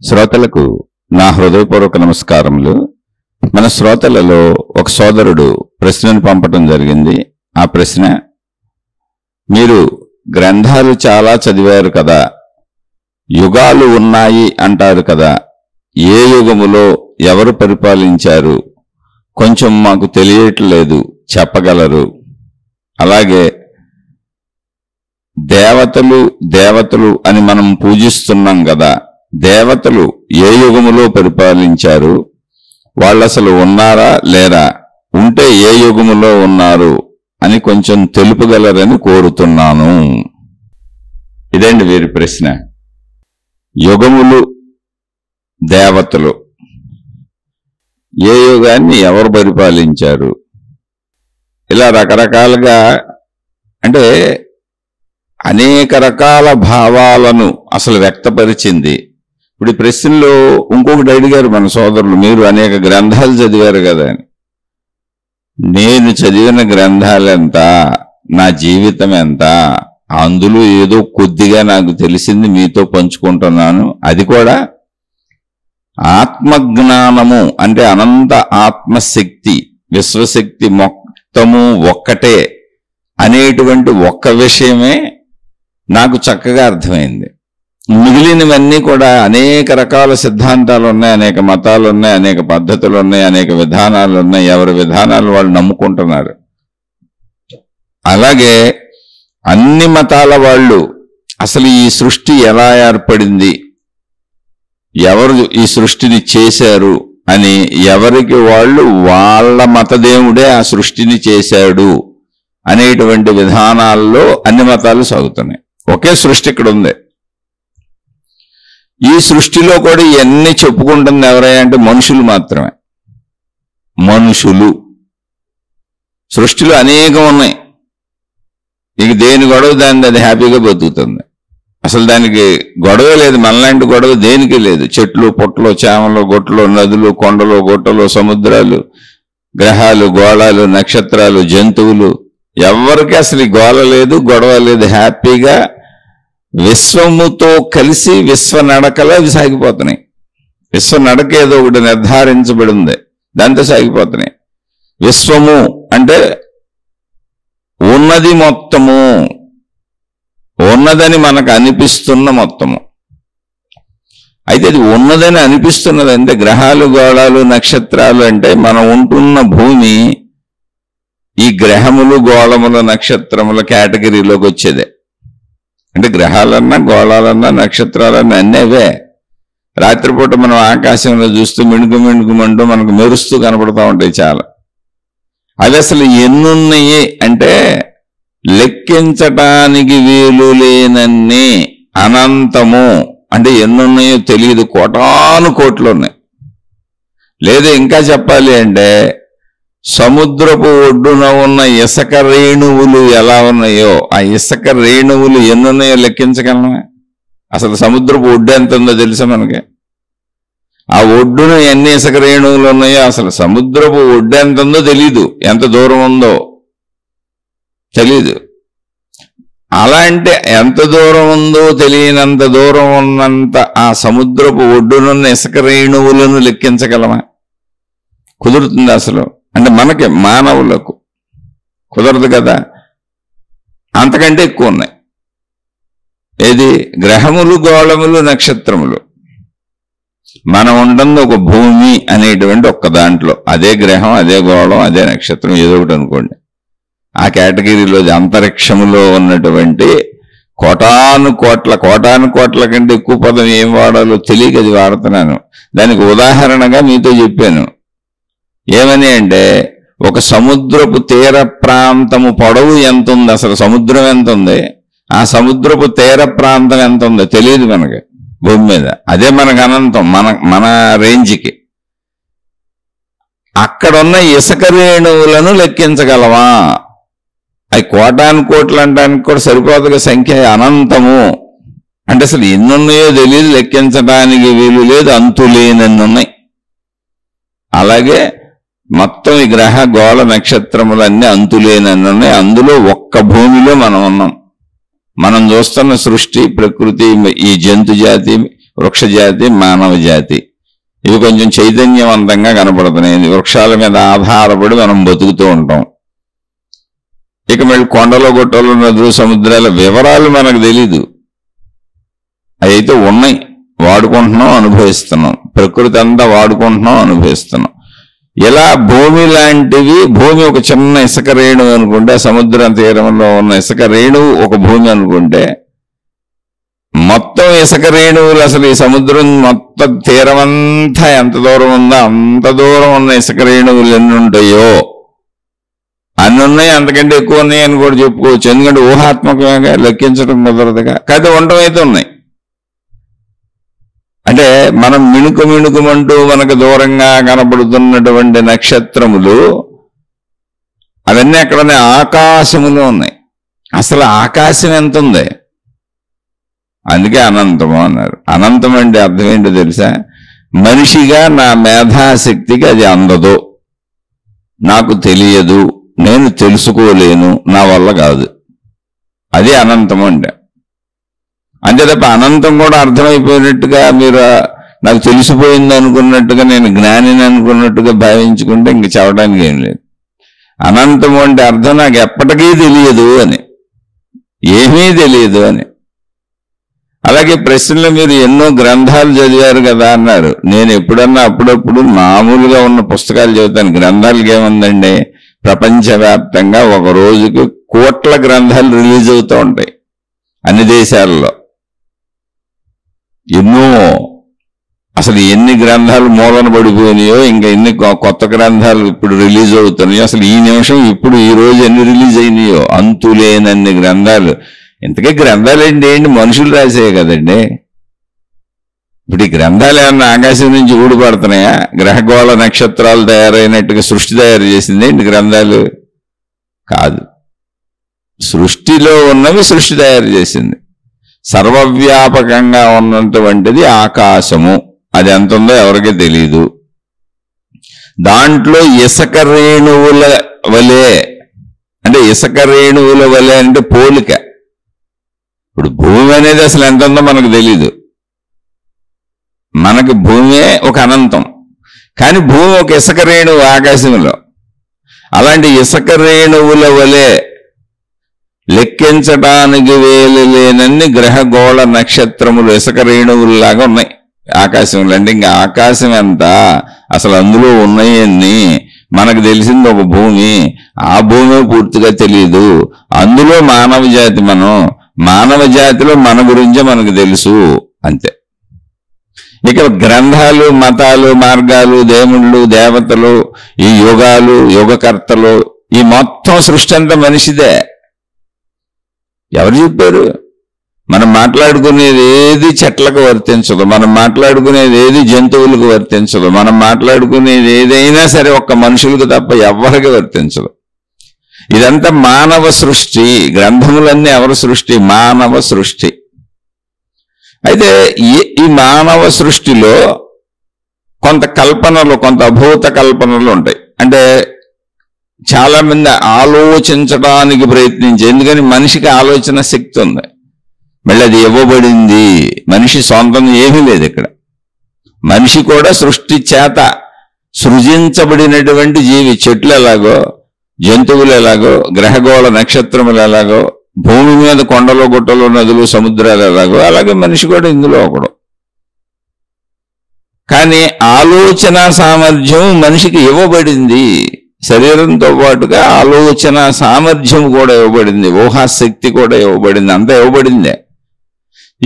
శ్రోతలకు నా హృదయపూర్వక నమస్కారములు. మన శ్రోతలలో ఒక సోదరుడు ప్రశ్నను పంపటం జరిగింది. ఆ ప్రశ్న, మీరు గ్రంథాలు చాలా చదివారు కదా, యుగాలు ఉన్నాయి అంటారు కదా, ఏ యుగములో ఎవరు పరిపాలించారు కొంచెం మాకు తెలియట్లేదు, చెప్పగలరు? అలాగే దేవతలు అని మనం పూజిస్తున్నాం కదా, దేవతలు ఏ యుగములో పరిపాలించారు? వాళ్ళు అసలు ఉన్నారా లేరా? ఉంటే ఏ యుగములో ఉన్నారు అని కొంచెం తెలుపగలరని కోరుతున్నాను. ఇదండి వీరి ప్రశ్న. యుగములు, దేవతలు, ఏ యుగాన్ని ఎవరు పరిపాలించారు? ఇలా రకరకాలుగా, అంటే అనేక రకాల భావాలను అసలు వ్యక్తపరిచింది. ఇప్పుడు ఈ ప్రశ్నలో ఇంకొకటి అడిగారు మన సోదరులు, మీరు అనేక గ్రంథాలు చదివారు కదా అని. నేను చదివిన గ్రంథాలు ఎంత, నా జీవితం ఎంత, అందులో ఏదో కొద్దిగా నాకు తెలిసింది మీతో పంచుకుంటున్నాను. అది కూడా ఆత్మజ్ఞానము అంటే అనంత ఆత్మశక్తి, విశ్వశక్తి మొత్తము ఒక్కటే అనేటువంటి ఒక్క విషయమే నాకు చక్కగా అర్థమైంది. మిగిలినవన్నీ కూడా అనేక రకాల సిద్ధాంతాలు ఉన్నాయి, అనేక మతాలు ఉన్నాయి, అనేక పద్ధతులు ఉన్నాయి, అనేక విధానాలు ఉన్నాయి. ఎవరి విధానాలు వాళ్ళు నమ్ముకుంటున్నారు. అలాగే అన్ని మతాల వాళ్ళు అసలు ఈ సృష్టి ఎలా ఏర్పడింది, ఎవరు ఈ సృష్టిని చేశారు అని ఎవరికి వాళ్ళు వాళ్ళ మతదేవుడే ఆ సృష్టిని చేశాడు అనేటువంటి విధానాల్లో అన్ని మతాలు సాగుతున్నాయి. ఒకే సృష్టి ఇక్కడ ఉంది. ఈ సృష్టిలో కూడా ఇవన్నీ చెప్పుకుంటుంది ఎవరయ్యా అంటే మనుషులు మాత్రమే. మనుషులు సృష్టిలో అనేకం ఉన్నాయి. ఇక దేని గొడవ దాన్ని అది హ్యాపీగా బతుకుతుంది. అసలు దానికి గొడవ లేదు, మనలాంటి గొడవ దేనికి లేదు. చెట్లు, పుట్టలు, చేమలు, గొట్టలు, నదులు, కొండలు, గుట్టలు, సముద్రాలు, గ్రహాలు, గోళాలు, నక్షత్రాలు, జంతువులు, ఎవరికి అసలు గోళ లేదు, గొడవ లేదు. హ్యాపీగా విశ్వముతో కలిసి విశ్వ నడకలో అవి సాగిపోతున్నాయి. విశ్వ నడక ఏదో ఒకటి నిర్ధారించబడి ఉంది, దాంతో సాగిపోతున్నాయి. విశ్వము అంటే ఉన్నది మొత్తము, ఉన్నదని మనకు అనిపిస్తున్న మొత్తము. అయితే అది ఉన్నదని అనిపిస్తున్నది అంటే గ్రహాలు, గోళాలు, నక్షత్రాలు అంటే మనం ఉంటున్న భూమి ఈ గ్రహములు, గోళముల, నక్షత్రముల కేటగిరీలోకి వచ్చేదే. అంటే గ్రహాలన్నా, గోళాలన్నా, నక్షత్రాలన్నా అన్నేవే. రాత్రిపూట మనం ఆకాశంలో చూస్తూ మిణుకుమంటూ మనకు మెరుస్తూ కనపడుతూ ఉంటాయి చాలా. అవి అసలు ఎన్నున్నాయి అంటే లెక్కించటానికి వీలు లేనన్ని, అనంతము. అంటే ఎన్నున్నాయో తెలియదు, కోటాను కోట్లు ఉన్నాయి. లేదా ఇంకా చెప్పాలి అంటే సముద్రపు ఒడ్డున ఉన్న ఇసుక రేణువులు ఎలా ఉన్నాయో, ఆ ఇసుక రేణువులు ఎన్నున్నాయో లెక్కించగలమే? అసలు సముద్రపు ఒడ్డు ఎంత ఉందో తెలుసా మనకి? ఆ ఒడ్డున ఎన్ని ఇసుక రేణువులు ఉన్నాయో అసలు సముద్రపు ఒడ్డు ఎంత ఉందో తెలీదు, ఎంత దూరం ఉందో తెలీదు. అలా అంటే ఎంత దూరం ఉందో తెలియనంత దూరం ఉన్నంత ఆ సముద్రపు ఒడ్డునున్న ఇసుక రేణువులను లెక్కించగలమా? కుదురుతుంది అసలు? అంటే మనకి మానవులకు కుదరదు కదా. అంతకంటే ఎక్కువ ఉన్నాయి. ఏది? గ్రహములు, గోళములు, నక్షత్రములు. మనం ఉంటుంది ఒక భూమి అనేటువంటి ఒక్క దాంట్లో. అదే గ్రహం, అదే గోళం, అదే నక్షత్రం, ఏదో ఒకటి అనుకోండి. ఆ కేటగిరీలో అంతరిక్షములో ఉన్నటువంటి కోటాను కోట్ల కంటే ఎక్కువ పదం ఏం వాడాలో తెలియక అది వాడుతున్నాను. దానికి ఉదాహరణగా మీతో చెప్పాను. ఏమని అంటే, ఒక సముద్రపు తీర ప్రాంతము పొడవు ఎంత ఉంది, అసలు సముద్రం ఎంత ఉంది, ఆ సముద్రపు తీర ప్రాంతం ఎంత ఉందో తెలియదు మనకి భూమి మీద. అదే మనకు అనంతం, మన రేంజ్కి. అక్కడున్న ఇసుక రేణువులను లెక్కించగలవా? అవి కోటాను కోట్లు అనడానికి కూడా సరిపోతుగా సంఖ్య. అనంతము అంటే అసలు ఎన్నున్నాయో తెలియదు, లెక్కించడానికి వీలు లేదు, అంతులేనన్ని ఉన్నాయి. అలాగే మొత్తం ఈ గ్రహ, గోళ, నక్షత్రములన్నీ అంతులేనన్ని ఉన్నాయి. అందులో ఒక్క భూమిలో మనం ఉన్నాం. మనం చూస్తున్న సృష్టి, ప్రకృతి, ఈ జంతు జాతి, వృక్ష జాతి, మానవ జాతి, ఇవి కొంచెం చైతన్యవంతంగా కనపడుతున్నాయి. వృక్షాల మీద ఆధారపడి మనం బతుకుతూ ఉంటాం. ఇక మళ్ళీ కొండలో, గుట్టలు, నదులు, సముద్రాల వివరాలు మనకు తెలీదు. అయితే ఉన్నాయి, వాడుకుంటున్నాం, అనుభవిస్తున్నాం. ప్రకృతి అంతా వాడుకుంటున్నాం, అనుభవిస్తున్నాం. ఇలా భూమి లాంటివి, భూమి ఒక చిన్న ఇసుక రేణువు అనుకుంటే, సముద్రం తీరంలో ఉన్న ఇసుక రేణువు ఒక భూమి అనుకుంటే, మొత్తం ఇసుక రేణువులు అసలు ఈ సముద్రం మొత్తం తీరం అంతా ఎంత దూరం ఉందో అంత దూరం ఉన్న ఇసుక రేణువులు ఎన్ని ఉంటాయో అన్ని ఉన్నాయి, అంతకంటే ఎక్కువ ఉన్నాయి అని కూడా చెప్పుకోవచ్చు. ఎందుకంటే ఊహాత్మకంగా లెక్కించడం కుదరదుగా. కాదు, ఉండటం అయితే ఉన్నాయి. అంటే మనం మిణుకుమంటూ మనకు దూరంగా కనబడుతున్నటువంటి నక్షత్రములు అవన్నీ అక్కడనే ఆకాశములో ఉన్నాయి. అసలు ఆకాశం ఎంత ఉంది? అందుకే అనంతము అన్నారు. అనంతం అంటే అర్థం ఏంటో తెలుసా? మనిషిగా నా మేధాశక్తికి అది అందదు, నాకు తెలియదు, నేను తెలుసుకోలేను, నా వల్ల కాదు. అది అనంతం అంటే. అంతే తప్ప అనంతం కూడా అర్థమైపోయినట్టుగా మీరు నాకు తెలిసిపోయింది అనుకున్నట్టుగా, నేను జ్ఞానిని అనుకున్నట్టుగా భావించుకుంటే ఇంక చెప్పడానికి ఏం లేదు. అనంతం అంటే అర్థం నాకు ఎప్పటికీ తెలియదు అని, ఏమీ తెలియదు అని. అలాగే ప్రశ్నలో మీరు ఎన్నో గ్రంథాలు చదివారు కదా అన్నారు. నేను ఎప్పుడన్నా అప్పుడప్పుడు మామూలుగా ఉన్న పుస్తకాలు చదువుతాను. గ్రంథాలకి ఏముందండి, ప్రపంచవ్యాప్తంగా ఒక రోజుకి కోట్ల గ్రంథాలు రిలీజ్ అవుతూ ఉంటాయి అన్ని దేశాల్లో. ఎన్నో, అసలు ఎన్ని గ్రంథాలు మూలన పడిపోయినాయో, ఇంకా ఎన్ని కొత్త గ్రంథాలు ఇప్పుడు రిలీజ్ అవుతున్నాయో, అసలు ఈ నిమిషం ఇప్పుడు ఈ రోజు ఎన్ని రిలీజ్ అయినాయో అంతులేనన్ని గ్రంథాలు. ఇంతకీ గ్రంథాలు ఏంటి? మనుషులు రాసే కదండి. ఇప్పుడు ఈ గ్రంథాలు ఏమన్నా ఆకాశం నుంచి ఊడిపడుతున్నాయా? గ్రహగోళ నక్షత్రాలు తయారైనట్టుగా సృష్టి తయారు చేసింది ఏంటి గ్రంథాలు? కాదు, సృష్టిలో ఉన్నవి సృష్టి తయారు చేసింది. సర్వవ్యాపకంగా ఉన్నటువంటిది ఆకాశము. అది ఎంత ఉందో ఎవరికీ తెలియదు. దాంట్లో ఇసుక రేణువుల వలె, అంటే ఇసుక రేణువుల వలె అంటే పోలిక. ఇప్పుడు భూమి అనేది అసలు ఎంత ఉందో మనకు తెలీదు. మనకి భూమే ఒక అనంతం, కానీ భూమి ఒక ఇసుక రేణువు ఆకాశంలో. అలాంటి ఇసుక రేణువుల వలె లెక్కించడానికి వేలులేనన్ని గ్రహగోళ నక్షత్రములు ఇసుక రేణువుల్లాగా ఉన్నాయి ఆకాశంలో. అంటే ఇంకా ఆకాశం ఎంత, అసలు అందులో ఉన్నాయన్ని మనకు తెలిసింది ఒక భూమి. ఆ భూమి పూర్తిగా తెలియదు. అందులో మానవ జాతి, మనం మానవ జాతిలో మన గురించే మనకు తెలుసు, అంతే. ఇక గ్రంథాలు, మతాలు, మార్గాలు, దేవుళ్ళు, దేవతలు, ఈ యుగాలు, యుగకర్తలు, ఈ మొత్తం సృష్టి అంతా మనిషిదే. ఎవరు చెప్పారు? మనం మాట్లాడుకునేది ఏది చెట్లకు వర్తించదు, మనం మాట్లాడుకునేది ఏది జంతువులకు వర్తించదు, మనం మాట్లాడుకునేది ఏదైనా సరే ఒక్క మనుషులకు తప్ప ఎవరికి వర్తించదు. ఇదంతా మానవ సృష్టి. గ్రంథములన్నీ ఎవరి సృష్టి? మానవ సృష్టి. అయితే ఈ మానవ సృష్టిలో కొంత కల్పనలు, కొంత అభూత కల్పనలు ఉంటాయి. అంటే చాలా మంది ఆలోచించడానికి ప్రయత్నించి, ఎందుకని మనిషికి ఆలోచన శక్తి ఉంది, మళ్ళీ అది ఇవ్వబడింది. మనిషి సొంతం ఏమీ లేదు ఇక్కడ. మనిషి కూడా సృష్టి చేత సృజించబడినటువంటి జీవి. చెట్లు ఎలాగో, జంతువులు ఎలాగో, గ్రహగోళ నక్షత్రములు ఎలాగో, భూమి మీద కొండలు, గుట్టలు, నదులు, సముద్రాలు ఎలాగో, అలాగే మనిషి కూడా ఇందులో ఒకడు. కానీ ఆలోచన సామర్థ్యం మనిషికి ఇవ్వబడింది. శరీరంతో పాటుగా ఆలోచన సామర్థ్యం కూడా ఇవ్వబడింది, ఊహాశక్తి కూడా ఇవ్వబడింది. అంతా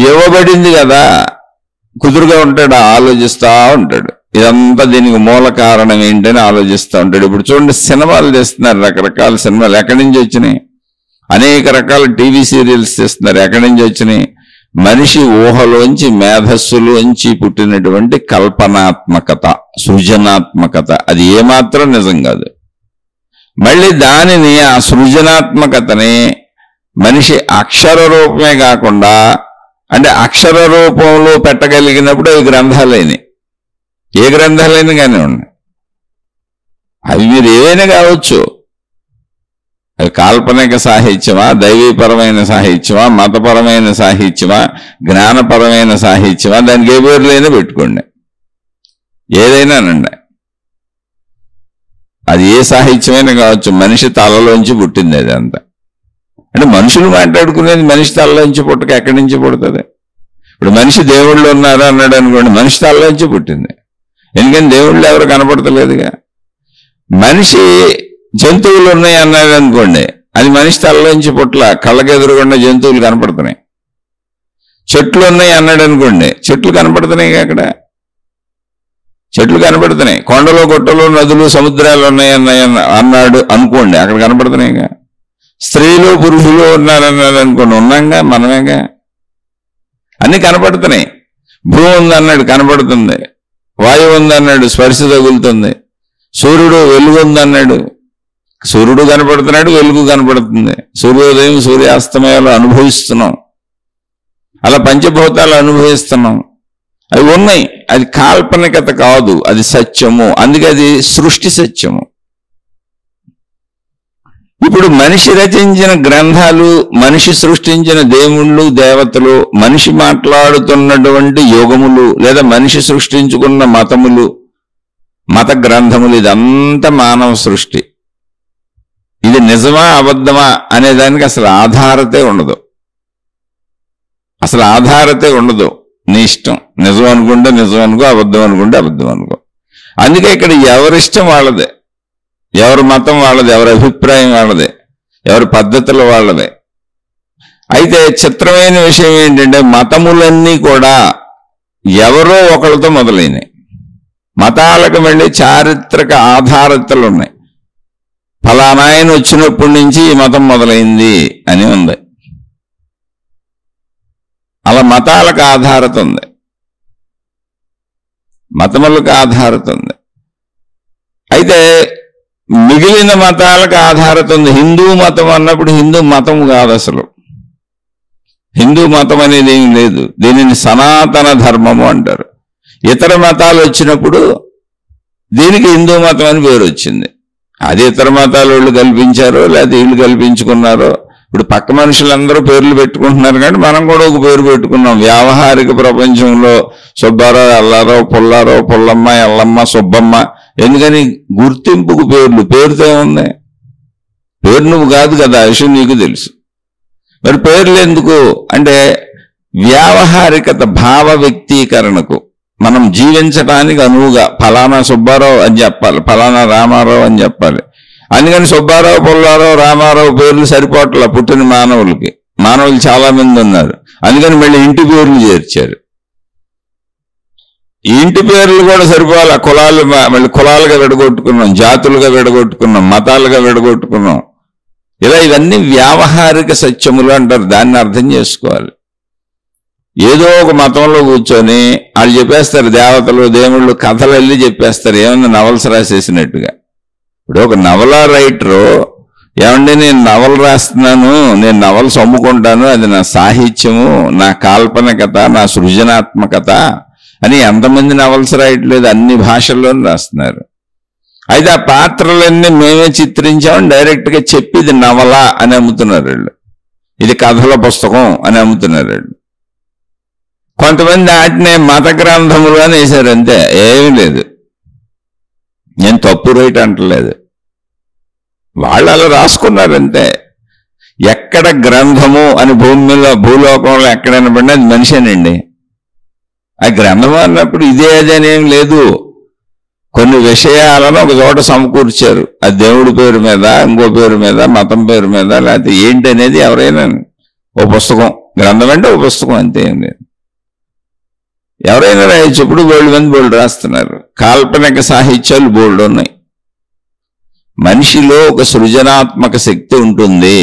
ఇవ్వబడింది కదా, కుదురుగా ఉంటాడు, ఆలోచిస్తూ ఉంటాడు. ఇదంతా దీనికి మూల కారణం ఏంటని ఆలోచిస్తూ ఉంటాడు. ఇప్పుడు చూడండి, సినిమాలు తీస్తున్నారు, రకరకాల సినిమాలు. ఎక్కడి నుంచి వచ్చినాయి? అనేక రకాల టీవీ సీరియల్స్ తీస్తున్నారు. ఎక్కడి నుంచి వచ్చినాయి? మనిషి ఊహలోంచి, మేధస్సులోంచి పుట్టినటువంటి కల్పనాత్మకత, సృజనాత్మకత. అది ఏమాత్రం నిజం కాదు. మళ్ళీ దానిని, ఆ సృజనాత్మకతని మనిషి అక్షర రూపమే కాకుండా, అంటే అక్షర రూపంలో పెట్టగలిగినప్పుడు అవి గ్రంథాలైనవి. ఏ గ్రంథాలైనా కానివ్వండి, అవి మీరు ఏవైనా కావచ్చు. అది కాల్పనిక సాహిత్యమా, దైవీపరమైన సాహిత్యమా, మతపరమైన సాహిత్యమా, జ్ఞానపరమైన సాహిత్యమా, దానికి ఏ పేర్లైనా పెట్టుకోండి, ఏదైనానండి. అది ఏ సాహిత్యమైనా కావచ్చు, మనిషి తలలోంచి పుట్టింది అదంతా. అంటే మనుషులు మాట్లాడుకునేది మనిషి తలలోంచి పుట్టక ఎక్కడి నుంచి పుడుతుంది? ఇప్పుడు మనిషి దేవుళ్ళు ఉన్నారు అన్నాడు అనుకోండి, మనిషి తలలోంచి పుట్టింది. ఎందుకని దేవుళ్ళు ఎవరు కనపడతలేదుగా. మనిషి జంతువులు ఉన్నాయి అన్నాడు అనుకోండి, అది మనిషి తలలోంచి పుట్ల, కళ్ళకెదురుగుండా జంతువులు కనపడుతున్నాయి. చెట్లు ఉన్నాయి అన్నాడు అనుకోండి, చెట్లు కనపడుతున్నాయి, అక్కడ చెట్లు కనపడుతున్నాయి. కొండలు, గుట్టలు, నదులు, సముద్రాలు ఉన్నాయి అన్నాడు అనుకోండి, అక్కడ కనపడుతున్నాయిగా. స్త్రీలు, పురుషులు ఉన్నారన్నాడు అనుకోండి, ఉన్నాగా, మనమేగా. అన్ని కనపడుతున్నాయి. భూమి ఉందన్నాడు, కనపడుతుంది. వాయువు ఉందన్నాడు, స్పర్శ తగులుతుంది. సూర్యుడు వెలుగు ఉందన్నాడు, సూర్యుడు కనపడుతున్నాడు, వెలుగు కనపడుతుంది. సూర్యోదయం, సూర్యాస్తమయాలు అనుభవిస్తున్నాం. అలా పంచభూతాలు అనుభవిస్తున్నాం. అవి ఉన్నాయి. అది కాల్పనికత కాదు, అది సత్యము. అందుకే అది సృష్టి సత్యము. ఇప్పుడు మనిషి రచించిన గ్రంథాలు, మనిషి సృష్టించిన దేవుళ్ళు, దేవతలు, మనిషి మాట్లాడుతున్నటువంటి యోగములు, లేదా మనిషి సృష్టించుకున్న మతములు, మత గ్రంథములు, ఇదంతా మానవ సృష్టి. ఇది నిజమా అబద్ధమా అనే దానికి అసలు ఆధారతే ఉండదు. అసలు ఆధారతే ఉండదు. నీ ఇష్టం. నిజం అనుకుంటే నిజం అనుకో, అబద్ధం అనుకుంటే అబద్ధం అనుకో. అందుకే ఇక్కడ ఎవరిష్టం వాళ్ళదే, ఎవరి మతం వాళ్ళదే, ఎవరి అభిప్రాయం వాళ్ళదే, ఎవరి పద్ధతులు వాళ్ళదే. అయితే చిత్రమైన విషయం ఏంటంటే, మతములన్నీ కూడా ఎవరో ఒకళ్ళతో మొదలైనవి. మతాలకు వెళ్ళి చారిత్రక ఆధారతలు ఉన్నాయి. ఫలానా ఆయన వచ్చినప్పటి నుంచి ఈ మతం మొదలైంది అని ఉంది. అలా మతాలకు ఆధారత ఉంది, మతములకు ఆధారత ఉంది. అయితే మిగిలిన మతాలకు ఆధారత ఉంది. హిందూ మతం అన్నప్పుడు హిందూ మతం కాదు, అసలు హిందూ మతం అనేది ఏం లేదు. దీనిని సనాతన ధర్మము అంటారు. ఇతర మతాలు వచ్చినప్పుడు దీనికి హిందూ మతం అని పేరు వచ్చింది. అది ఇతర మతాల వాళ్ళు కల్పించారో లేదా వీళ్ళు కల్పించుకున్నారో. ఇప్పుడు పక్క మనుషులందరూ పేర్లు పెట్టుకుంటున్నారు, కానీ మనం కూడా ఒక పేరు పెట్టుకున్నాం. వ్యావహారిక ప్రపంచంలో సుబ్బారావు, అల్లారావు, పుల్లారావు, పుల్లమ్మ, ఎల్లమ్మ, సుబ్బమ్మ. ఎందుకని? గుర్తింపుకు పేర్లు. పేరుతో ఉంది, పేరు నువ్వు కాదు కదా, ఆ విషయం నీకు తెలుసు. మరి పేర్లు ఎందుకు అంటే వ్యావహారికత, భావ వ్యక్తీకరణకు, మనం జీవించడానికి అనువుగా ఫలానా సుబ్బారావు అని చెప్పాలి, ఫలానా రామారావు అని చెప్పాలి. అందుకని సుబ్బారావు, పుల్లారావు, రామారావు పేర్లు సరిపోట్ల పుట్టిన మానవులకి. మానవులు చాలా మంది ఉన్నారు, అందుకని మళ్ళీ ఇంటి పేర్లు చేర్చారు. ఈ ఇంటి పేర్లు కూడా సరిపోవాలి. కులాలు మళ్ళీ కులాలుగా విడగొట్టుకున్నాం, జాతులుగా విడగొట్టుకున్నాం, మతాలుగా విడగొట్టుకున్నాం. ఇలా ఇవన్నీ వ్యావహారిక సత్యములు అంటారు. దాన్ని అర్థం చేసుకోవాలి. ఏదో ఒక మతంలో కూర్చొని వాళ్ళు చెప్పేస్తారు, దేవతలు, దేవుళ్ళు కథలు వెళ్ళి చెప్పేస్తారు, ఏమన్నా నవల్స్ రాసేసినట్టుగా. ఇప్పుడు ఒక నవల రైటరు, ఏమండి నేను నవల రాస్తున్నాను, నేను నవల్స్ అమ్ముకుంటాను, అది నా సాహిత్యము, నా కాల్పనికత, నా సృజనాత్మకత అని ఎంతమంది నవల్స్ రాయట్లేదు, అన్ని భాషల్లోనూ రాస్తున్నారు. అయితే ఆ పాత్రలన్నీ మేమే చిత్రించామని డైరెక్ట్గా చెప్పి ఇది నవల అని అమ్ముతున్నారు వీళ్ళు, ఇది కథల పుస్తకం అని అమ్ముతున్నారు వీళ్ళు. కొంతమంది వాటినే మత గ్రంథములు అని వేశారు, అంతే, ఏమీ లేదు. నేను తప్పు రైట్ అంటలేదు, వాళ్ళు అలా రాసుకున్నారు అంతే. ఎక్కడ గ్రంథము అని భూలోకంలో ఎక్కడైనా పడినా అది మనిషేనండి. ఆ గ్రంథము అన్నప్పుడు ఇదే అదేనేం లేదు. కొన్ని విషయాలను ఒక చోట సమకూర్చారు, అది దేవుడి పేరు మీద, ఇంకో పేరు మీద, మతం పేరు మీద, లేకపోతే ఏంటి అనేది ఎవరైనా ఓ పుస్తకం, గ్రంథం అంటే ఓ పుస్తకం, అంతే ఏం లేదు. ఎవరైనా రాయొచ్చు. ఇప్పుడు బోల్డ్ రాస్తున్నారు. కాల్పనిక సాహిత్యాలు బోల్డ్ ఉన్నాయి. మనిషిలో ఒక సృజనాత్మక శక్తి ఉంటుంది.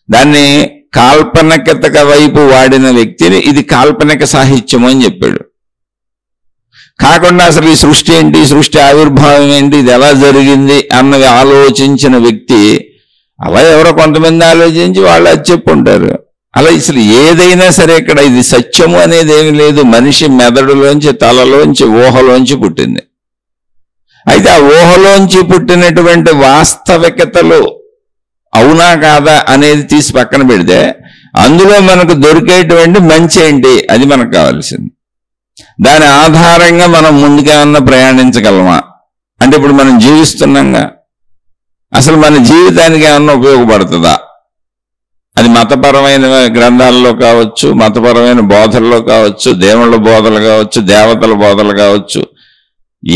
దాన్ని కాల్పనికత వైపు వాడిన వ్యక్తిని ఇది కాల్పనిక సాహిత్యం అని చెప్పాడు. కాకుండా అసలు ఈ సృష్టి ఏంటి, సృష్టి ఆవిర్భావం ఏంటి, ఇది ఎలా జరిగింది అన్నది ఆలోచించిన వ్యక్తి, అలా ఎవరో కొంతమంది ఆలోచించి వాళ్ళు అది చెప్పుంటారు. అలా అసలు ఏదైనా సరే ఇక్కడ ఇది సత్యము అనేది ఏమి లేదు. మనిషి మెదడులోంచి, తలలోంచి, ఊహలోంచి పుట్టింది. అయితే ఆ ఊహలోంచి పుట్టినటువంటి వాస్తవికతలు అవునా కాదా అనేది తీసి పక్కన పెడితే అందులో మనకు దొరికేటువంటి మంచి ఏంటి, అది మనకు కావాల్సింది. దాని ఆధారంగా మనం ముందుకేమన్నా ప్రయాణించగలమా అంటే ఇప్పుడు మనం జీవిస్తున్నాంగా, అసలు మన జీవితానికి ఏమన్నా ఉపయోగపడుతుందా? అది మతపరమైన గ్రంథాల్లో కావచ్చు, మతపరమైన బోధల్లో కావచ్చు, దేవుళ్ళ బోధలు కావచ్చు, దేవతల బోధలు కావచ్చు,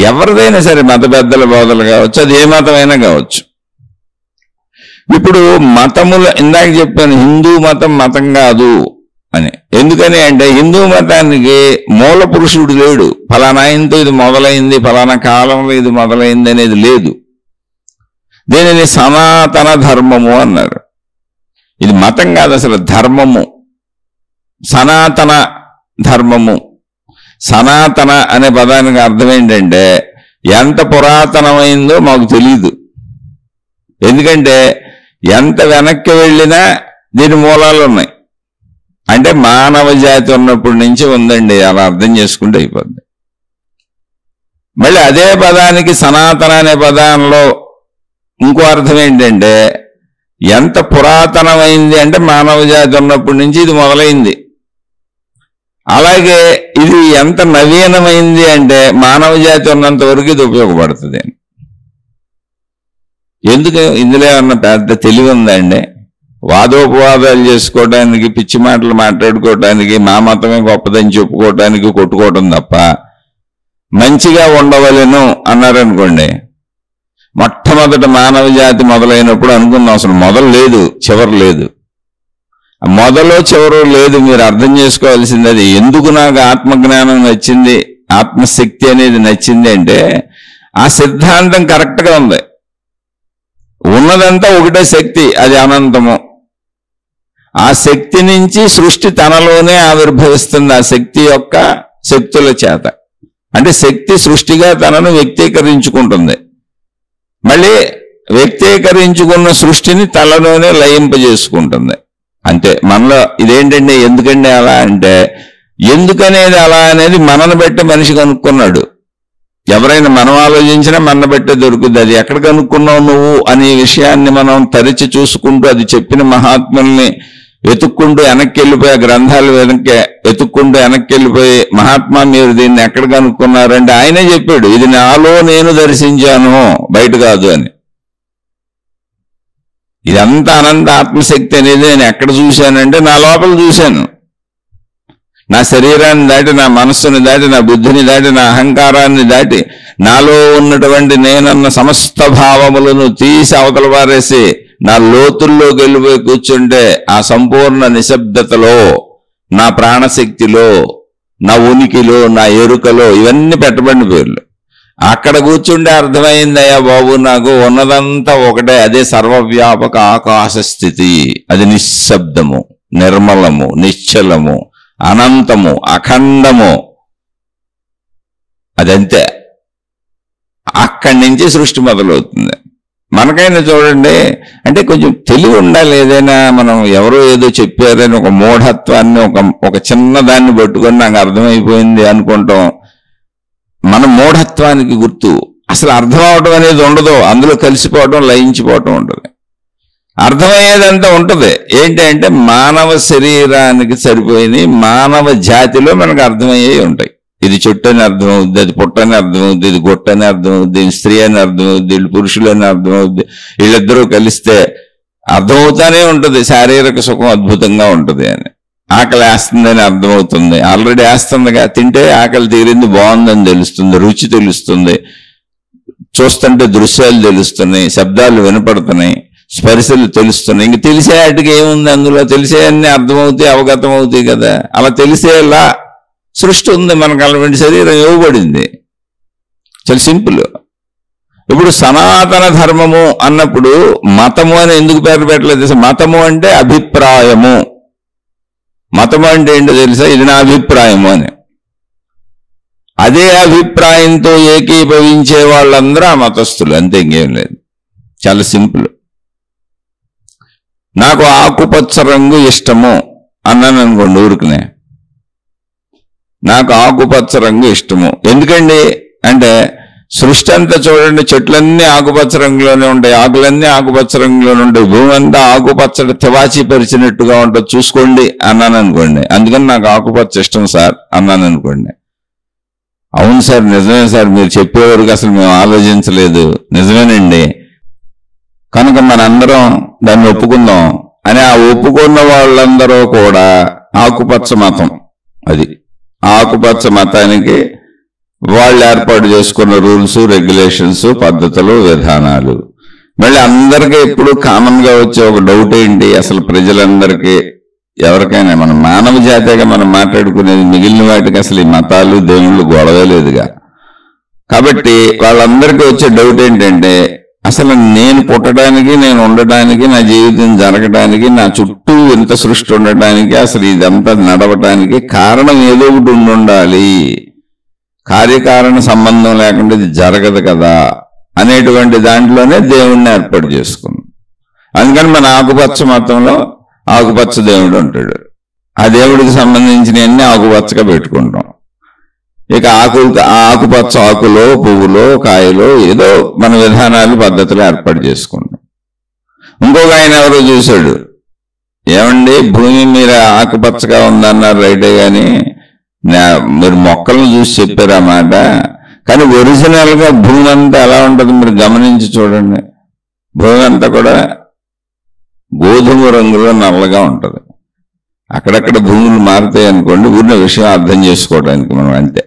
ఎవరిదైనా సరే మత పెద్దల బోధలు కావచ్చు, అది ఏ మతమైనా కావచ్చు. ఇప్పుడు మతములు ఇందాక చెప్పాను, హిందూ మతం మతం కాదు అని. ఎందుకని అంటే హిందూ మతానికి మూల పురుషుడు లేడు. ఫలానా ఆయనతో ఇది మొదలైంది, ఫలానా కాలంలో ఇది మొదలైంది అనేది లేదు. దీనిని సనాతన ధర్మము అన్నారు. ఇది మతం కాదు, అసలు ధర్మము, సనాతన ధర్మము. సనాతన అనే పదానికి అర్థం ఏంటంటే ఎంత పురాతనమైందో మాకు తెలియదు. ఎందుకంటే ఎంత వెనక్కి వెళ్ళినా దీని మూలాలు ఉన్నాయి. అంటే మానవ జాతి ఉన్నప్పటి నుంచి ఉందండి, అలా అర్థం చేసుకుంటే అయిపోద్ది. మళ్ళీ అదే పదానికి సనాతన అనే పదంలో ఇంకో అర్థం ఏంటంటే ఎంత పురాతనమైంది అంటే మానవ జాతి ఉన్నప్పటి నుంచి ఇది మొదలైంది. అలాగే ఇది ఎంత నవీనమైంది అంటే మానవ జాతి ఉన్నంత వరకు ఇది ఉపయోగపడుతుంది. ఎందుకు ఇందులో ఏమన్నా పెద్ద తెలివి ఉందండి? వాదోపవాదాలు చేసుకోవడానికి, పిచ్చి మాటలు మాట్లాడుకోవడానికి, మా మతమే గొప్పదని చెప్పుకోవడానికి కొట్టుకోవటం తప్ప మంచిగా ఉండవలను అన్నారనుకోండి. మొట్టమొదట మానవ జాతి మొదలైనప్పుడు అనుకున్నాం అసలు మొదలు లేదు, చివరి లేదు. మొదలు చివరు లేదు. మీరు అర్థం చేసుకోవాల్సింది అది. ఎందుకు నాకు ఆత్మజ్ఞానం నచ్చింది, ఆత్మశక్తి అనేది నచ్చింది అంటే ఆ సిద్ధాంతం కరెక్ట్గా ఉంది. ఉన్నదంతా ఒకటే శక్తి, అది అనంతము. ఆ శక్తి నుంచి సృష్టి తనలోనే ఆవిర్భవిస్తుంది, ఆ శక్తి యొక్క శక్తుల చేత. అంటే శక్తి సృష్టిగా తనను వ్యక్తీకరించుకుంటుంది. మళ్ళీ వ్యక్తీకరించుకున్న సృష్టిని తనలోనే లయింపజేసుకుంటుంది. అంతే. మనలో ఇదేంటంటే ఎందుకంటే అలా అంటే ఎందుకనేది అలా అనేది మనను బట్టి మనిషి కనుక్కున్నాడు. ఎవరైనా మనం ఆలోచించినా మన బట్టే దొరుకుతుంది. అది ఎక్కడ కనుక్కున్నావు నువ్వు అనే విషయాన్ని మనం తరిచి చూసుకుంటూ, అది చెప్పిన మహాత్ముల్ని వెతుక్కుంటూ వెనక్కి వెళ్ళిపోయి, గ్రంథాలు వెతుక్కుంటూ వెనక్కి వెళ్ళిపోయి, మహాత్మా మీరు దీన్ని ఎక్కడ కనుక్కున్నారంటే ఆయనే చెప్పాడు, ఇది నాలో నేను దర్శించాను, బయట కాదు అని. ఇదంతా అనంత ఆత్మశక్తి అనేది నేను ఎక్కడ చూశానంటే నా లోపల చూశాను. నా శరీరాన్ని దాటి, నా మనస్సుని దాటి, నా బుద్ధిని దాటి, నా అహంకారాన్ని దాటి, నాలో ఉన్నటువంటి నేనన్న సమస్త భావములను తీసి అవతల పారేసి నా లోతుల్లోకి వెళ్ళిపోయి కూర్చుంటే ఆ సంపూర్ణ నిశ్శబ్దతలో, నా ప్రాణశక్తిలో, నా ఉనికిలో, నా ఎరుకలో ఇవన్నీ పెట్టబడిన పేర్లు. అక్కడ కూర్చుంటే అర్థమైందయ్యా బాబు నాకు ఉన్నదంతా ఒకటే, అదే సర్వవ్యాపక ఆకాశ స్థితి. అది నిశ్శబ్దము, నిర్మలము, నిశ్చలము, అనంతము, అఖండము. అదంతే. అక్కడి నుంచి సృష్టి మొదలవుతుంది. మనకైనా చూడండి, అంటే కొంచెం తెలివి ఉండాలి. ఏదైనా మనం ఎవరో ఏదో చెప్పారని ఒక మూఢత్వాన్ని, ఒక చిన్నదాన్ని పట్టుకొని నాకు అర్థమైపోయింది అనుకుంటాం. మన మూఢత్వానికి గుర్తు. అసలు అర్థం అవటం అనేది ఉండదు, అందులో కలిసిపోవటం, లయించిపోవటం ఉంటుంది. అర్థమయ్యేదంతా ఉంటుంది. ఏంటి అంటే మానవ శరీరానికి సరిపోయినాయి, మానవ జాతిలో మనకు అర్థమయ్యేవి ఉంటాయి. ఇది చెట్టు అని అర్థమవుద్ది, అది పుట్ట అని అర్థమవుద్ది, ఇది గొట్ట అని అర్థమవుద్ది, ఇది స్త్రీ అని అర్థమవుద్ది, వీళ్ళు పురుషులు అని అర్థమవుద్ది. వీళ్ళిద్దరూ కలిస్తే అర్థమవుతానే ఉంటుంది, శారీరక సుఖం అద్భుతంగా ఉంటుంది అని. ఆకలి వేస్తుందని అర్థమవుతుంది, ఆల్రెడీ వేస్తుందిగా. తింటే ఆకలి తీరింది, బాగుందని తెలుస్తుంది, రుచి తెలుస్తుంది, చూస్తుంటే దృశ్యాలు తెలుస్తున్నాయి, శబ్దాలు వినపడుతున్నాయి, స్పర్శలు తెలుస్తున్నాయి. ఇంక తెలిసే వాటికి ఏముంది, అందులో తెలిసే అన్ని అర్థమవుతాయి, అవగతం అవుతాయి కదా. అలా తెలిసేలా సృష్టి ఉంది, మనకు అలాంటి శరీరం ఇవ్వబడింది. చాలా సింపుల్. ఇప్పుడు సనాతన ధర్మము అన్నప్పుడు మతము అని ఎందుకు పేరు పెట్టలేదు? మతము అంటే అభిప్రాయము. మతము అంటే ఏంటో తెలుసా? ఇది నా అభిప్రాయము అని. అదే అభిప్రాయంతో ఏకీభవించే వాళ్ళందరూ ఆ మతస్థులు, అంతే, ఇంకేం లేదు. చాలా సింపుల్. నాకు ఆకుపచ్చ రంగు ఇష్టము అన్నాను అనుకోండి, ఊరుకునే నాకు ఆకుపచ్చ రంగు ఇష్టము. ఎందుకండి అంటే సృష్టి అంతా చూడండి, చెట్లన్నీ ఆకుపచ్చ రంగులోనే ఉంటాయి, ఆకులన్నీ ఆకుపచ్చ రంగులోనే ఉంటాయి, భూమి అంతా ఆకుపచ్చడి తివాచి పరిచినట్టుగా ఉంటుంది చూసుకోండి అన్నాను అనుకోండి. అందుకని నాకు ఆకుపచ్చ ఇష్టం సార్ అన్నాను అనుకోండి. అవును సార్, నిజమే సార్, మీరు చెప్పేవరకు అసలు మేము ఆలోచించలేదు, నిజమేనండి, కనుక మనందరం దాన్ని ఒప్పుకుందాం అని ఆ ఒప్పుకున్న వాళ్ళందరూ కూడా ఆకుపచ్చ మతం, అది ఆకుపచ్చ మతానికి వాళ్ళు ఏర్పాటు చేసుకున్న రూల్స్, రెగ్యులేషన్స్, పద్ధతులు, విధానాలు. మళ్ళీ అందరికీ ఎప్పుడు కామన్ గా వచ్చే ఒక డౌట్ ఏంటి, అసలు ప్రజలందరికీ ఎవరికైనా మన మానవ జాతిగా మనం మాట్లాడుకునేది, మిగిలిన వాటికి అసలు ఈ మతాలు దేవుళ్ళు గొడవే లేదుగా. కాబట్టి వాళ్ళందరికీ వచ్చే డౌట్ ఏంటంటే, అసలు నేను పుట్టడానికి, నేను ఉండడానికి, నా జీవితం జరగడానికి, నా చుట్టూ ఇంత సృష్టి ఉండడానికి, అసలు ఇదంతా నడవటానికి కారణం ఏదో ఒకటి ఉండాలి, కార్యకారణ సంబంధం లేకుండా ఇది జరగదు కదా అనేటువంటి దాంట్లోనే దేవుణ్ణి ఏర్పాటు చేసుకుంది. అందుకని మన ఆకుపచ్చ మతంలో ఆకుపచ్చ దేవుడు ఉంటాడు, ఆ దేవుడికి సంబంధించినవన్నీ ఆకుపచ్చగా పెట్టుకుంటాం. ఇక ఆకుపచ్చ ఆకులో, పువ్వులో, కాయలో ఏదో మన విధానాలు, పద్ధతులు ఏర్పాటు చేసుకుంటాం. ఇంకొక ఆయన ఎవరో చూశాడు, ఏమండి భూమి మీరు ఆకుపచ్చగా ఉందన్నారు రైటే గాని మీరు మొక్కలను చూసి చెప్పారు ఆ మాట, కానీ ఒరిజినల్ గా భూమి అంతా ఎలా ఉంటుంది మీరు గమనించి చూడండి. భూమి అంతా కూడా గోధుమ రంగులో నల్లగా ఉంటుంది. అక్కడక్కడ భూములు మారుతాయి అనుకోండి, ఊరిన విషయం అర్థం చేసుకోవడానికి మనం అంతే.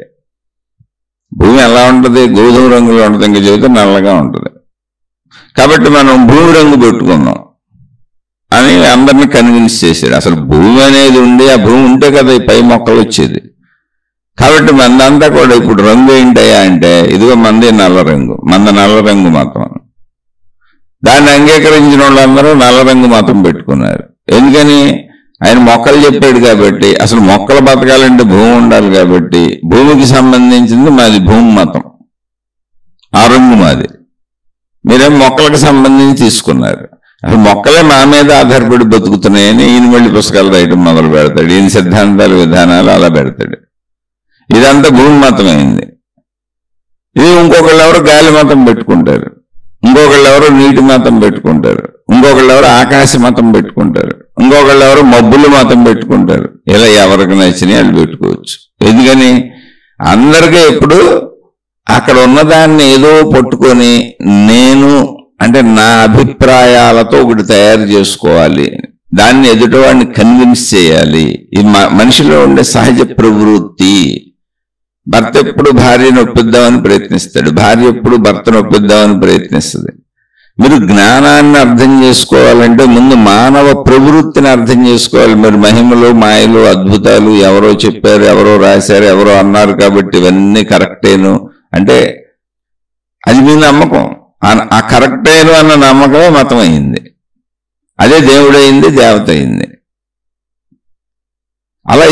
భూమి ఎలా ఉంటుంది, గోధుమ రంగులో ఉంటుంది, ఇంకా చెబితే నల్లగా ఉంటుంది. కాబట్టి మనం భూమి రంగు పెట్టుకుందాం అని అందరినీ కన్విన్స్ చేశాడు. అసలు భూమి అనేది ఉండి, ఆ భూమి ఉంటే కదా ఈ పై మొక్కలు వచ్చేది. కాబట్టి మందంతా కూడా ఇప్పుడు రంగు ఏంటయ్యా అంటే, ఇదిగో మంది నల్ల రంగు, నల్ల రంగు మతం. దాన్ని అంగీకరించిన వాళ్ళందరూ నల్ల రంగు మతం పెట్టుకున్నారు. ఎందుకని? ఆయన మొక్కలు చెప్పాడు కాబట్టి. అసలు మొక్కలు బతకాలంటే భూమి ఉండాలి కాబట్టి భూమికి సంబంధించింది మాది భూమి మతం, ఆ రంగు మాది. మీరేం మొక్కలకు సంబంధించి తీసుకున్నారు. అసలు మొక్కలే మా మీద ఆధారపడి బతుకుతున్నాయని ఈయన మళ్ళీ పుస్తకాలు రాయటం మొదలు పెడతాడు. ఈయన సిద్ధాంతాలు, విధానాలు అలా పెడతాడు. ఇదంతా భూమి మతం అయింది. ఇది ఇంకొకళ్ళు ఎవరు గాలి మతం పెట్టుకుంటారు, ఇంకొకళ్ళు ఎవరు నీటి మతం పెట్టుకుంటారు, ఇంకొకళ్ళు ఎవరు ఆకాశ మతం పెట్టుకుంటారు, ఇంకొకళ్ళు ఎవరు మబ్బుల మతం పెట్టుకుంటారు. ఇలా ఎవరికి నచ్చినాయి వాళ్ళు పెట్టుకోవచ్చు. ఎందుకని? అందరికీ ఎప్పుడు అక్కడ ఉన్నదాన్ని ఏదో పట్టుకొని నేను అంటే నా అభిప్రాయాలతో ఒకటి తయారు చేసుకోవాలి, దాన్ని ఎదుటివాడిని కన్విన్స్ చేయాలి. ఇది మనిషిలో ఉండే సహజ ప్రవృత్తి. భర్త ఎప్పుడు భార్యను ఒప్పిద్దామని ప్రయత్నిస్తాడు, భార్య ఎప్పుడు భర్తను ఒప్పిద్దామని ప్రయత్నిస్తుంది. మీరు జ్ఞానాన్ని అర్థం చేసుకోవాలంటే ముందు మానవ ప్రవృత్తిని అర్థం చేసుకోవాలి. మీరు మహిమలు, మాయలు, అద్భుతాలు ఎవరో చెప్పారు, ఎవరో రాశారు, ఎవరో అన్నారు కాబట్టి ఇవన్నీ కరెక్టేను అంటే అది మీ నమ్మకం. ఆ కరెక్టేను అన్న నమ్మకమే మతం అయింది. అదే దేవుడైంది, దేవత అయింది. అలా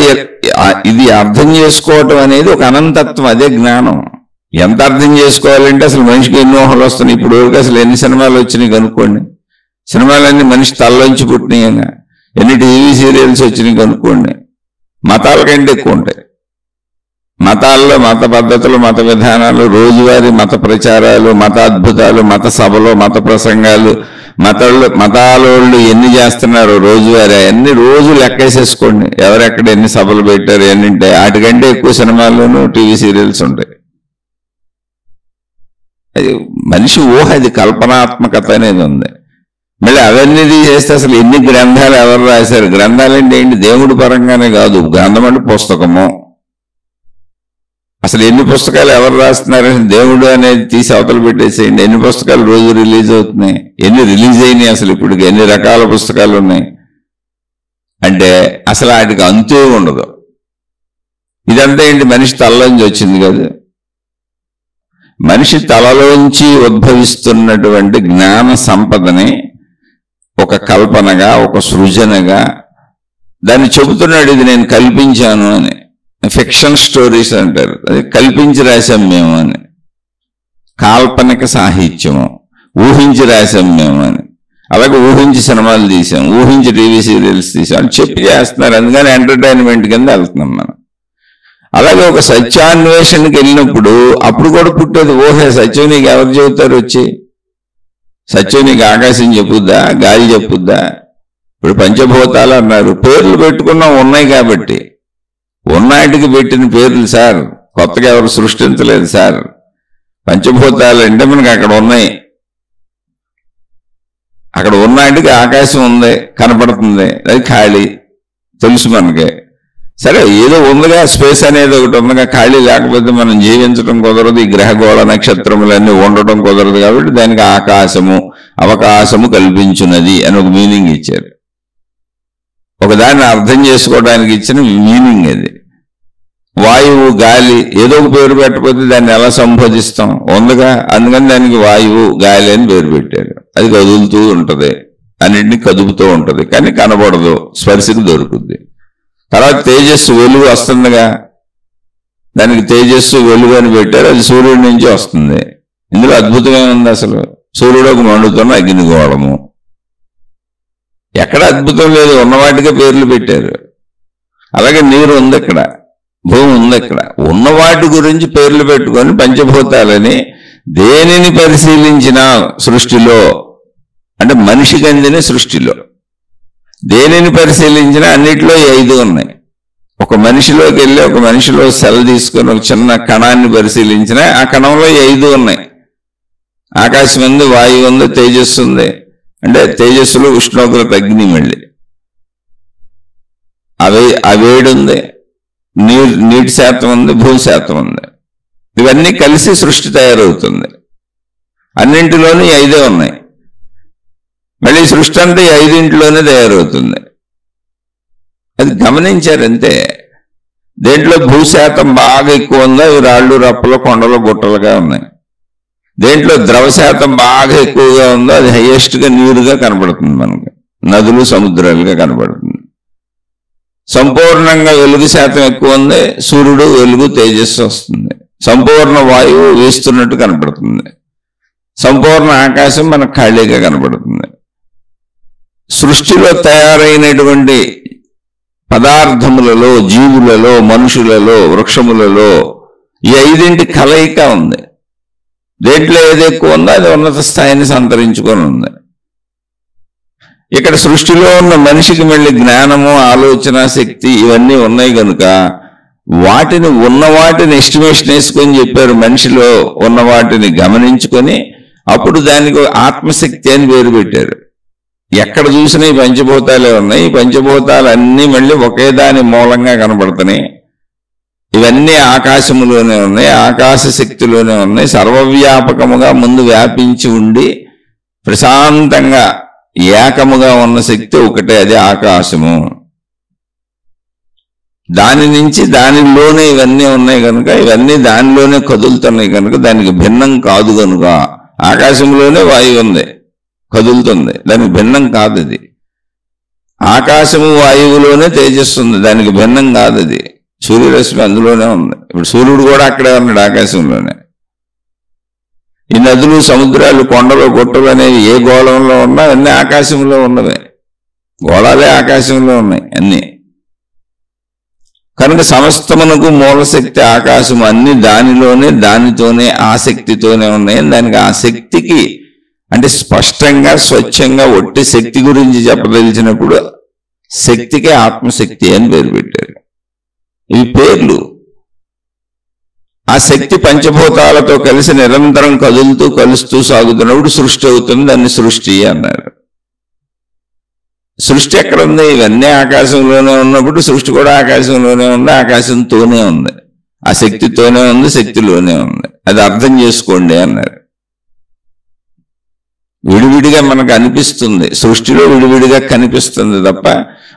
ఇది అర్థం చేసుకోవటం అనేది ఒక అనంతత్వం, అదే జ్ఞానం. ఎంత అర్థం చేసుకోవాలంటే అసలు మనిషికి ఎన్ని ఊహలు వస్తున్నాయి. ఇప్పుడు వరకు అసలు ఎన్ని సినిమాలు వచ్చినాయి కనుక్కోండి. సినిమాలన్నీ మనిషి తలలోంచి పుట్టినాయిగా. ఎన్ని టీవీ సీరియల్స్ వచ్చినాయి కనుక్కోండి. మతాల కంటే ఎక్కువ ఉంటాయి. మతాల్లో మత పద్ధతులు, మత విధానాలు, రోజువారీ మత ప్రచారాలు, మత అద్భుతాలు, మత సభలు, మత ప్రసంగాలు, మతాలోళ్ళు ఎన్ని చేస్తున్నారు రోజువారీ అన్ని రోజు లెక్కేసేసుకోండి. ఎవరెక్కడ ఎన్ని సభలు పెట్టారు ఎన్నింటే వాటికంటే ఎక్కువ సినిమాల్లోనూ టీవీ సీరియల్స్ ఉంటాయి. అది మనిషి ఊహ, అది కల్పనాత్మకత అనేది ఉంది. మళ్ళీ అవన్నీ చేస్తే అసలు ఎన్ని గ్రంథాలు ఎవరు రాశారు? గ్రంథాలంటే ఏంటి? దేవుడి పరంగానే కాదు, గ్రంథం అంటే పుస్తకము. అసలు ఎన్ని పుస్తకాలు ఎవరు రాస్తున్నారని దేవుడు అనేది తీసి అవతలు పెట్టేసేయండి. ఎన్ని పుస్తకాలు రోజు రిలీజ్ అవుతున్నాయి, ఎన్ని రిలీజ్ అయినాయి, అసలు ఇప్పుడు ఎన్ని రకాల పుస్తకాలు ఉన్నాయి అంటే అసలు వాటికి అంతే ఉండదు. ఇదంతా ఏంటి? మనిషి తలలోంచి వచ్చింది కాదు. మనిషి తలలోంచి ఉద్భవిస్తున్నటువంటి జ్ఞాన సంపదని ఒక కల్పనగా, ఒక సృజనగా దాన్ని చెబుతున్నాడు. ఇది నేను కల్పించాను అని. ఫిక్షన్ స్టోరీస్ అంటారు, అది కల్పించి రాశాం మేము అని. కాల్పనిక సాహిత్యము, ఊహించి రాశాం మేము అని. అలాగే ఊహించి సినిమాలు తీసాం, ఊహించి టీవీ సీరియల్స్ తీసాం అని చెప్పి చేస్తున్నారు. అందుకని ఎంటర్టైన్మెంట్ కింద వెళ్తున్నాం మనం. అలాగే ఒక సత్యాన్వేషణకి వెళ్ళినప్పుడు అప్పుడు కూడా పుట్టేది ఓహే సత్యం నీకు ఎవరు చెబుతారు వచ్చి? సత్యం నీకు ఆకాశం చెప్పుద్దా, గాలి చెప్పుద్దా? ఇప్పుడు పంచభూతాలు అన్నారు, పేర్లు పెట్టుకున్నాం ఉన్నాయి కాబట్టి. ఉన్నాటికి పెట్టిన పేర్లు సార్, కొత్తగా ఎవరు సృష్టించలేదు సార్. పంచభూతాలు అంటే మనకి అక్కడ ఉన్నాయి. అక్కడ ఉన్నాటికి ఆకాశం ఉంది, కనపడుతుంది, అది ఖాళీ తెలుసు మనకి. సరే ఏదో ఉందిగా, స్పేస్ అనేది ఒకటి ఉందిగా, ఖాళీ లేకపోతే మనం జీవించడం కుదరదు, ఈ గ్రహగోళ నక్షత్రములన్నీ ఉండటం కుదరదు. కాబట్టి దానికి ఆకాశము అవకాశము కల్పించున్నది అని ఒక మీనింగ్ ఇచ్చారు. ఒకదాన్ని అర్థం చేసుకోవడానికి ఇచ్చిన మీనింగ్ అది. వాయువు, గాలి ఏదో ఒక పేరు పెట్టకపోతే దాన్ని ఎలా సంబోధిస్తాం? ఉందిగా, అందుకని దానికి వాయువు, గాలి అని పేరు పెట్టారు. అది కదులుతూ ఉంటుంది, అన్నింటినీ కదుపుతూ ఉంటుంది, కానీ కనబడదు, స్పర్శకు దొరుకుద్ది. తర్వాత తేజస్సు, వెలుగు వస్తుందిగా, దానికి తేజస్సు వెలుగు అని పెట్టారు. అది సూర్యుడి నుంచి వస్తుంది. ఇందులో అద్భుతమేముంది అసలు? సూర్యుడు ఒక మండుతున్న అగ్నిగోళము. ఎక్కడ అద్భుతం లేదు, ఉన్నవాటికే పేర్లు పెట్టారు. అలాగే నీరు ఉంది ఇక్కడ, భూమి ఉంది ఇక్కడ. ఉన్నవాటి గురించి పేర్లు పెట్టుకొని పంచభూతాలని దేనిని పరిశీలించినా సృష్టిలో, అంటే మనిషికి అందిన సృష్టిలో దేనిని పరిశీలించినా అన్నిట్లో 5 ఉన్నాయి. ఒక మనిషిలోకి వెళ్ళి ఒక మనిషిలో సెల్ తీసుకొని ఒక చిన్న కణాన్ని పరిశీలించినా ఆ కణంలో 5 ఉన్నాయి. ఆకాశం ఉంది, వాయువు ఉంది, తేజస్సు ఉంది. అంటే తేజస్సులో ఉష్ణోగ్రత, అగ్ని, మళ్ళీ వేడి ఉంది, నీటి శాతం ఉంది, భూమి శాతం ఉంది. ఇవన్నీ కలిసి సృష్టి తయారవుతుంది. అన్నింటిలోనూ 5 ఉన్నాయి. మళ్ళీ సృష్టి అంటే 5 తయారవుతుంది. అది గమనించారంతే. దేంట్లో భూశాతం బాగా ఎక్కువ ఉందో అవి రాళ్ళు, రప్పలు, కొండలు, గుట్టలుగా ఉన్నాయి. దేంట్లో ద్రవ శాతం బాగా ఎక్కువగా ఉందో అది హైయెస్ట్గా నీరుగా కనబడుతుంది, మనకి నదులు, సముద్రాలుగా కనబడుతుంది. సంపూర్ణంగా వెలుగు శాతం ఎక్కువ ఉంది, సూర్యుడు, వెలుగు, తేజస్సు వస్తుంది. సంపూర్ణ వాయువు వీస్తున్నట్టు కనబడుతుంది. సంపూర్ణ ఆకాశం మనకు ఖాళీగా కనబడుతుంది. సృష్టిలో తయారైనటువంటి పదార్థములలో, జీవులలో, మనుషులలో, వృక్షములలో ఈ 5 కలయిక ఉంది. దేంట్లో ఏది ఎక్కువ ఉందో అది ఉన్నత స్థాయిని సంతరించుకొని ఉంది. ఇక్కడ సృష్టిలో ఉన్న మనిషికి మళ్ళీ జ్ఞానము, ఆలోచన శక్తి ఇవన్నీ ఉన్నాయి కనుక ఉన్నవాటిని ఎస్టిమేషన్ వేసుకొని చెప్పారు. మనిషిలో ఉన్న వాటిని గమనించుకొని అప్పుడు దానికి ఆత్మశక్తి అని పేరు పెట్టారు. ఎక్కడ చూసినా ఈ పంచభూతాలే ఉన్నాయి. ఈ పంచభూతాలన్నీ మళ్ళీ ఒకే దాని మూలంగా కనబడుతున్నాయి. ఇవన్నీ ఆకాశములోనే ఉన్నాయి, ఆకాశ శక్తిలోనే ఉన్నాయి. సర్వవ్యాపకముగా ముందు వ్యాపించి ఉండి ప్రశాంతంగా ఏకముగా ఉన్న శక్తి ఒకటే, అది ఆకాశము. దాని నుంచి దానిలోనే ఇవన్నీ ఉన్నాయి కనుక, ఇవన్నీ దానిలోనే కదులుతున్నాయి కనుక దానికి భిన్నం కాదు కనుక. ఆకాశంలోనే వాయువు ఉంది, కదులుతుంది, దానికి భిన్నం కాదు అది. ఆకాశము వాయువులోనే తేజస్సు ఉంది, దానికి భిన్నం కాదు అది. సూర్యరశ్మి అందులోనే ఉంది. ఇప్పుడు సూర్యుడు కూడా అక్కడే ఉన్నాడు, ఆకాశంలోనే. ఈ నదులు, సముద్రాలు, కొండలు, గుట్టలు అనేవి ఏ గోళంలో ఉన్నా అన్నీ ఆకాశంలో ఉన్నవే. గోళాలే ఆకాశంలో ఉన్నాయి అన్నీ. కనుక సమస్తమునకు మూలశక్తి ఆకాశము. అన్ని దానిలోనే, దానితోనే, ఆ శక్తితోనే ఉన్నాయి. దానికి ఆ శక్తికి అంటే స్పష్టంగా, స్వచ్ఛంగా ఒట్టి శక్తి గురించి చెప్పదలిచినప్పుడు శక్తికే ఆత్మశక్తి అని పేరు పెట్టారు. ఇవి పేర్లు. ఆ శక్తి పంచభూతాలతో కలిసి నిరంతరం కదులుతూ, కలుస్తూ సాగుతున్నప్పుడు సృష్టి అవుతుంది. దాన్ని సృష్టి అన్నారు. సృష్టి ఎక్కడ ఉంది? ఇవన్నీ ఆకాశంలోనే ఉన్నప్పుడు సృష్టి కూడా ఆకాశంలోనే ఉంది, ఆకాశంతోనే ఉంది, ఆ శక్తితోనే ఉంది, శక్తిలోనే ఉంది. అది అర్థం చేసుకోండి అన్నారు. విడివిడిగా మనకు అనిపిస్తుంది, సృష్టిలో విడివిడిగా కనిపిస్తుంది తప్ప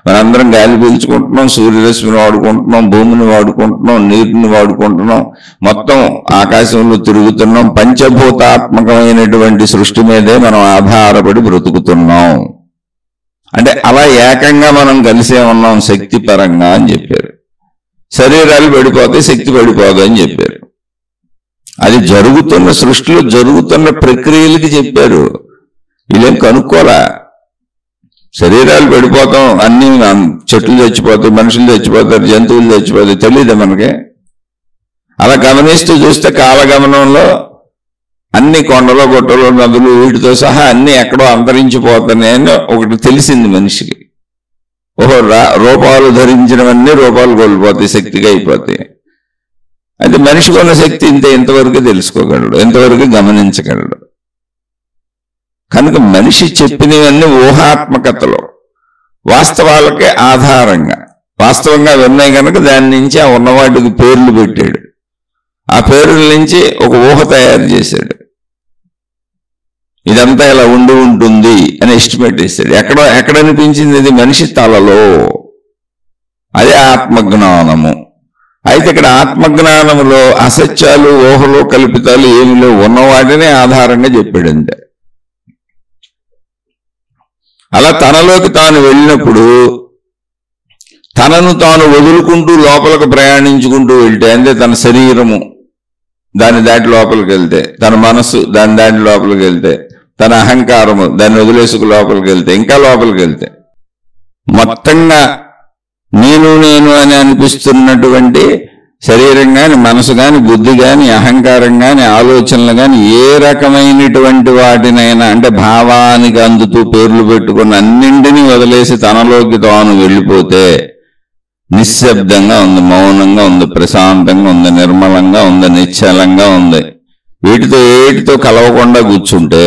మనందరం గాలి పీల్చుకుంటున్నాం, సూర్యరశ్మిని వాడుకుంటున్నాం, భూమిని వాడుకుంటున్నాం, నీటిని వాడుకుంటున్నాం, మొత్తం ఆకాశంలో తిరుగుతున్నాం. పంచభూతాత్మకమైనటువంటి సృష్టి మీదే మనం ఆధారపడి బ్రతుకుతున్నాం. అంటే అలా ఏకంగా మనం కలిసే ఉన్నాం శక్తి పరంగా అని చెప్పారు. శరీరాలు పడిపోతాయి, శక్తి పడిపోదు అని చెప్పారు. అది జరుగుతున్న సృష్టిలో జరుగుతున్న ప్రక్రియలకి చెప్పారు. వీళ్ళేం కనుక్కోలే. శరీరాలు పడిపోతాం, అన్ని చెట్లు చచ్చిపోతాయి, మనుషులు చచ్చిపోతారు, జంతువులు చచ్చిపోతాయి, తెలియదు మనకి. అలా గమనిస్తూ చూస్తే కాలగమనంలో అన్ని కొండలు గుట్టలు నదులు వీటితో సహా అన్ని ఎక్కడో అంతరించిపోతున్నాయని ఒకటి తెలిసింది మనిషికి. ఓహో, రూపాలు ధరించినవన్నీ రూపాలు కోల్పోతాయి, శక్తిగా అయిపోతాయి. అయితే మనిషికి ఉన్న శక్తి ఇంతవరకు తెలుసుకోగలడు, ఇంతవరకు గమనించగలడు. కనుక మనిషి చెప్పినవన్నీ ఊహాత్మకతలో వాస్తవాలకే ఆధారంగా వాస్తవంగా విన్నాయి కనుక దాని నుంచి ఆ ఉన్నవాటికి పేర్లు పెట్టాడు. ఆ పేర్ల నుంచి ఒక ఊహ తయారు చేశాడు. ఇదంతా ఇలా ఉండి ఉంటుంది అని ఎస్టిమేట్ చేశాడు. ఎక్కడ అనిపించింది? ఇది మనిషి తలలో. అదే ఆత్మజ్ఞానము. అయితే ఇక్కడ ఆత్మజ్ఞానములో అసత్యాలు, ఊహలు, కల్పితాలు ఏమి లేవు, ఉన్నవాటిని ఆధారంగా చెప్పాడు అంతే. అలా తనలోకి తాను వెళ్ళినప్పుడు తనను తాను వదులుకుంటూ లోపలికి ప్రయాణించుకుంటూ వెళ్తే, అంటే తన శరీరము దాన్ని దాటి లోపలికి వెళ్తే, తన మనస్సు దాన్ని దాటి లోపలికి వెళ్తే, తన అహంకారము దాన్ని వదిలేసుకు లోపలికి వెళ్తే, ఇంకా లోపలికి వెళ్తే మొత్తంగా నేను అని అనిపిస్తున్నటువంటి శరీరం కానీ, మనసు కానీ, బుద్ధి కానీ, అహంకారం కానీ, ఆలోచనలు కానీ ఏ రకమైనటువంటి వాటినైనా, అంటే భావానికి అందుతూ పేర్లు పెట్టుకున్న అన్నింటినీ వదిలేసి తనలోకి తాను వెళ్ళిపోతే నిశ్శబ్దంగా ఉంది, మౌనంగా ఉంది, ప్రశాంతంగా ఉంది, నిర్మలంగా ఉంది, నిశ్చలంగా ఉంది. వీటితో కలవకుండా కూర్చుంటే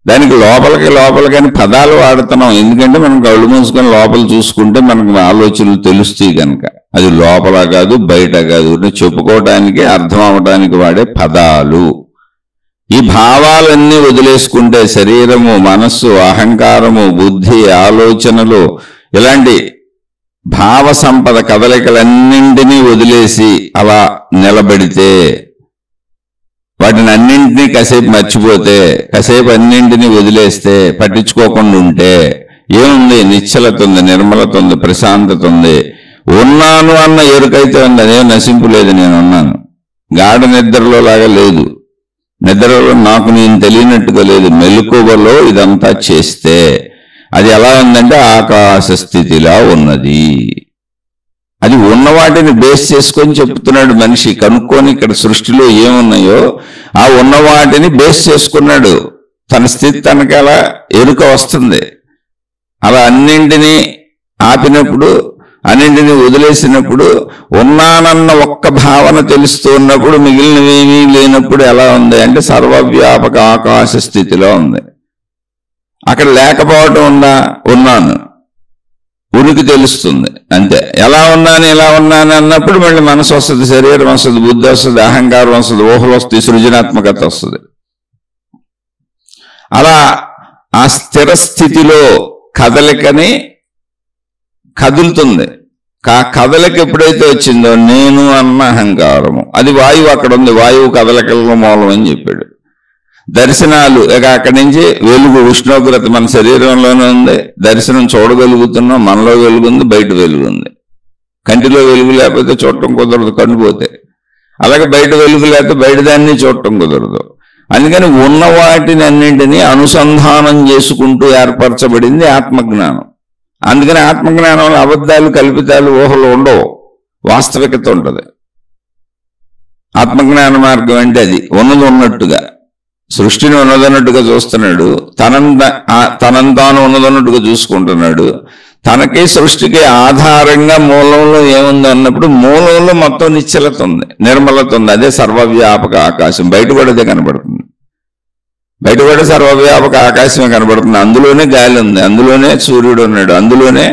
దానికి లోపలికి పదాలు వాడుతున్నాం. ఎందుకంటే మనం కళ్ళు మూసుకొని లోపల చూసుకుంటే మనకు ఆలోచనలు తెలుస్తాయి కనుక. అది లోపల కాదు, బయట కాదు, చెప్పుకోవటానికి అర్థం అవటానికి వాడే పదాలు. ఈ భావాలన్నీ వదిలేసుకుంటే శరీరము, మనస్సు, అహంకారము, బుద్ధి, ఆలోచనలు, ఇలాంటి భావ సంపద కదలికలన్నింటినీ వదిలేసి అలా నిలబడితే, వాటిని అన్నింటినీ కాసేపు మర్చిపోతే, కాసేపు అన్నింటినీ వదిలేస్తే, పట్టించుకోకుండా ఉంటే ఏముంది? నిశ్చలత ఉంది, నిర్మలత ఉంది, ప్రశాంతత ఉంది. ఉన్నాను అన్న ఎరుకైతే ఉంది, అదేం నశింపు లేదు. నేను ఉన్నాను, గాఢ నిద్రలో లాగా లేదు, నిద్రలో నాకు నేను తెలియనట్టుగా లేదు. మెలకువలో ఇదంతా చేస్తే అది ఎలా ఉందంటే ఆకాశ స్థితిలా ఉన్నది. అది ఉన్న వాటిని బేస్ చేసుకొని చెప్తున్నాడు మనిషి. కనుక్కొని ఇక్కడ సృష్టిలో ఏమున్నాయో ఆ ఉన్న వాటిని బేస్ చేసుకున్నాడు. తన స్థితి తనకి అలా ఎరుక వస్తుంది. అలా అన్నింటినీ ఆపినప్పుడు, అన్నింటినీ వదిలేసినప్పుడు, ఉన్నానన్న ఒక్క భావన తెలుస్తూ ఉన్నప్పుడు మిగిలినవేమీ లేనప్పుడు ఎలా ఉంది అంటే సర్వవ్యాపక ఆకాశ స్థితిలో ఉంది. అక్కడ లేకపోవటం ఉందా? ఉన్నాను, ఉనికి తెలుస్తుంది అంతే. ఎలా ఉన్నాను అన్నప్పుడు మళ్ళీ మనసు వస్తుంది, శరీరం వస్తుంది, బుద్ధి వస్తుంది, అహంకారం వస్తుంది, ఊహలు వస్తుంది, సృజనాత్మకత వస్తుంది. అలా ఆ స్థిర స్థితిలో కదలికని కదులుతుంది. కదలిక ఎప్పుడైతే వచ్చిందో నేను అన్న అహంకారము, అది వాయువు అక్కడ ఉంది. వాయువు కదలికల మూలం అని చెప్పాడు. దర్శనాలు ఇక అక్కడి నుంచి వెలుగు, ఉష్ణోగ్రత మన శరీరంలోనే ఉంది. దర్శనం చూడగలుగుతున్నాం, మనలో వెలుగు ఉంది, బయట వెలుగు ఉంది. కంటిలో వెలుగు లేకపోతే చూడటం కుదరదు, కనుపోతే. అలాగే బయట వెలుగు లేకపోతే బయట దాన్ని చూడటం కుదరదు. అందుకని ఉన్న వాటిని అన్నింటినీ అనుసంధానం చేసుకుంటూ ఏర్పరచబడింది ఆత్మజ్ఞానం. అందుకని ఆత్మజ్ఞానంలో అబద్ధాలు, కల్పితాలు, ఊహలు ఉండవు, వాస్తవికత ఉంటుంది. ఆత్మజ్ఞాన మార్గం అంటే అది ఉన్నది ఉన్నట్టుగా, సృష్టిని ఉన్నదన్నట్టుగా చూస్తున్నాడు, తనంతాను ఉన్నదన్నట్టుగా చూసుకుంటున్నాడు. తనకి సృష్టికి ఆధారంగా మూలంలో ఏముంది అన్నప్పుడు మూలంలో మొత్తం నిశ్చలత ఉంది, నిర్మలత ఉంది. అదే సర్వవ్యాపక ఆకాశం. బయట కూడా అదే కనబడుతుంది. బయట కూడా సర్వవ్యాపక ఆకాశమే కనబడుతుంది. అందులోనే గాలి ఉంది, అందులోనే సూర్యుడు ఉన్నాడు, అందులోనే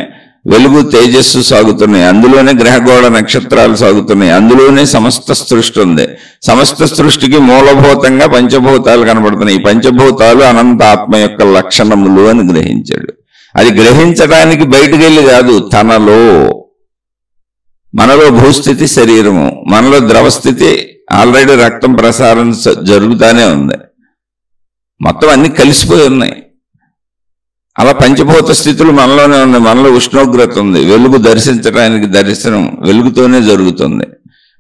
వెలుగు, తేజస్సు సాగుతున్నాయి, అందులోనే గ్రహగోళ నక్షత్రాలు సాగుతున్నాయి, అందులోనే సమస్త సృష్టి ఉంది. సమస్త సృష్టికి మూలభూతంగా పంచభూతాలు కనబడుతున్నాయి. ఈ పంచభూతాలు అనంత ఆత్మ యొక్క లక్షణములు అని గ్రహించాడు. అది గ్రహించడానికి బయటికి వెళ్ళి కాదు, తనలో. మనలో భూస్థితి శరీరము, మనలో ద్రవస్థితి ఆల్రెడీ రక్తం ప్రసారం జరుగుతూనే ఉంది. మొత్తం అన్ని కలిసిపోయి ఉన్నాయి. అలా పంచభూత స్థితులు మనలోనే ఉన్నాయి. మనలో ఉష్ణోగ్రత ఉంది, వెలుగు దర్శించడానికి దర్శనం వెలుగుతోనే జరుగుతుంది.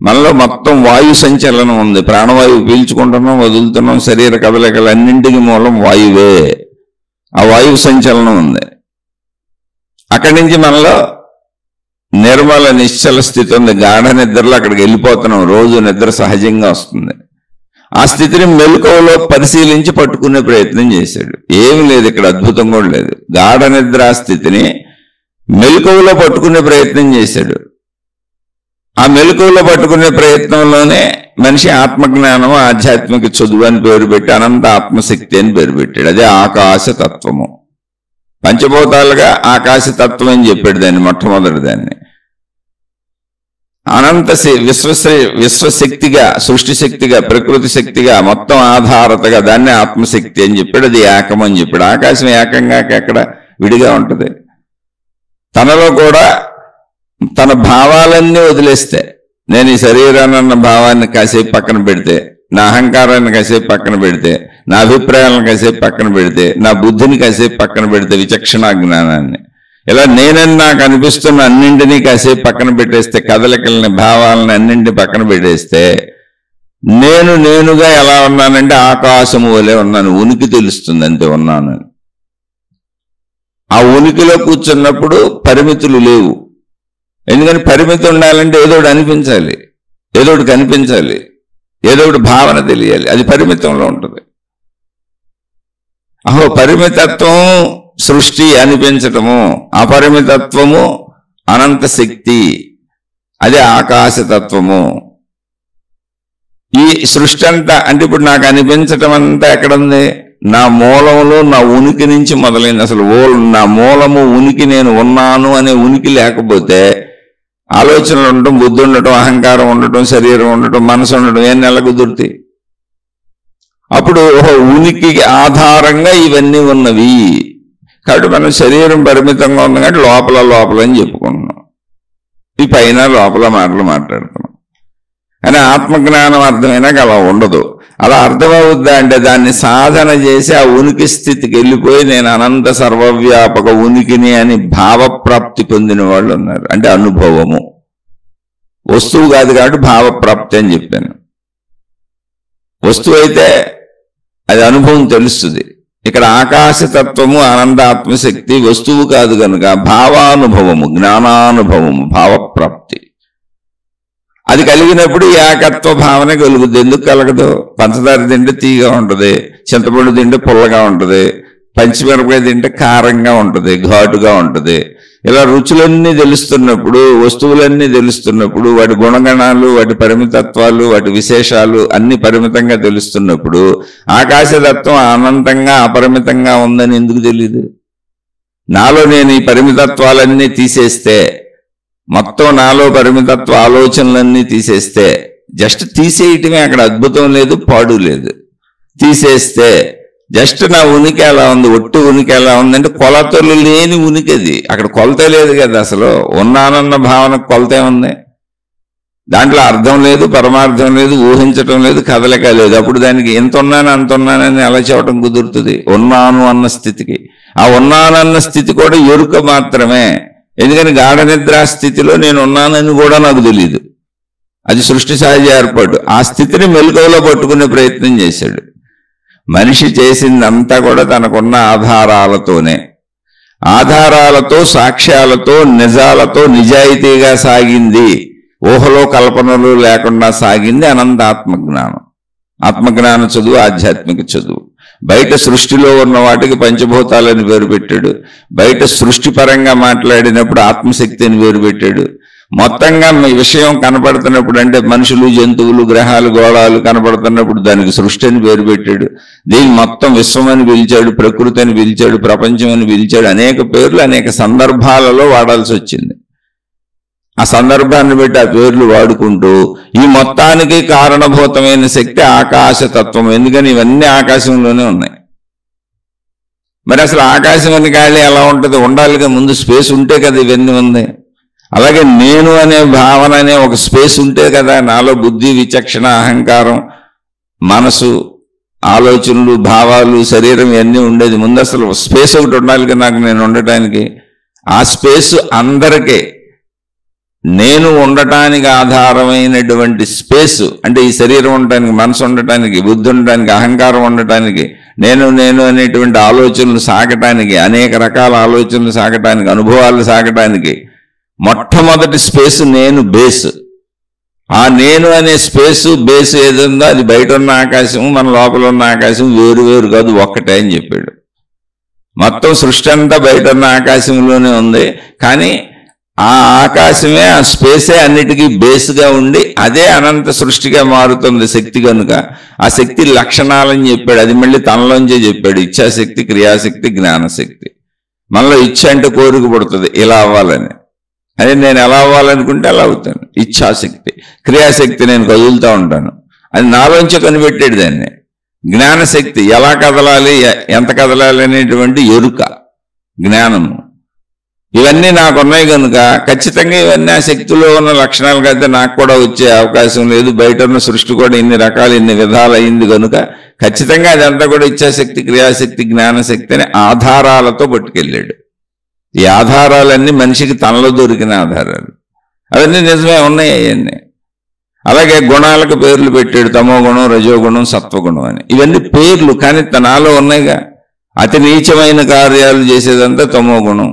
మనలో మొత్తం వాయు సంచలనం ఉంది, ప్రాణవాయువు పీల్చుకుంటున్నాం, వదులుతున్నాం. శరీర కదలికలన్నింటికి మూలం వాయువే. ఆ వాయువు సంచలనం ఉంది. అక్కడి నుంచి మనలో నిర్మల నిశ్చల స్థితి ఉంది. గాఢ నిద్రలో అక్కడికి వెళ్ళిపోతున్నాం. రోజు నిద్ర సహజంగా వస్తుంది. ఆ స్థితిని మెలకువలో పరిశీలించి పట్టుకునే ప్రయత్నం చేశాడు. ఏమి లేదు ఇక్కడ, అద్భుతం కూడా లేదు. గాఢ నిద్ర స్థితిని మెలకువలో పట్టుకునే ప్రయత్నం చేశాడు. ఆ మెలకువలో పట్టుకునే ప్రయత్నంలోనే మనిషి ఆత్మజ్ఞానం, ఆధ్యాత్మిక చదువు అని పేరు పెట్టి అనంత ఆత్మశక్తి అని పేరు పెట్టాడు. అదే ఆకాశతత్వము. పంచభూతాలుగా ఆకాశతత్వం అని చెప్పాడు దాన్ని, మొట్టమొదటి దాన్ని. అనంత విశ్వశక్తిగా, సృష్టి శక్తిగా, ప్రకృతి శక్తిగా, మొత్తం ఆధారతగా దాన్ని ఆత్మశక్తి అని చెప్పాడు. అది ఏకం అని చెప్పాడు. ఆకాశం ఏకంగా ఎక్కడ విడిగా ఉంటుంది. తనలో కూడా తన భావాలన్నీ వదిలేస్తే, నేను ఈ శరీరాన్ని భావాన్ని కాసేపు పక్కన పెడితే, నా అహంకారాన్ని కాసేపు పక్కన పెడితే, నా అభిప్రాయాలను కాసేపు పక్కన పెడితే, నా బుద్ధిని కాసేపు పక్కన పెడితే, విచక్షణ జ్ఞానాన్ని, ఇలా నేనని నాకు అనిపిస్తున్న అన్నింటినీ కాసేపు పక్కన పెట్టేస్తే, కదలికల్ని, భావాలని అన్నింటినీ పక్కన పెట్టేస్తే, నేనుగా ఎలా ఉన్నానంటే ఆకాశము వలె ఉన్నాను. ఉనికి తెలుస్తుంది అంతే ఉన్నాను. ఆ ఉనికిలో కూర్చున్నప్పుడు పరిమితులు లేవు. ఎందుకని పరిమితి ఉండాలంటే ఏదో ఒకటి అనిపించాలి, ఏదో ఒకటి కనిపించాలి, ఏదో ఒకటి భావన తెలియాలి. అది పరిమితంలో ఉంటుంది. పరిమితత్వం సృష్టి అనిపించటము, అపరిమితత్వము అనంత శక్తి, అదే ఆకాశతత్వము. ఈ సృష్టి అంతా అంటే ఇప్పుడు నాకు అనిపించటం అంతా ఎక్కడుంది? నా మూలంలో, నా ఉనికి నుంచి మొదలైంది. అసలు నా మూలము ఉనికి, నేను ఉన్నాను అనే ఉనికి లేకపోతే ఆలోచనలు ఉండటం, బుద్ధి ఉండటం, అహంకారం ఉండటం, శరీరం ఉండటం, మనసు ఉండటం ఏం నెల కుదురుతాయి? అప్పుడు ఉనికి ఆధారంగా ఇవన్నీ ఉన్నవి. కాబట్టి మనం శరీరం పరిమితంగా ఉంది కాబట్టి లోపల అని చెప్పుకుంటున్నాం. ఈ పైన లోపల మాటలు మాట్లాడుతున్నాం. కానీ ఆత్మజ్ఞానం అర్థమైనాక అలా ఉండదు. అలా అర్థమవుద్దా అంటే దాన్ని సాధన చేసి ఆ ఉనికి స్థితికి వెళ్ళిపోయి నేను అనంత సర్వవ్యాపక ఉనికిని అని భావప్రాప్తి పొందిన వాళ్ళు ఉన్నారు. అంటే అనుభవము, వస్తువు కాదు కాబట్టి భావప్రాప్తి అని చెప్పాను. వస్తువు అయితే అది అనుభవం తెలుస్తుంది. ఇక్కడ ఆకాశతత్వము, ఆనంద ఆత్మశక్తి వస్తువు కాదు కనుక భావానుభవము, జ్ఞానానుభవము, భావప్రాప్తి అది కలిగినప్పుడు ఏకత్వ భావన కలుగుద్ది. ఎందుకు కలగదు? పంచదార తింటే తీగా ఉంటుంది, చింతపండు తింటే పుల్లగా ఉంటుంది, పచ్చిమిరపకాయ తింటే కారంగా ఉంటుంది, ఘాటుగా ఉంటుంది. ఇలా రుచులన్నీ తెలుస్తున్నప్పుడు, వస్తువులన్నీ తెలుస్తున్నప్పుడు, వాటి గుణగణాలు, వాటి పరిమితత్వాలు, వాటి విశేషాలు అన్ని పరిమితంగా తెలుస్తున్నప్పుడు ఆకాశతత్వం అనంతంగా అపరిమితంగా ఉందని ఎందుకు తెలియదు? నాలో నేను ఈ పరిమితత్వాలన్నీ తీసేస్తే, మొత్తం నాలో పరిమితత్వ ఆలోచనలన్నీ తీసేస్తే, జస్ట్ తీసేయటమే, అక్కడ అద్భుతం లేదు, పాడు లేదు. తీసేస్తే జస్ట్ నా ఉనికి ఎలా ఉంది, ఒట్టి ఉనికి ఎలా ఉందంటే కొలతలు లేని ఉనికి. అది అక్కడ కొలత లేదు కదా. అసలు ఉన్నానన్న భావన కొలతే ఉంది. దాంట్లో అర్థం లేదు, పరమార్థం లేదు, ఊహించటం లేదు, కదలిక లేదు. అప్పుడు దానికి ఎంత ఉన్నాను అంత ఉన్నానని ఎలా చెప్పడం కుదురుతుంది? ఉన్నాను అన్న స్థితికి. ఆ ఉన్నానన్న స్థితి కూడా ఎరుక మాత్రమే. ఎందుకని గాఢ నిద్రా స్థితిలో నేను ఉన్నానని కూడా నాకు తెలియదు. అది సృష్టి సహజ ఏర్పాటు. ఆ స్థితిని మెలకువలో పట్టుకునే ప్రయత్నం చేశాడు. మనిషి చేసిందంతా కూడా తనకున్న ఆధారాలతోనే, ఆధారాలతో, సాక్ష్యాలతో, నిజాలతో నిజాయితీగా సాగింది. ఊహలో కల్పనలు లేకుండా సాగింది అనంత ఆత్మజ్ఞానం. ఆత్మజ్ఞాన చదువు, ఆధ్యాత్మిక చదువు. బయట సృష్టిలో ఉన్న వాటికి పంచభూతాలని పేరు పెట్టాడు. బయట సృష్టి పరంగా మాట్లాడినప్పుడు ఆత్మశక్తి అని పేరు పెట్టాడు. మొత్తంగా మీ విషయం కనపడుతున్నప్పుడు అంటే మనుషులు, జంతువులు, గ్రహాలు, గోళాలు కనపడుతున్నప్పుడు దానికి సృష్టి అని పేరు పెట్టాడు. దీన్ని మొత్తం విశ్వం అని పిలిచాడు, ప్రకృతి అని పిలిచాడు, ప్రపంచం అని పిలిచాడు. అనేక పేర్లు అనేక సందర్భాలలో వాడాల్సి వచ్చింది. ఆ సందర్భాన్ని బట్టి ఆ పేర్లు వాడుకుంటూ ఈ మొత్తానికి కారణభూతమైన శక్తి ఆకాశతత్వం. ఎందుకని ఇవన్నీ ఆకాశంలోనే ఉన్నాయి. మరి అసలు ఆకాశం అని గాలి ఎలా ఉంటుంది? ఉండాలిగా, ముందు స్పేస్ ఉంటే కదా ఇవన్నీ ఉంది. అలాగే నేను అనే భావన అనే ఒక స్పేస్ ఉంటే కదా నాలో బుద్ధి, విచక్షణ, అహంకారం, మనసు, ఆలోచనలు, భావాలు, శరీరం ఇవన్నీ ఉండేది. ముందు అసలు స్పేస్ ఒకటి ఉండాలి కదా నాకు నేను ఉండటానికి. ఆ స్పేస్ అందరికీ నేను ఉండటానికి ఆధారమైనటువంటి స్పేస్ అంటే ఈ శరీరం ఉండటానికి, మనసు ఉండటానికి, బుద్ధి ఉండటానికి, అహంకారం ఉండటానికి, నేను అనేటువంటి ఆలోచనలు సాగటానికి, అనేక రకాల ఆలోచనలు సాగటానికి, అనుభవాలు సాగటానికి మొట్టమొదటి స్పేస్ నేను బేస్. ఆ నేను అనే స్పేసు బేస్ ఏదుందో అది బయట ఉన్న ఆకాశం మన లోపల ఉన్న ఆకాశం వేరు వేరు కాదు, ఒక్కటే అని చెప్పాడు. మొత్తం సృష్టి అంతా బయట ఉన్న ఆకాశంలోనే ఉంది, కానీ ఆ ఆకాశమే ఆ స్పేసే అన్నిటికీ బేస్గా ఉండి అదే అనంత సృష్టిగా మారుతుంది శక్తి కనుక. ఆ శక్తి లక్షణాలని చెప్పాడు, అది మళ్ళీ తనలోంచే చెప్పాడు. ఇచ్ఛాశక్తి, క్రియాశక్తి, జ్ఞానశక్తి. మనలో ఇచ్చ అంటే కోరిక పడుతుంది ఇలా అవ్వాలని, అదే నేను ఎలా అవ్వాలనుకుంటే అలా అవుతాను. ఇచ్ఛాశక్తి. క్రియాశక్తి, నేను కదులుతూ ఉంటాను, అది నాలోంచే కనిపెట్టాడు దాన్ని. జ్ఞానశక్తి, ఎలా కదలాలి, ఎంత కదలాలి అనేటువంటి ఎరుక, జ్ఞానము. ఇవన్నీ నాకున్నాయి కనుక ఖచ్చితంగా ఇవన్నీ ఆ శక్తిలో ఉన్న లక్షణాలు అయితే నాకు కూడా వచ్చే అవకాశం లేదు. బయట ఉన్న సృష్టి కూడా ఇన్ని రకాలు ఇన్ని విధాలు అయింది కనుక ఖచ్చితంగా అదంతా కూడా ఇచ్ఛాశక్తి, క్రియాశక్తి, జ్ఞానశక్తి అనే ఆధారాలతో పట్టుకెళ్ళాడు. ఈ ఆధారాలన్నీ మనిషికి తనలో దొరికిన ఆధారాలు, అవన్నీ నిజమే ఉన్నాయి అవన్నీ. అలాగే గుణాలకు పేర్లు పెట్టాడు, తమో గుణం, రజోగుణం, సత్వగుణం అని. ఇవన్నీ పేర్లు, కానీ తనాలో ఉన్నాయిగా. అతి నీచమైన కార్యాలు చేసేదంతా తమో గుణం,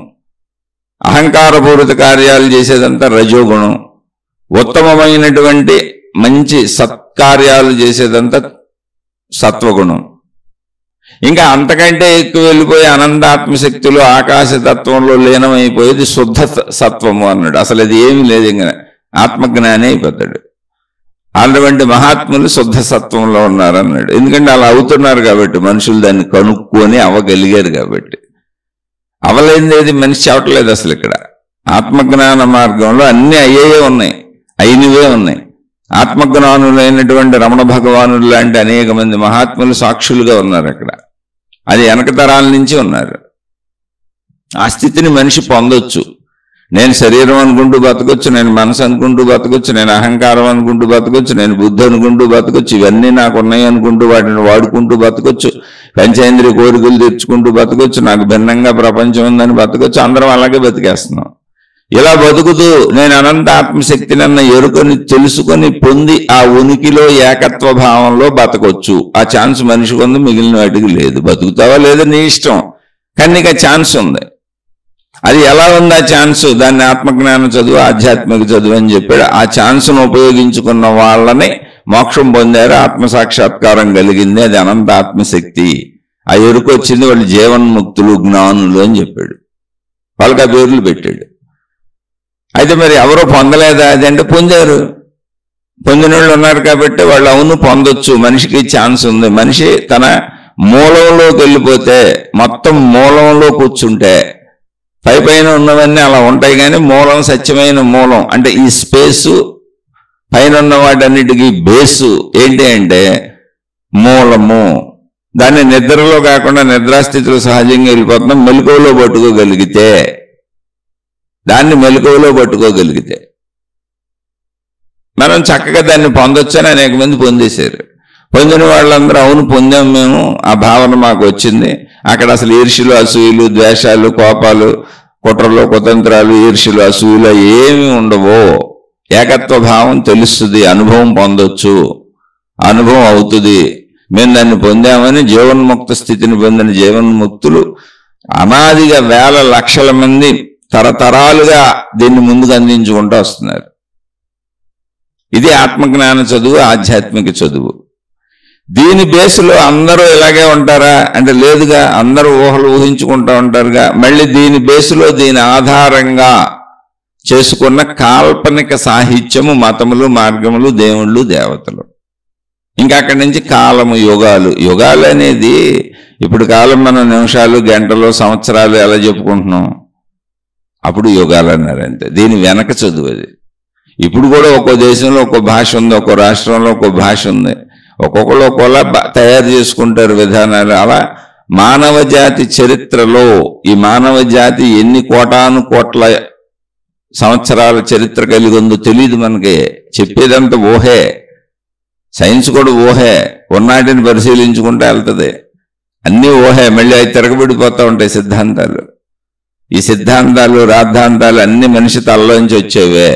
అహంకారపూరిత కార్యాలు చేసేదంతా రజోగుణం, ఉత్తమమైనటువంటి మంచి సత్కార్యాలు చేసేదంతా సత్వగుణం. ఇంకా అంతకంటే ఎక్కువ వెళ్ళిపోయి అనంతాత్మశక్తిలో ఆకాశతత్వంలో లీనమైపోయేది శుద్ధ సత్వము అన్నాడు. అసలు అది ఏమీ లేదు, ఇంకా ఆత్మజ్ఞానే అయిపోతాడు. అటువంటి మహాత్ములు శుద్ధ సత్వంలో ఉన్నారన్నాడు. ఎందుకంటే అలా అవుతున్నారు కాబట్టి, మనుషులు దాన్ని కనుక్కొని అవ్వగలిగారు కాబట్టి. అవలేనిది మనిషి చెప్పట్లేదు అసలు. ఇక్కడ ఆత్మజ్ఞాన మార్గంలో అన్ని అయ్యే ఉన్నాయి, అయినవే ఉన్నాయి. ఆత్మజ్ఞానులైనటువంటి రమణ భగవానులు లాంటి అనేక మంది మహాత్ములు సాక్షులుగా ఉన్నారు అక్కడ. అది వెనక తరాల నుంచి ఉన్నారు. ఆ స్థితిని మనిషి పొందొచ్చు. నేను శరీరం అనుకుంటూ బతకొచ్చు, నేను మనసు అనుకుంటూ బతకొచ్చు, నేను అహంకారం అనుకుంటూ బతకొచ్చు, నేను బుద్ధి అనుకుంటూ బతకొచ్చు, ఇవన్నీ నాకు ఉన్నాయి అనుకుంటూ వాటిని వాడుకుంటూ బతకొచ్చు, పంచేంద్రియ కోరికలు తెచ్చుకుంటూ బతకొచ్చు, నాకు భిన్నంగా ప్రపంచం ఉందని బతకొచ్చు. అందరం అలాగే బతికేస్తున్నాం. ఇలా బతుకుతూ నేను అనంత ఆత్మశక్తిని అన్న ఎరుకని తెలుసుకొని పొంది ఆ ఉనికిలో ఏకత్వ భావంలో బతకొచ్చు. ఆ ఛాన్స్ మనిషికి ఉంది, మిగిలిన వాటికి లేదు. బతుకుతావా లేదా నీ ఇష్టం, కానీ నీకు ఆ ఛాన్స్ ఉంది. అది ఎలా ఉంది ఆ ఛాన్స్? దాన్ని ఆత్మజ్ఞానం చదువు, ఆధ్యాత్మిక చదువు అని చెప్పాడు. ఆ ఛాన్స్ను ఉపయోగించుకున్న వాళ్ళని మోక్షం పొందారు, ఆత్మసాక్షాత్కారం కలిగింది. అది అనంత ఆత్మశక్తి. ఆ ఎరుకు వచ్చింది, వాళ్ళు జీవన్ముక్తులు, జ్ఞానులు అని చెప్పాడు. వాళ్ళకి ఆ పేర్లు పెట్టాడు. అయితే మరి ఎవరో పొందలేదా అది అంటే పొందారు. పొందిన వాళ్ళు ఉన్నారు కాబట్టి వాళ్ళు అవును పొందొచ్చు, మనిషికి ఛాన్స్ ఉంది. మనిషి తన మూలంలోకి వెళ్ళిపోతే, మొత్తం మూలంలో కూర్చుంటే పైన ఉన్నవన్నీ అలా ఉంటాయి, కానీ మూలం సత్యమైన మూలం అంటే ఈ స్పేసు పైన ఉన్న వాటన్నిటికీ బేసు ఏంటి అంటే మూలము. దాన్ని నిద్రలో కాకుండా నిద్రాస్థితిలో సహజంగా వెళ్ళిపోతున్నాం. మెలకువలో పట్టుకోగలిగితే, దాన్ని మెలకువలో పట్టుకోగలిగితే మనం చక్కగా దాన్ని పొందొచ్చని అనేక మంది పొందేశారు. పొందిన వాళ్ళందరూ అవును పొందాం మేము, ఆ భావన మాకు వచ్చింది. అక్కడ అసలు ఈర్ష్యలు, అసూయలు, ద్వేషాలు, కోపాలు, కుట్రలు, కుతంత్రాలు, ఈర్ష్యలు, అసూయలు ఏమి ఉండవో. ఏకత్వ భావం తెలుస్తుంది, అనుభవం పొందొచ్చు, అనుభవం అవుతుంది. మేము దాన్ని పొందామని జీవన్ముక్త స్థితిని పొందిన జీవన్ముక్తులు అనాదిగా వేల లక్షల మంది తరతరాలుగా దీన్ని ముందుకు అందించుకుంటూ వస్తున్నారు. ఇది ఆత్మజ్ఞాన చదువు, ఆధ్యాత్మిక చదువు. దీని బేస్లో అందరూ ఇలాగే ఉంటారా అంటే లేదుగా, అందరూ ఊహలు ఊహించుకుంటూ ఉంటారుగా. మళ్ళీ దీని బేస్లో దీని ఆధారంగా చేసుకున్న కాల్పనిక సాహిత్యము, మతములు, మార్గములు, దేవుళ్ళు, దేవతలు. ఇంకా అక్కడి నుంచి కాలము, యుగాలు. యుగాలు అనేది ఇప్పుడు కాలం మనం నిమిషాలు, గంటలు, సంవత్సరాలు ఎలా చెప్పుకుంటున్నాం, అప్పుడు యుగాలు అన్నారు అంతే. దీని వెనక చదువు అది. ఇప్పుడు కూడా ఒక్కో దేశంలో ఒక్కో భాష ఉంది, ఒక్కో రాష్ట్రంలో ఒక్కో భాష ఉంది, ఒక్కొక్కరు ఒక్కోలా తయారు చేసుకుంటారు విధానాలు. అలా మానవ జాతి చరిత్రలో ఈ మానవ జాతి ఎన్ని కోటాను కోట్ల సంవత్సరాల చరిత్ర కలిగి ఉందో తెలియదు మనకి. చెప్పేదంతా ఊహే, సైన్స్ కూడా ఊహే. ఉన్నాటిని పరిశీలించుకుంటే వెళ్తుంది, అన్నీ ఊహే. మళ్ళీ అవి తిరగబడిపోతూ ఉంటాయి సిద్ధాంతాలు. ఈ సిద్ధాంతాలు, రాద్ధాంతాలు అన్ని మనిషి తలలోంచి వచ్చేవే.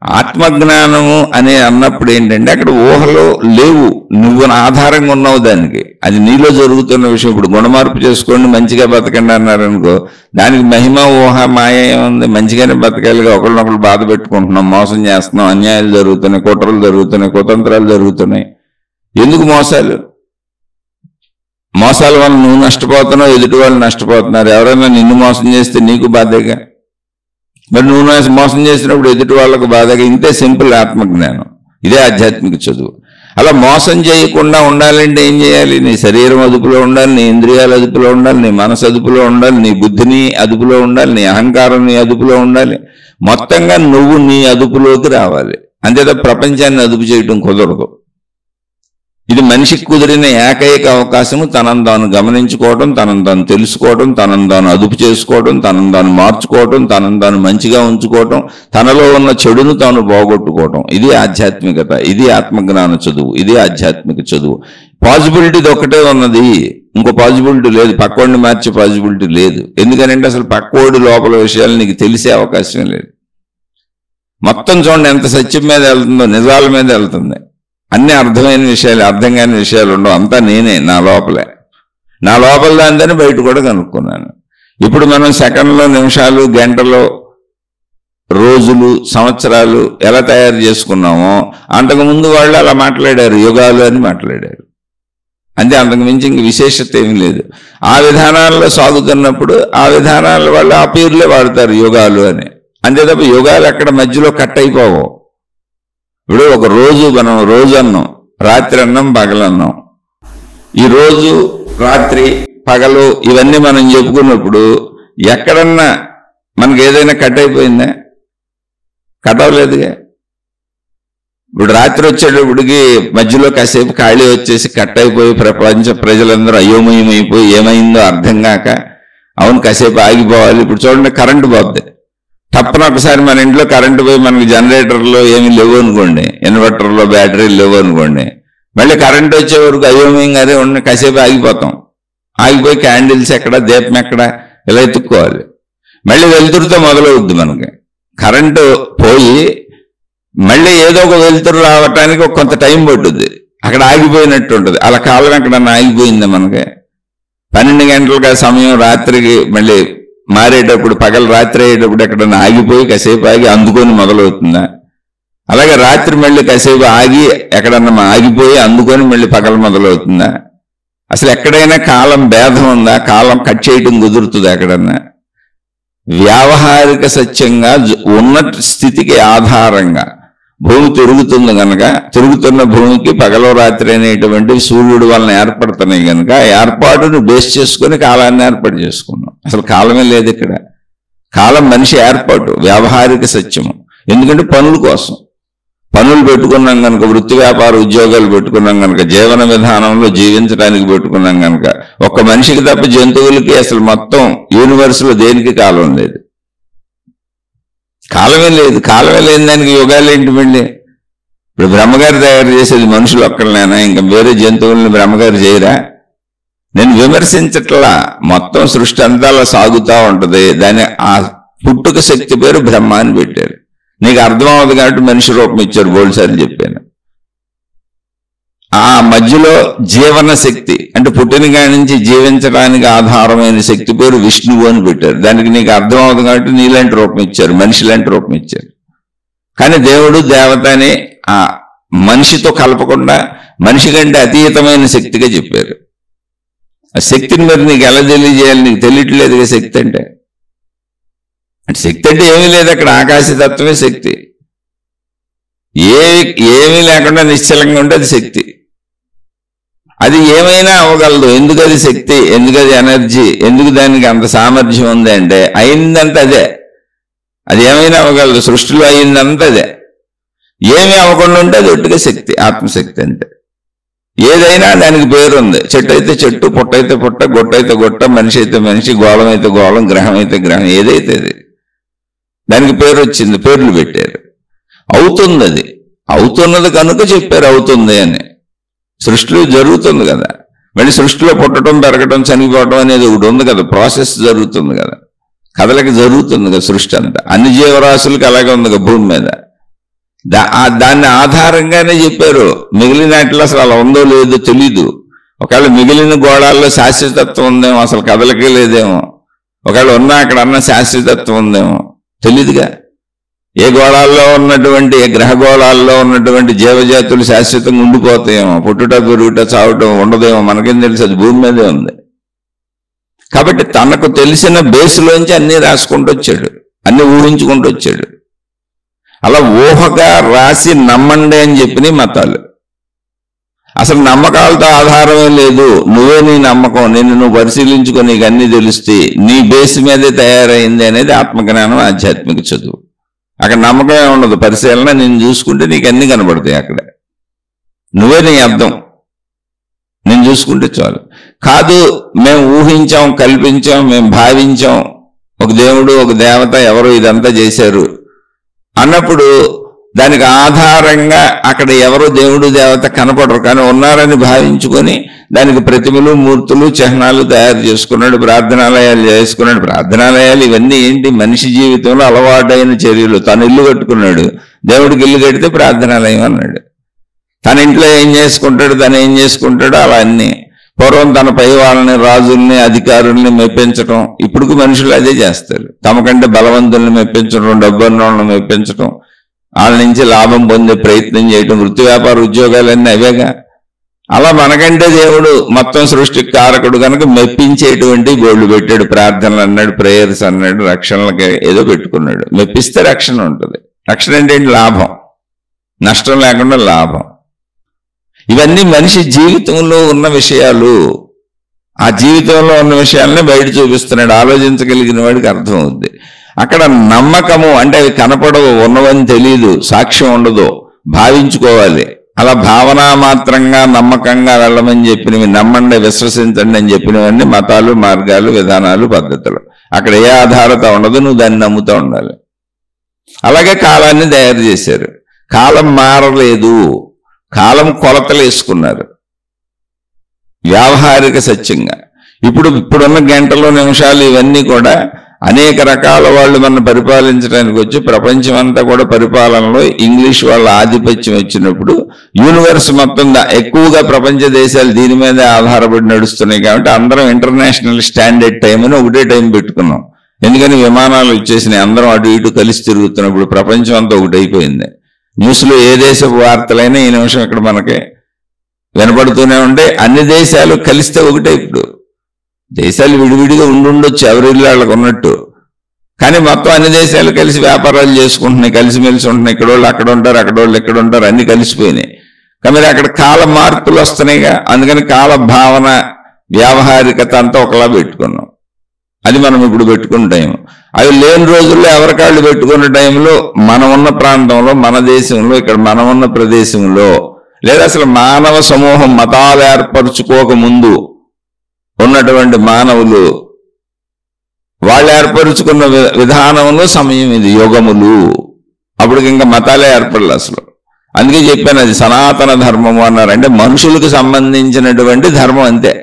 ఆత్మజ్ఞానము అని అన్నప్పుడు ఏంటంటే అక్కడ ఊహలో లేవు, నువ్వు ఆధారంగా ఉన్నావు దానికి, అది నీలో జరుగుతున్న విషయం. ఇప్పుడు గుణమార్పు చేసుకోండి మంచిగా బతకండి అన్నారనుకో, దానికి మహిమ ఊహ మాయ ఏముంది? మంచిగానే బతకాలిగా, ఒకరినొకరు బాధ పెట్టుకుంటున్నాం, మోసం చేస్తున్నాం, అన్యాయాలు జరుగుతున్నాయి, కుట్రలు జరుగుతున్నాయి, కుతంత్రాలు జరుగుతున్నాయి. ఎందుకు మోసాలు? మోసాల వల్ల నువ్వు నష్టపోతున్నావు, ఎదుటి వాళ్ళు నష్టపోతున్నారు. ఎవరైనా నిన్ను మోసం చేస్తే నీకు బాధగా, మరి నువ్వు మోసం చేసినప్పుడు ఎదుటి వాళ్ళకు బాధగా. ఇంతే సింపుల్ ఆత్మజ్ఞానం. ఇదే ఆధ్యాత్మిక చదువు. అలా మోసం చేయకుండా ఉండాలంటే ఏం చేయాలి? నీ శరీరం అదుపులో ఉండాలి, నీ ఇంద్రియాలు అదుపులో ఉండాలి, నీ మనసు అదుపులో ఉండాలి, నీ బుద్ధిని అదుపులో ఉండాలి, నీ అహంకారం నీ అదుపులో ఉండాలి. మొత్తంగా నువ్వు నీ అదుపులోకి రావాలి. అంతేత ప్రపంచాన్ని అదుపు చేయడం కుదరదు. ఇది మనిషికి కుదిరిన ఏకైక అవకాశము తనను తాను గమనించుకోవడం, తనను తాను తెలుసుకోవడం, తనను తాను అదుపు చేసుకోవడం, తనను తాను మార్చుకోవడం, తనను తాను మంచిగా ఉంచుకోవడం, తనలో ఉన్న చెడును తాను పోగొట్టుకోవడం. ఇది ఆధ్యాత్మికత, ఇది ఆత్మజ్ఞాన చదువు, ఇది ఆధ్యాత్మిక చదువు. పాజిబిలిటీ ఒక్కటే ఉన్నది, ఇంకో పాజిబిలిటీ లేదు, పక్కోడిని మార్చే పాజిబిలిటీ లేదు. ఎందుకనంటే అసలు పక్కోడి లోపల విషయాలు నీకు తెలిసే అవకాశం లేదు. మొత్తం చూడండి ఎంత సత్యం మీద వెళ్తుందో, నిజాల మీద వెళ్తుంది. అన్ని అర్థమైన విషయాలు, అర్థం కాని విషయాలు ఉండవు. అంతా నేనే, నా లోపలే, నా లోపల దాంతోనే బయట కూడా కనుక్కున్నాను. ఇప్పుడు మనం సెకండ్లో, నిమిషాలు, గంటలో, రోజులు, సంవత్సరాలు ఎలా తయారు చేసుకున్నామో అంతకుముందు వాళ్ళు అలా మాట్లాడారు, యుగాలు అని మాట్లాడారు. అంతే, అంతకు మించి ఇంక విశేషత ఏమీ లేదు. ఆ విధానాల్లో సాగుతున్నప్పుడు ఆ విధానాల వాళ్ళు ఆ పేర్లే వాడతారు, యుగాలు అని. అంతే తప్ప యుగాలు అక్కడ మధ్యలో కట్ అయిపోవు. ఇప్పుడు ఒక రోజు మనం రోజు అన్నాం, రాత్రి అన్నం, పగలన్నాం. ఈ రోజు, రాత్రి, పగలు ఇవన్నీ మనం చెప్పుకున్నప్పుడు ఎక్కడన్నా మనకి ఏదైనా కట్ అయిపోయిందా? కట్ అవ్వలేదుగా. ఇప్పుడు రాత్రి వచ్చేటప్పటికి మధ్యలో కాసేపు ఖాళీ వచ్చేసి కట్ అయిపోయి ప్రపంచ ప్రజలందరూ అయోమయం అయిపోయి ఏమైందో అర్థం కాక, అవును కాసేపు ఆగిపోవాలి. ఇప్పుడు చూడండి, కరెంటు పోద్ది. తప్పన ఒకసారి మన ఇంట్లో కరెంటు పోయి మనకి జనరేటర్లో ఏమీ లేవు అనుకోండి, ఇన్వర్టర్లో బ్యాటరీలు లేవు అనుకోండి, మళ్ళీ కరెంటు వచ్చే వరకు అయోమయంగానే ఉండి కాసేపు ఆగిపోతాం. ఆగిపోయి క్యాండిల్స్ ఎక్కడ, దీపం ఎక్కడ ఇలా ఎత్తుక్కోవాలి. మళ్ళీ వెలుతురుతో మొదలవుద్ది మనకి. కరెంటు పోయి మళ్ళీ ఏదో ఒక వెలుతురు రావటానికి ఒక కొంత టైం పట్టుద్ది, అక్కడ ఆగిపోయినట్టు ఉంటుంది. అలా కాలం ఎక్కడన్నా ఆగిపోయిందా మనకి? 12 గంటలుగా సమయం రాత్రికి మళ్ళీ మారేటప్పుడు, పగలు రాత్రి అయ్యేటప్పుడు ఎక్కడన్నా ఆగిపోయి కాసేపు ఆగి అందుకొని మొదలవుతుందా? అలాగే రాత్రి మళ్ళీ కాసేపు ఆగి ఎక్కడన్నా ఆగిపోయి అందుకొని మళ్ళీ పగలు మొదలవుతుందా? అసలు ఎక్కడైనా కాలం భేదం ఉందా? కాలం కట్ చేయడం కుదురుతుందా ఎక్కడన్నా? వ్యావహారిక సత్యంగా ఉన్న స్థితికి ఆధారంగా భూమి తిరుగుతుంది కనుక, తిరుగుతున్న భూమికి పగలో రాత్రి అనేటువంటి సూర్యుడు వలన ఏర్పడుతున్నాయి కనుక ఏర్పాటును బేస్ చేసుకుని కాలాన్ని ఏర్పాటు చేసుకున్నాం. అసలు కాలమే లేదు ఇక్కడ. కాలం మనిషి ఏర్పాటు, వ్యావహారిక సత్యము. ఎందుకంటే పనుల కోసం పనులు పెట్టుకున్నాం కనుక, వృత్తి వ్యాపార ఉద్యోగాలు పెట్టుకున్నాం కనుక, జీవన విధానంలో జీవించడానికి పెట్టుకున్నాం కనుక, ఒక్క మనిషికి తప్ప జంతువులకి అసలు మొత్తం యూనివర్స్లో దేనికి కాలం లేదు. కాలమే లేదు. కాలమే లేని దానికి యుగాలు ఏంటి? మళ్ళీ ఇప్పుడు బ్రహ్మగారు తయారు చేసేది మనుషులు ఒక్కళ్ళైనా, ఇంకా వేరే జంతువుల్ని బ్రహ్మగారు చేయరా? నేను విమర్శించట్లా, మొత్తం సృష్టి అంతా అలా సాగుతూ ఉంటుంది. దాని ఆ పుట్టుక శక్తి పేరు బ్రహ్మ అని పెట్టారు. నీకు అర్థం అవ్వదు కాబట్టి మనిషి రూపం ఇచ్చారు, బోల్సార్లు చెప్పాను. ఆ మధ్యలో జీవన శక్తి అంటే పుట్టిన కాడి నుంచి జీవించడానికి ఆధారమైన శక్తి పేరు విష్ణువు అని పెట్టారు. దానికి నీకు అర్థం అవుతుంది కాబట్టి నీలాంటి రూపం ఇచ్చారు, మనిషి లాంటి రూపం ఇచ్చారు. కానీ దేవుడు దేవత అని ఆ మనిషితో కలపకుండా మనిషి కంటే అతీతమైన శక్తిగా చెప్పారు. ఆ శక్తిని మరి నీకు ఎలా తెలియజేయాలి? నీకు తెలియట్లేదుగా శక్తి అంటే. శక్తి అంటే ఏమీ లేదు అక్కడ, ఆకాశతత్వమే శక్తి. ఏమీ లేకుండా నిశ్చలంగా ఉంటే అది శక్తి. అది ఏమైనా అవ్వగలదు. ఎందుకు అది శక్తి? ఎందుకు అది ఎనర్జీ? ఎందుకు దానికి అంత సామర్థ్యం ఉంది అంటే అయిందంతా అదే. అది ఏమైనా అవ్వగలదు. సృష్టిలో అయిందంతా అదే. ఏమీ అవ్వకుండా ఉంటే అది ఒట్టుగా శక్తి, ఆత్మశక్తి అంటే. ఏదైనా దానికి పేరుంది. చెట్టు అయితే చెట్టు, పుట్ట అయితే పుట్ట, గొట్ట అయితే గొట్ట, మనిషి అయితే మనిషి, గోళం అయితే గోళం, గ్రహం అయితే గ్రహం, ఏదైతే అది దానికి పేరు వచ్చింది, పేర్లు పెట్టారు. అవుతుంది, అది అవుతున్నది కనుక చెప్పారు అవుతుంది అని. సృష్టిలో జరుగుతుంది కదా, మళ్ళీ సృష్టిలో పుట్టడం, పెరగడం, చనిపోవడం అనేది ఒకటి ఉంది కదా, ప్రాసెస్ జరుగుతుంది కదా, కథలకి జరుగుతుంది కదా సృష్టి అంతా. అన్ని జీవరాశులకి అలాగే ఉంది కదా భూమి మీద. దాన్ని ఆధారంగానే చెప్పారు. మిగిలిన వాటిలో అసలు అలా ఉందో లేదో తెలీదు. ఒకవేళ మిగిలిన గోళాల్లో శాశ్వతత్వం ఉందేమో, అసలు కదలకే లేదేమో. ఒకవేళ ఉన్నా అక్కడ అన్న శాశ్వతత్వం ఉందేమో తెలీదుగా. ఏ గోళాల్లో ఉన్నటువంటి, ఏ గ్రహ గోళాల్లో ఉన్నటువంటి జీవజాతులు శాశ్వతంగా ఉండిపోతాయేమో, పుట్టుట పెరుగుట చావటం ఉండదేమో, మనకేం తెలుసు, అది భూమి మీదే ఉంది. కాబట్టి తనకు తెలిసిన బేసులోంచి అన్నీ రాసుకుంటూ వచ్చాడు, అన్ని ఊహించుకుంటూ వచ్చాడు. అలా ఊహగా రాసి నమ్మండి అని చెప్పిన మతాలు. అసలు నమ్మకాలతో ఆధారమే లేదు, నువ్వే నీ నమ్మకం, నిన్ను నువ్వు పరిశీలించుకొని నీకు అన్ని తెలుస్తే నీ బేస్ మీదే తయారైంది అనేది ఆత్మజ్ఞానం, ఆధ్యాత్మిక చదువు. అక్కడ నమ్మకమే ఉండదు, పరిశీలన. నేను చూసుకుంటే నీకు అన్ని కనబడతాయి. అక్కడ నువ్వే నీ అర్థం, నేను చూసుకుంటే చాలు. కాదు, మేము ఊహించాం, కల్పించాం, మేము భావించాం, ఒక దేవుడు ఒక దేవత ఎవరో ఇదంతా చేశారు అన్నప్పుడు దానికి ఆధారంగా అక్కడ ఎవరో దేవుడు దేవత కనపడరు, కానీ ఉన్నారని భావించుకొని దానికి ప్రతిమలు, మూర్తులు, చిహ్నాలు తయారు చేసుకున్నాడు, ప్రార్థనాలయాలు చేసుకున్నాడు. ప్రార్థనాలయాలు ఇవన్నీ ఏంటి? మనిషి జీవితంలో అలవాటైన చర్యలు. తను ఇల్లు కట్టుకున్నాడు, దేవుడికి ఇల్లు కడితే ప్రార్థనాలయం అన్నాడు. తన ఇంట్లో ఏం చేసుకుంటాడు, తను ఏం చేసుకుంటాడో అలా అన్నీ. పూర్వం తన పై వాళ్ళని, రాజుల్ని, అధికారుల్ని మెప్పించడం, ఇప్పుడు మనుషులు అదే చేస్తారు. తమకంటే బలవంతుల్ని మెప్పించడం, డబ్బున్నోళ్ళని మెప్పించడం, వాళ్ళ నుంచి లాభం పొందే ప్రయత్నం చేయడం, వృత్తి వ్యాపార ఉద్యోగాలన్నీ అవేగా. అలా మనకంటే దేవుడు మొత్తం సృష్టికి కారకుడు కనుక మెప్పించేటువంటి గోళ్ళు పెట్టాడు. ప్రార్థనలు అన్నాడు, ప్రేయర్స్ అన్నాడు, రక్షణలకి ఏదో పెట్టుకున్నాడు. మెప్పిస్తే రక్షణ ఉంటుంది. రక్షణ అంటే ఏంటి? లాభం, నష్టం లేకుండా లాభం. ఇవన్నీ మనిషి జీవితంలో ఉన్న విషయాలు. ఆ జీవితంలో ఉన్న విషయాలనే బయట చూపిస్తున్నాడు. ఆలోచించగలిగిన వాడికి అర్థమవుద్ది. అక్కడ నమ్మకము అంటే అవి కనపడవు, ఉన్నవని తెలియదు, సాక్ష్యం ఉండదు, భావించుకోవాలి. అలా భావన మాత్రంగా నమ్మకంగా వెళ్ళమని చెప్పినవి, నమ్మండి, విశ్వసించండి అని చెప్పినవన్నీ మతాలు, మార్గాలు, విధానాలు, పద్ధతులు. అక్కడ ఏ ఆధారత ఉండదు, నువ్వు దాన్ని నమ్ముతూ ఉండాలి. అలాగే కాలాన్ని తయారు చేశారు. కాలం మారలేదు, కాలం కొలతలు వేసుకున్నారు వ్యావహారిక సత్యంగా. ఇప్పుడున్న గంటలు, నిమిషాలు ఇవన్నీ కూడా అనేక రకాల వాళ్ళు మనం పరిపాలించడానికి వచ్చి ప్రపంచం అంతా కూడా పరిపాలనలో ఇంగ్లీష్ వాళ్ళ ఆధిపత్యం వచ్చినప్పుడు యూనివర్స్ మొత్తం ఎక్కువగా ప్రపంచ దేశాలు దీని మీదే ఆధారపడి నడుస్తున్నాయి. కాబట్టి అందరం ఇంటర్నేషనల్ స్టాండర్డ్ టైం అని ఒకటే టైం పెట్టుకున్నాం. ఎందుకని విమానాలు వచ్చేసినాయి, అందరం అటు ఇటు కలిసి తిరుగుతున్నప్పుడు ప్రపంచం అంతా ఒకటి అయిపోయింది. న్యూస్లో ఏ దేశపు వార్తలైనా ఈ నిమిషం ఇక్కడ మనకి వినపడుతూనే ఉంటే అన్ని దేశాలు కలిస్తే ఒకటే. ఇప్పుడు దేశాలు విడివిడిగా ఉండుండొచ్చు, ఎవరిల్లు వాళ్ళకు ఉన్నట్టు, కానీ మొత్తం అన్ని దేశాలు కలిసి వ్యాపారాలు చేసుకుంటున్నాయి, కలిసిమెలిసి ఉంటున్నాయి. ఇక్కడ వాళ్ళు అక్కడ ఉంటారు, అక్కడ వాళ్ళు ఇక్కడ ఉంటారు, అన్ని కలిసిపోయినాయి. కానీ అక్కడ కాల మార్పులు వస్తున్నాయిగా. అందుకని కాల భావన, వ్యావహారికత అంతా ఒకలా పెట్టుకున్నాం. అది మనం ఇప్పుడు పెట్టుకున్న టైం. అవి లేని రోజుల్లో ఎవరికాళ్ళు పెట్టుకున్న టైంలో మనం ఉన్న ప్రాంతంలో, మన దేశంలో, ఇక్కడ మనం ఉన్న ప్రదేశంలో, లేదా అసలు మానవ సమూహం మతాలు ఏర్పరచుకోక ముందు ఉన్నటువంటి మానవులు వాళ్ళు ఏర్పరుచుకున్న విధానంలో సమయం ఇది, యుగములు. అప్పటికి ఇంకా మతాలే ఏర్పడలే అసలు. అందుకే చెప్పాను, అది సనాతన ధర్మము అన్నారు. అంటే మనుషులకు సంబంధించినటువంటి ధర్మం అంతే.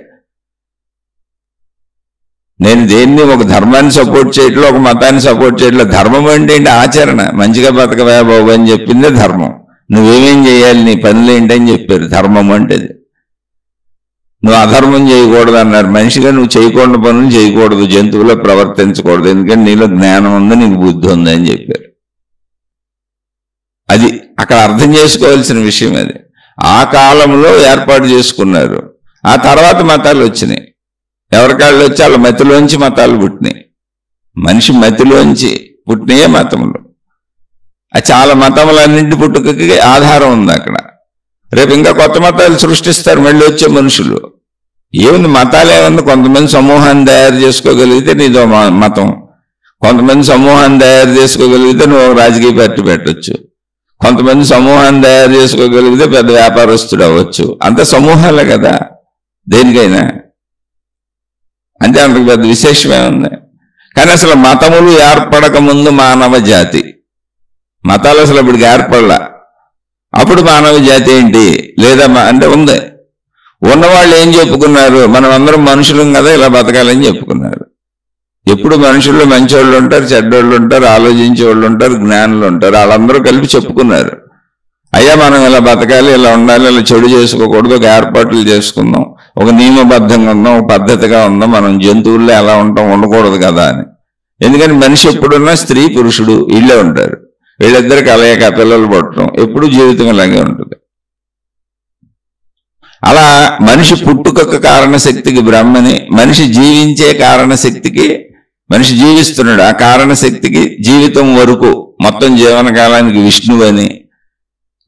నేను దేన్ని ఒక ధర్మాన్ని సపోర్ట్ చేయట్లే, ఒక మతాన్ని సపోర్ట్ చేయట్లే. ధర్మం అంటే ఏంటి? ఆచరణ. మంచిగా బతకవే బాబు అని చెప్పిందే ధర్మం. నువ్వేమేం చేయాలి, నీ పనులు ఏంటని చెప్పారు. ధర్మం అంటే నువ్వు అధర్మం చేయకూడదు అన్నారు. మనిషిగా నువ్వు చేయకూడని పనులు చేయకూడదు, జంతువులో ప్రవర్తించకూడదు, ఎందుకంటే నీలో జ్ఞానం ఉంది, నీకు బుద్ధి ఉంది అని చెప్పారు. అది అక్కడ అర్థం చేసుకోవాల్సిన విషయం. అది ఆ కాలంలో ఏర్పాటు చేసుకున్నారు. ఆ తర్వాత మతాలు వచ్చినాయి. ఎవరికాళ్ళు వచ్చి వాళ్ళ మతిలోంచి మతాలు పుట్టినాయి. మనిషి మతిలోంచి పుట్టినాయే మతములు. చాలా మతములన్నింటి పుట్టుకకి ఆధారం ఉంది అక్కడ. రేపు ఇంకా కొత్త మతాలు సృష్టిస్తారు మళ్ళీ వచ్చే మనుషులు. ఏముంది, మతాలు ఏముంది? కొంతమంది సమూహాన్ని తయారు చేసుకోగలిగితే నీదో మతం, కొంతమంది సమూహాన్ని తయారు చేసుకోగలిగితే నువ్వు రాజకీయ పార్టీ పెట్టచ్చు, కొంతమంది సమూహాన్ని తయారు చేసుకోగలిగితే పెద్ద వ్యాపారస్తుడు అవ్వచ్చు. అంత సమూహాలే కదా దేనికైనా. అంటే అంతకు పెద్ద విశేషమే ఉంది. కానీ అసలు మతములు ఏర్పడక ముందు మానవ జాతి, మతాలు అసలు ఇప్పటికి ఏర్పడలా. అప్పుడు మానవ జాతి ఏంటి? లేదా అంటే ఉంది. ఉన్నవాళ్ళు ఏం చెప్పుకున్నారు? మనం అందరం మనుషులం కదా, ఇలా బతకాలని చెప్పుకున్నారు. ఎప్పుడు మనుషుల్లో మంచి వాళ్ళు ఉంటారు, చెడ్డోళ్ళు ఉంటారు, ఆలోచించే వాళ్ళు ఉంటారు, జ్ఞానులు ఉంటారు. వాళ్ళందరూ కలిపి చెప్పుకున్నారు. అయ్యా మనం ఇలా బతకాలి, ఇలా ఉండాలి, ఇలా చెడు చేసుకోకూడదు, ఒక ఏర్పాట్లు చేసుకుందాం, ఒక నియమబద్ధంగా ఉందాం, ఒక పద్ధతిగా ఉందాం, మనం జంతువుల్లో ఎలా ఉంటాం, ఉండకూడదు కదా అని. ఎందుకని మనిషి ఎప్పుడున్నా స్త్రీ పురుషుడు వీళ్ళే ఉంటారు, వీళ్ళిద్దరికి అలాగే పిల్లలు పుట్టడం, ఎప్పుడు జీవితం ఇలాగే ఉంటుంది. అలా మనిషి పుట్టుకొక్క కారణశక్తికి బ్రహ్మని, మనిషి జీవించే కారణశక్తికి, మనిషి జీవిస్తున్నాడు ఆ కారణశక్తికి జీవితం వరకు మొత్తం జీవనకాలానికి విష్ణువు అని,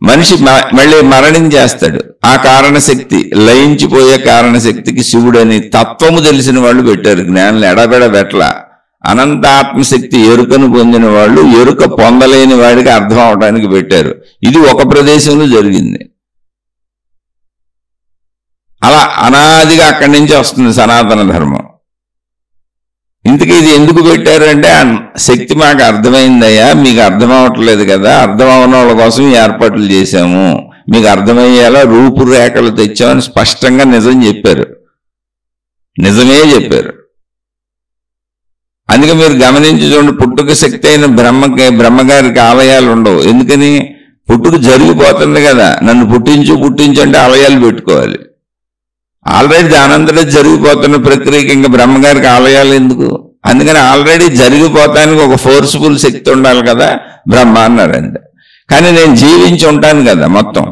మనిషి మళ్ళీ మరణించేస్తాడు ఆ కారణశక్తి, లయించిపోయే కారణశక్తికి శివుడని తత్వము తెలిసిన వాళ్ళు పెట్టారు. జ్ఞానులు ఎడబెడ పెట్టల. అనంత ఆత్మశక్తి ఎరుకను పొందిన వాళ్ళు ఎరుక పొందలేని వాడికి అర్థం అవడానికి పెట్టారు. ఇది ఒక ప్రదేశంలో జరిగింది. అలా అనాదిగా అక్కడి నుంచి వస్తుంది సనాతన ధర్మం. ఇంతకీ ఇది ఎందుకు పెట్టారు అంటే, శక్తి మాకు అర్థమైందయ్యా, మీకు అర్థం అవ్వట్లేదు కదా, అర్థం అవన వాళ్ళ కోసం ఈ ఏర్పాట్లు చేశాము, మీకు అర్థమయ్యేలా రూపురేఖలు తెచ్చామని స్పష్టంగా నిజం చెప్పారు. నిజమే చెప్పారు. అందుకే మీరు గమనించి చూడండి, పుట్టుక శక్తి అయిన బ్రహ్మగారికి ఆలయాలు ఉండవు. ఎందుకని? పుట్టుక జరిగిపోతుంది కదా, నన్ను పుట్టించు అంటే ఆలయాలు పెట్టుకోవాలి. ఆల్రెడీ దానంతటా జరిగిపోతున్న ప్రక్రియకి ఇంకా బ్రహ్మగారికి ఆలయాలు ఎందుకు? అందుకని ఆల్రెడీ జరిగిపోతానికి ఒక ఫోర్స్ఫుల్ శక్తి ఉండాలి కదా, బ్రహ్మ అన్నారండి. కానీ నేను జీవించి ఉంటాను కదా మొత్తం,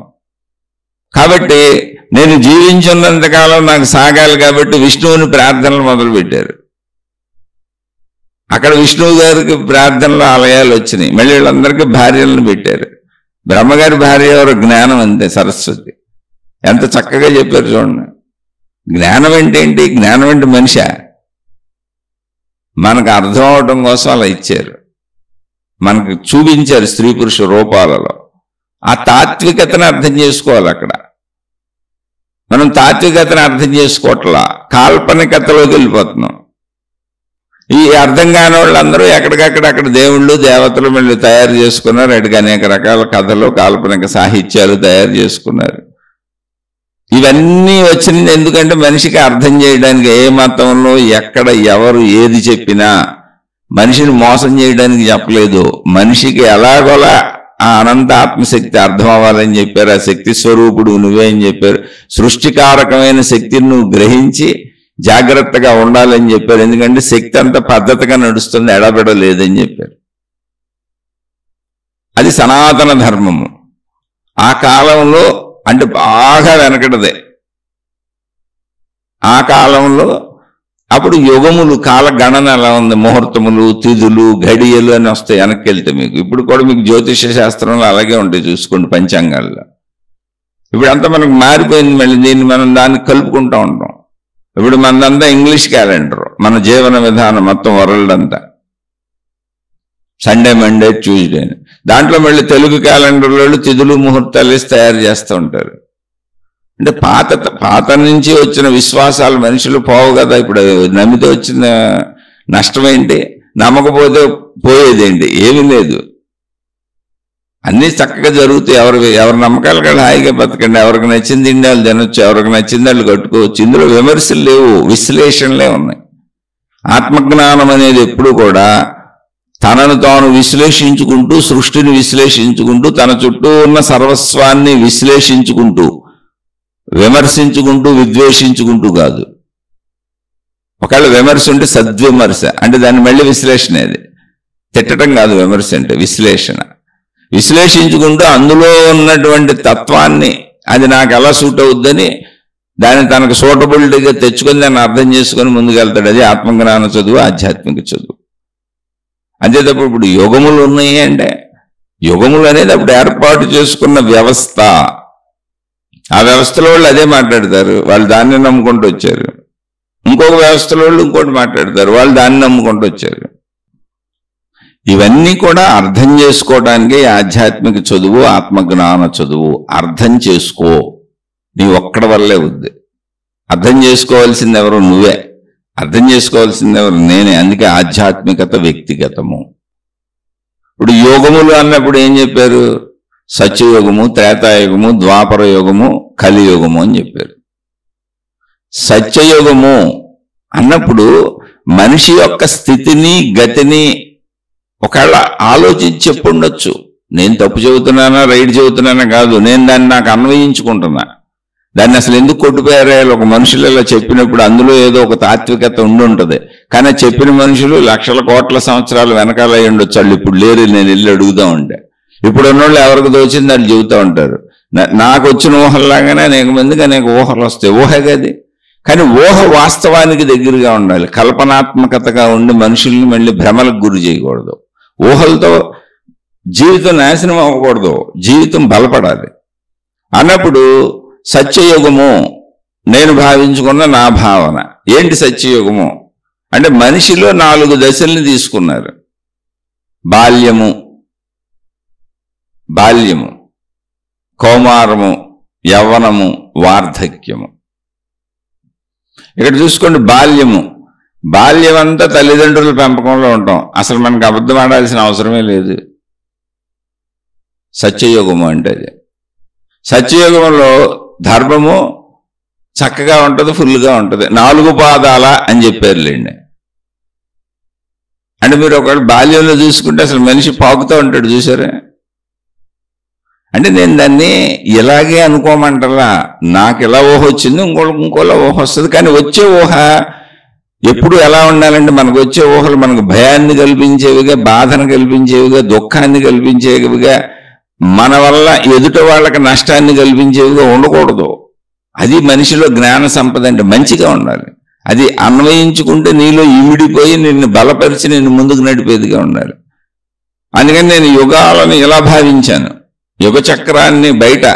కాబట్టి నేను జీవించి ఉన్నంతకాలం నాకు సాగాలి కాబట్టి విష్ణువుని ప్రార్థనలు మొదలుపెట్టారు. అక్కడ విష్ణువు గారికి ప్రార్థనలు ఆలయాలు వచ్చినాయి. మళ్ళీ వీళ్ళందరికీ భార్యలను పెట్టారు. బ్రహ్మగారి భార్య ఎవరు? జ్ఞానం, అంతే, సరస్వతి. ఎంత చక్కగా చెప్పారు చూడండి. జ్ఞానం అంటే ఏంటి? జ్ఞానం అంటే మనిషి మనకు అర్థం అవడం కోసం అలా ఇచ్చారు, మనకు చూపించారు స్త్రీ పురుష రూపాలలో. ఆ తాత్వికతను అర్థం చేసుకోవాలి. అక్కడ మనం తాత్వికతను అర్థం చేసుకోవట్లా, కాల్పనికతలోకి వెళ్ళిపోతున్నాం. ఈ అర్థం కాని వాళ్ళందరూ ఎక్కడికక్కడ దేవుళ్ళు దేవతలు మళ్ళీ తయారు చేసుకున్నారు. అటుగా అనేక రకాల కథలు, కాల్పనిక సాహిత్యాలు తయారు చేసుకున్నారు. ఇవన్నీ వచ్చింది ఎందుకంటే మనిషికి అర్థం చేయడానికి. ఏ మతంలో ఎక్కడ ఎవరు ఏది చెప్పినా మనిషిని మోసం చేయడానికి చెప్పలేదు. మనిషికి ఎలాగోలా ఆ అనంత ఆత్మశక్తి అర్థం అవ్వాలని చెప్పారు. ఆ శక్తి స్వరూపుడు నువ్వే అని చెప్పారు. సృష్టికారకమైన శక్తిని నువ్వు గ్రహించి జాగ్రత్తగా ఉండాలని చెప్పారు. ఎందుకంటే శక్తి అంత పద్ధతిగా నడుస్తుంది, ఎడబెడలేదని చెప్పారు. అది సనాతన ధర్మము. ఆ కాలంలో అంటే బాగా వెనకటదే. ఆ కాలంలో అప్పుడు యుగములు, కాల గణన ఎలా ఉంది, ముహూర్తములు, తిథులు, ఘడియలు అని వస్తాయి వెనక్కి వెళ్తే మీకు. ఇప్పుడు కూడా మీకు జ్యోతిష శాస్త్రంలో అలాగే ఉంటాయి, చూసుకోండి పంచాంగాల్లో. ఇప్పుడు అంతా మనకు మారిపోయింది. మళ్ళీ దీన్ని మనం దాన్ని కలుపుకుంటూ ఉంటాం. ఇప్పుడు మనదంతా ఇంగ్లీష్ క్యాలెండర్, మన జీవన విధానం మొత్తం వరల్డ్ అంతా సండే, మండే, ట్యూస్డే. దాంట్లో మళ్ళీ తెలుగు క్యాలెండర్లో తిథులు, ముహూర్తాలు వేసి తయారు చేస్తూ ఉంటారు. అంటే పాత నుంచి వచ్చిన విశ్వాసాలు మనుషులు పోవు కదా. ఇప్పుడు నమ్మితే వచ్చిన నష్టం ఏంటి? నమ్మకపోతే పోయేదేంటి? ఏమీ లేదు. అన్నీ చక్కగా జరుగుతాయి. ఎవరి నమ్మకాలు కూడా హాయిగా బతకండి. ఎవరికి నచ్చింది తిండి వాళ్ళు తినొచ్చు, ఎవరికి నచ్చింది వాళ్ళు కట్టుకోవచ్చు. ఇందులో విమర్శలు లేవు, విశ్లేషణలే ఉన్నాయి. ఆత్మజ్ఞానం అనేది ఎప్పుడు కూడా తనను తాను విశ్లేషించుకుంటూ, సృష్టిని విశ్లేషించుకుంటూ, తన చుట్టూ ఉన్న సర్వస్వాన్ని విశ్లేషించుకుంటూ, విమర్శించుకుంటూ, విద్వేషించుకుంటూ కాదు. ఒకవేళ విమర్శ ఉంటే సద్విమర్శ, అంటే దాన్ని మళ్ళీ విశ్లేషణేది. తిట్టడం కాదు విమర్శ అంటే, విశ్లేషణ. విశ్లేషించుకుంటూ అందులో ఉన్నటువంటి తత్వాన్ని, అది నాకు ఎలా సూట్ అవుద్దని దాన్ని తనకు సూటబిలిటీగా తెచ్చుకొని దాన్ని అర్థం చేసుకొని ముందుకెళ్తాడు. అది ఆత్మజ్ఞాన చదువు, ఆధ్యాత్మిక చదువు. అంతేతప్పుడు ఇప్పుడు యుగములు ఉన్నాయి అంటే, యుగములు అనేది అప్పుడు ఏర్పాటు చేసుకున్న వ్యవస్థ. ఆ వ్యవస్థలో వాళ్ళు అదే మాట్లాడతారు, వాళ్ళు దాన్ని నమ్ముకుంటూ వచ్చారు. ఇంకొక వ్యవస్థలో వాళ్ళు ఇంకోటి మాట్లాడతారు, వాళ్ళు దాన్ని నమ్ముకుంటూ వచ్చారు. ఇవన్నీ కూడా అర్థం చేసుకోవడానికి ఆధ్యాత్మిక చదువు, ఆత్మజ్ఞాన చదువు. అర్థం చేసుకో, నీ ఒక్కడి వల్లే ఉంది. అర్థం చేసుకోవాల్సింది ఎవరు? నువ్వే. అర్థం చేసుకోవాల్సింది ఎవరు? నేనే. అందుకే ఆధ్యాత్మికత వ్యక్తిగతము. ఇప్పుడు యోగములు అన్నప్పుడు ఏం చెప్పారు? సత్యయుగము, త్రేతాయుగము, ద్వాపర యుగము, కలియుగము అని చెప్పారు. సత్యయుగము అన్నప్పుడు మనిషి యొక్క స్థితిని, గతిని ఒకవేళ ఆలోచించి చెప్పుండొచ్చు. నేను తప్పు చెబుతున్నానా రైట్ చెబుతున్నానా కాదు, నేను దాన్ని నాకు అన్వయించుకుంటున్నా. దాన్ని అసలు ఎందుకు కొట్టిపోయారు ఒక మనుషులు ఇలా చెప్పినప్పుడు అందులో ఏదో ఒక తాత్వికత ఉండి ఉంటుంది. కానీ చెప్పిన మనుషులు లక్షల కోట్ల సంవత్సరాలు వెనకాల అయి ఉండొచ్చు. వాళ్ళు ఇప్పుడు లేరు, నేను వెళ్ళి అడుగుతా ఉంటే. ఇప్పుడు ఉన్నోళ్ళు ఎవరికి దోచింది వాళ్ళు చెబుతూ ఉంటారు. నాకు వచ్చిన ఊహల్లాగానే అనేక మందికి అనేక ఊహలు వస్తాయి. ఊహే గది. కానీ ఊహ వాస్తవానికి దగ్గరగా ఉండాలి. కల్పనాత్మకతగా ఉండి మనుషుల్ని మళ్ళీ భ్రమలకు గురి చేయకూడదు. ఊహలతో జీవితం నాశనం అవ్వకూడదు, జీవితం బలపడాలి. అన్నప్పుడు సత్యయుగము నేను భావించుకున్న నా భావన ఏంటి? సత్యయుగము అంటే మనిషిలో 4 దశల్ని తీసుకున్నారు. బాల్యము, కౌమారము, యవ్వనము, వార్ధక్యము. ఇక్కడ చూసుకోండి, బాల్యం అంతా తల్లిదండ్రుల పెంపకంలో ఉంటాం. అసలు మనకు అబద్ధం ఆడాల్సిన అవసరమే లేదు. సత్యయుగము అంటే అది. సత్యయుగంలో ధర్మము చక్కగా ఉంటుంది, ఫుల్గా ఉంటుంది. 4 పాదాల అని చెప్పారులేండి. అంటే మీరు ఒకవేళ బాల్యంలో చూసుకుంటే అసలు మనిషి పాకుతూ ఉంటాడు, చూసారా? అంటే నేను దాన్ని ఇలాగే అనుకోమంటారా, నాకు ఎలా ఊహ వచ్చింది ఇంకోలా ఊహ వస్తుంది. కానీ వచ్చే ఊహ ఎప్పుడు ఎలా ఉండాలంటే మనకు వచ్చే ఊహలు మనకు భయాన్ని కల్పించేవిగా, బాధను కల్పించేవిగా, దుఃఖాన్ని కల్పించేవిగా, మన వల్ల ఎదుట వాళ్ళకి నష్టాన్ని కల్పించేవిగా ఉండకూడదు. అది మనిషిలో జ్ఞాన సంపద. అంటే మంచిగా ఉండాలి. అది అన్వయించుకుంటే నీలో ఇమిడిపోయి నిన్ను బలపరిచి నిన్ను ముందుకు నడిపేదిగా ఉండాలి. అందుకని నేను యుగాలను ఇలా భావించాను. యుగ చక్రాన్ని బయట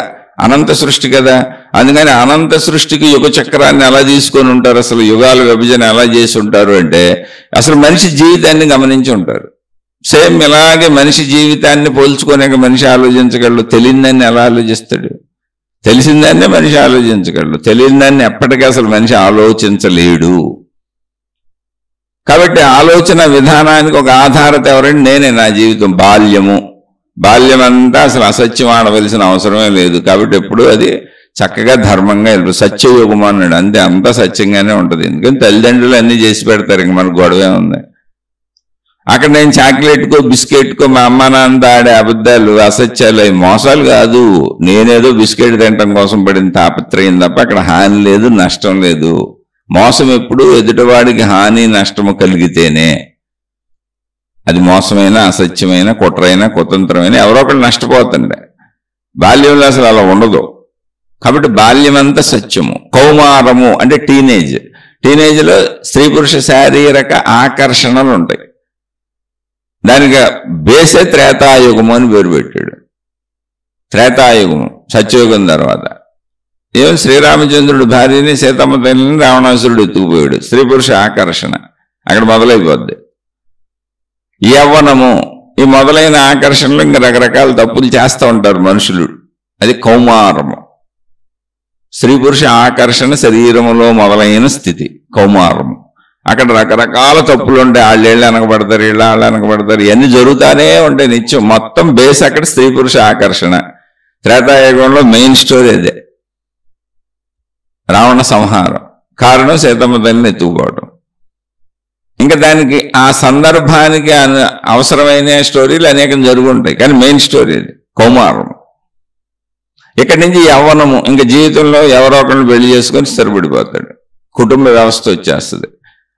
అనంత సృష్టి కదా, అందుకని అనంత సృష్టికి యుగ చక్రాన్ని ఎలా తీసుకొని ఉంటారు, అసలు యుగాల విభజన ఎలా చేసి ఉంటారు అంటే అసలు మనిషి జీవితాన్ని గమనించి ఉంటారు. సేమ్ ఇలాగే మనిషి జీవితాన్ని పోల్చుకునే మనిషి ఆలోచించగలడు. తెలియని దాన్ని ఎలా ఆలోచిస్తాడు? తెలిసిన దాన్నే మనిషి ఆలోచించగలడు. తెలియని దాన్ని ఎప్పటికీ అసలు మనిషి ఆలోచించలేడు. కాబట్టి ఆలోచన విధానానికి ఒక ఆధారత ఎవరంటే నేనే. నా జీవితం బాల్యం అంతా అసలు అసత్యం ఆడవలసిన అవసరమే లేదు. కాబట్టి ఎప్పుడు అది చక్కగా ధర్మంగా వెళ్ళి సత్యయుగం అన్నాడు. అంతే, అంతా సత్యంగానే ఉంటుంది. ఎందుకంటే తల్లిదండ్రులు అన్నీ చేసి పెడతారు, ఇంక మనకు గొడవే ఉంది. అక్కడ నేను చాక్లెట్కో బిస్కెట్కో మా అమ్మ నాన్న ఆడే అబద్ధాలు, అసత్యాలు, అవి మోసాలు కాదు. నేనేదో బిస్కెట్ తినటం కోసం పడిన తాపత్రయం తప్ప అక్కడ హాని లేదు, నష్టం లేదు. మోసం ఎప్పుడు ఎదుటివాడికి హాని నష్టము కలిగితేనే అది మోసమైన, అసత్యమైన, కుట్రైన, కుతంత్రమైన ఎవరో ఒకరు నష్టపోతుండే. బాల్యంలో అసలు అలా ఉండదు. కాబట్టి బాల్యం అంతా సత్యము. కౌమారము అంటే టీనేజ్లో స్త్రీ పురుష శారీరక ఆకర్షణలు ఉంటాయి. దానికి బేసే త్రేతాయుగము అని పేరు పెట్టాడు. త్రేతాయుగము సత్యయుగం తర్వాత ఏం శ్రీరామచంద్రుడు భార్యని సీతమ్మ తల్లిని రావణాసురుడు ఎత్తుకుపోయాడు. స్త్రీ పురుష ఆకర్షణ అక్కడ మొదలైపోద్ది. యవ్వనము, ఈ మొదలైన ఆకర్షణలు ఇంకా రకరకాల తప్పులు చేస్తూ ఉంటారు మనుషులు. అది కౌమారము. స్త్రీ పురుష ఆకర్షణ శరీరములో మొదలైన స్థితి కౌమారము. అక్కడ రకరకాల తప్పులు ఉంటాయి. వాళ్ళేళ్ళు వెనకబడతారు, వాళ్ళు వెనకబడతారు, ఇవన్నీ జరుగుతానే ఉంటాయి నిత్యం. మొత్తం బేస్ అక్కడ స్త్రీ పురుష ఆకర్షణ. త్రేతాయుగంలో మెయిన్ స్టోరీ అదే, రావణ సంహారం. కారణం సీతమ్మ తల్లిని ఎత్తుకుపోవడం. ఇంకా దానికి ఆ సందర్భానికి అవసరమైన స్టోరీలు అనేకం జరుగుంటాయి, కానీ మెయిన్ స్టోరీ అది కౌమారం. ఇక్కడి నుంచి యవ్వనము, ఇంకా జీవితంలో ఎవరో ఒకరిని పెళ్లి చేసుకొని స్థిరపడిపోతాడు. కుటుంబ వ్యవస్థ వచ్చేస్తుంది.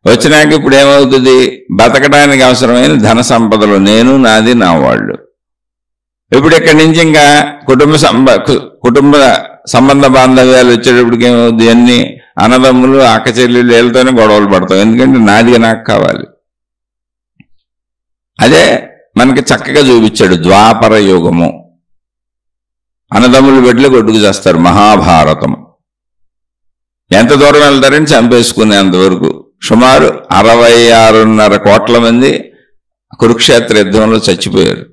వచ్చినాక ఇప్పుడు ఏమవుతుంది? బతకడానికి అవసరమైన ధన సంపదలు నేను, నాది, నా వాళ్ళు. ఇప్పుడు ఇక్కడి నుంచి ఇంకా కుటుంబ సంబంధ బాంధవ్యాలు వచ్చేటప్పటికి ఏమవుతుంది? అన్ని అన్నదమ్ములు, అక్క చెల్లెళ్ళు, వీళ్ళతోనే గొడవలు పడతాం. ఎందుకంటే నాదిగా నాకు కావాలి. అదే మనకి చక్కగా చూపించాడు ద్వాపర యుగము. అన్నదమ్ములు బిడ్డలు కొట్టుకు చేస్తారు. మహాభారతం ఎంత దూరం వెళ్తారని చంపేసుకునేంతవరకు సుమారు 66.5 కోట్ల మంది కురుక్షేత్ర యుద్ధంలో చచ్చిపోయారు.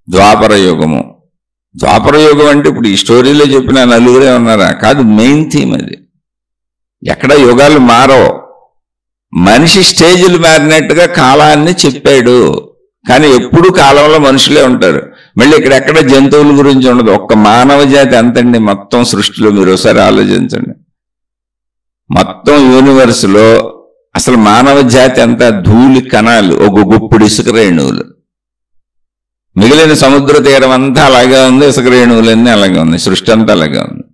ద్వాపర యుగము. ద్వాపర యుగం అంటే ఇప్పుడు ఈ స్టోరీలో చెప్పిన నలుగురే ఉన్నారా? కాదు, మెయిన్ థీమ్ అది. ఎక్కడ యుగాలు మారవు, మనిషి స్టేజీలు మారినట్టుగా కాలాన్ని చెప్పాడు. కానీ ఎప్పుడు కాలంలో మనుషులే ఉంటారు. మళ్ళీ ఇక్కడ ఎక్కడ జంతువుల గురించి ఉండదు. ఒక్క మానవ జాతి అంతండి మొత్తం సృష్టిలో. మీరు ఒకసారి ఆలోచించండి. మొత్తం యూనివర్స్లో అసలు మానవ జాతి అంతా ధూళి కణాలు, ఒక గుప్పుడు ఇసుక రేణువులు. మిగిలిన సముద్ర తీరం అంతా అలాగే ఉంది, ఇసుక రేణువులన్నీ అలాగే ఉన్నాయి, సృష్టి అంతా అలాగే ఉంది.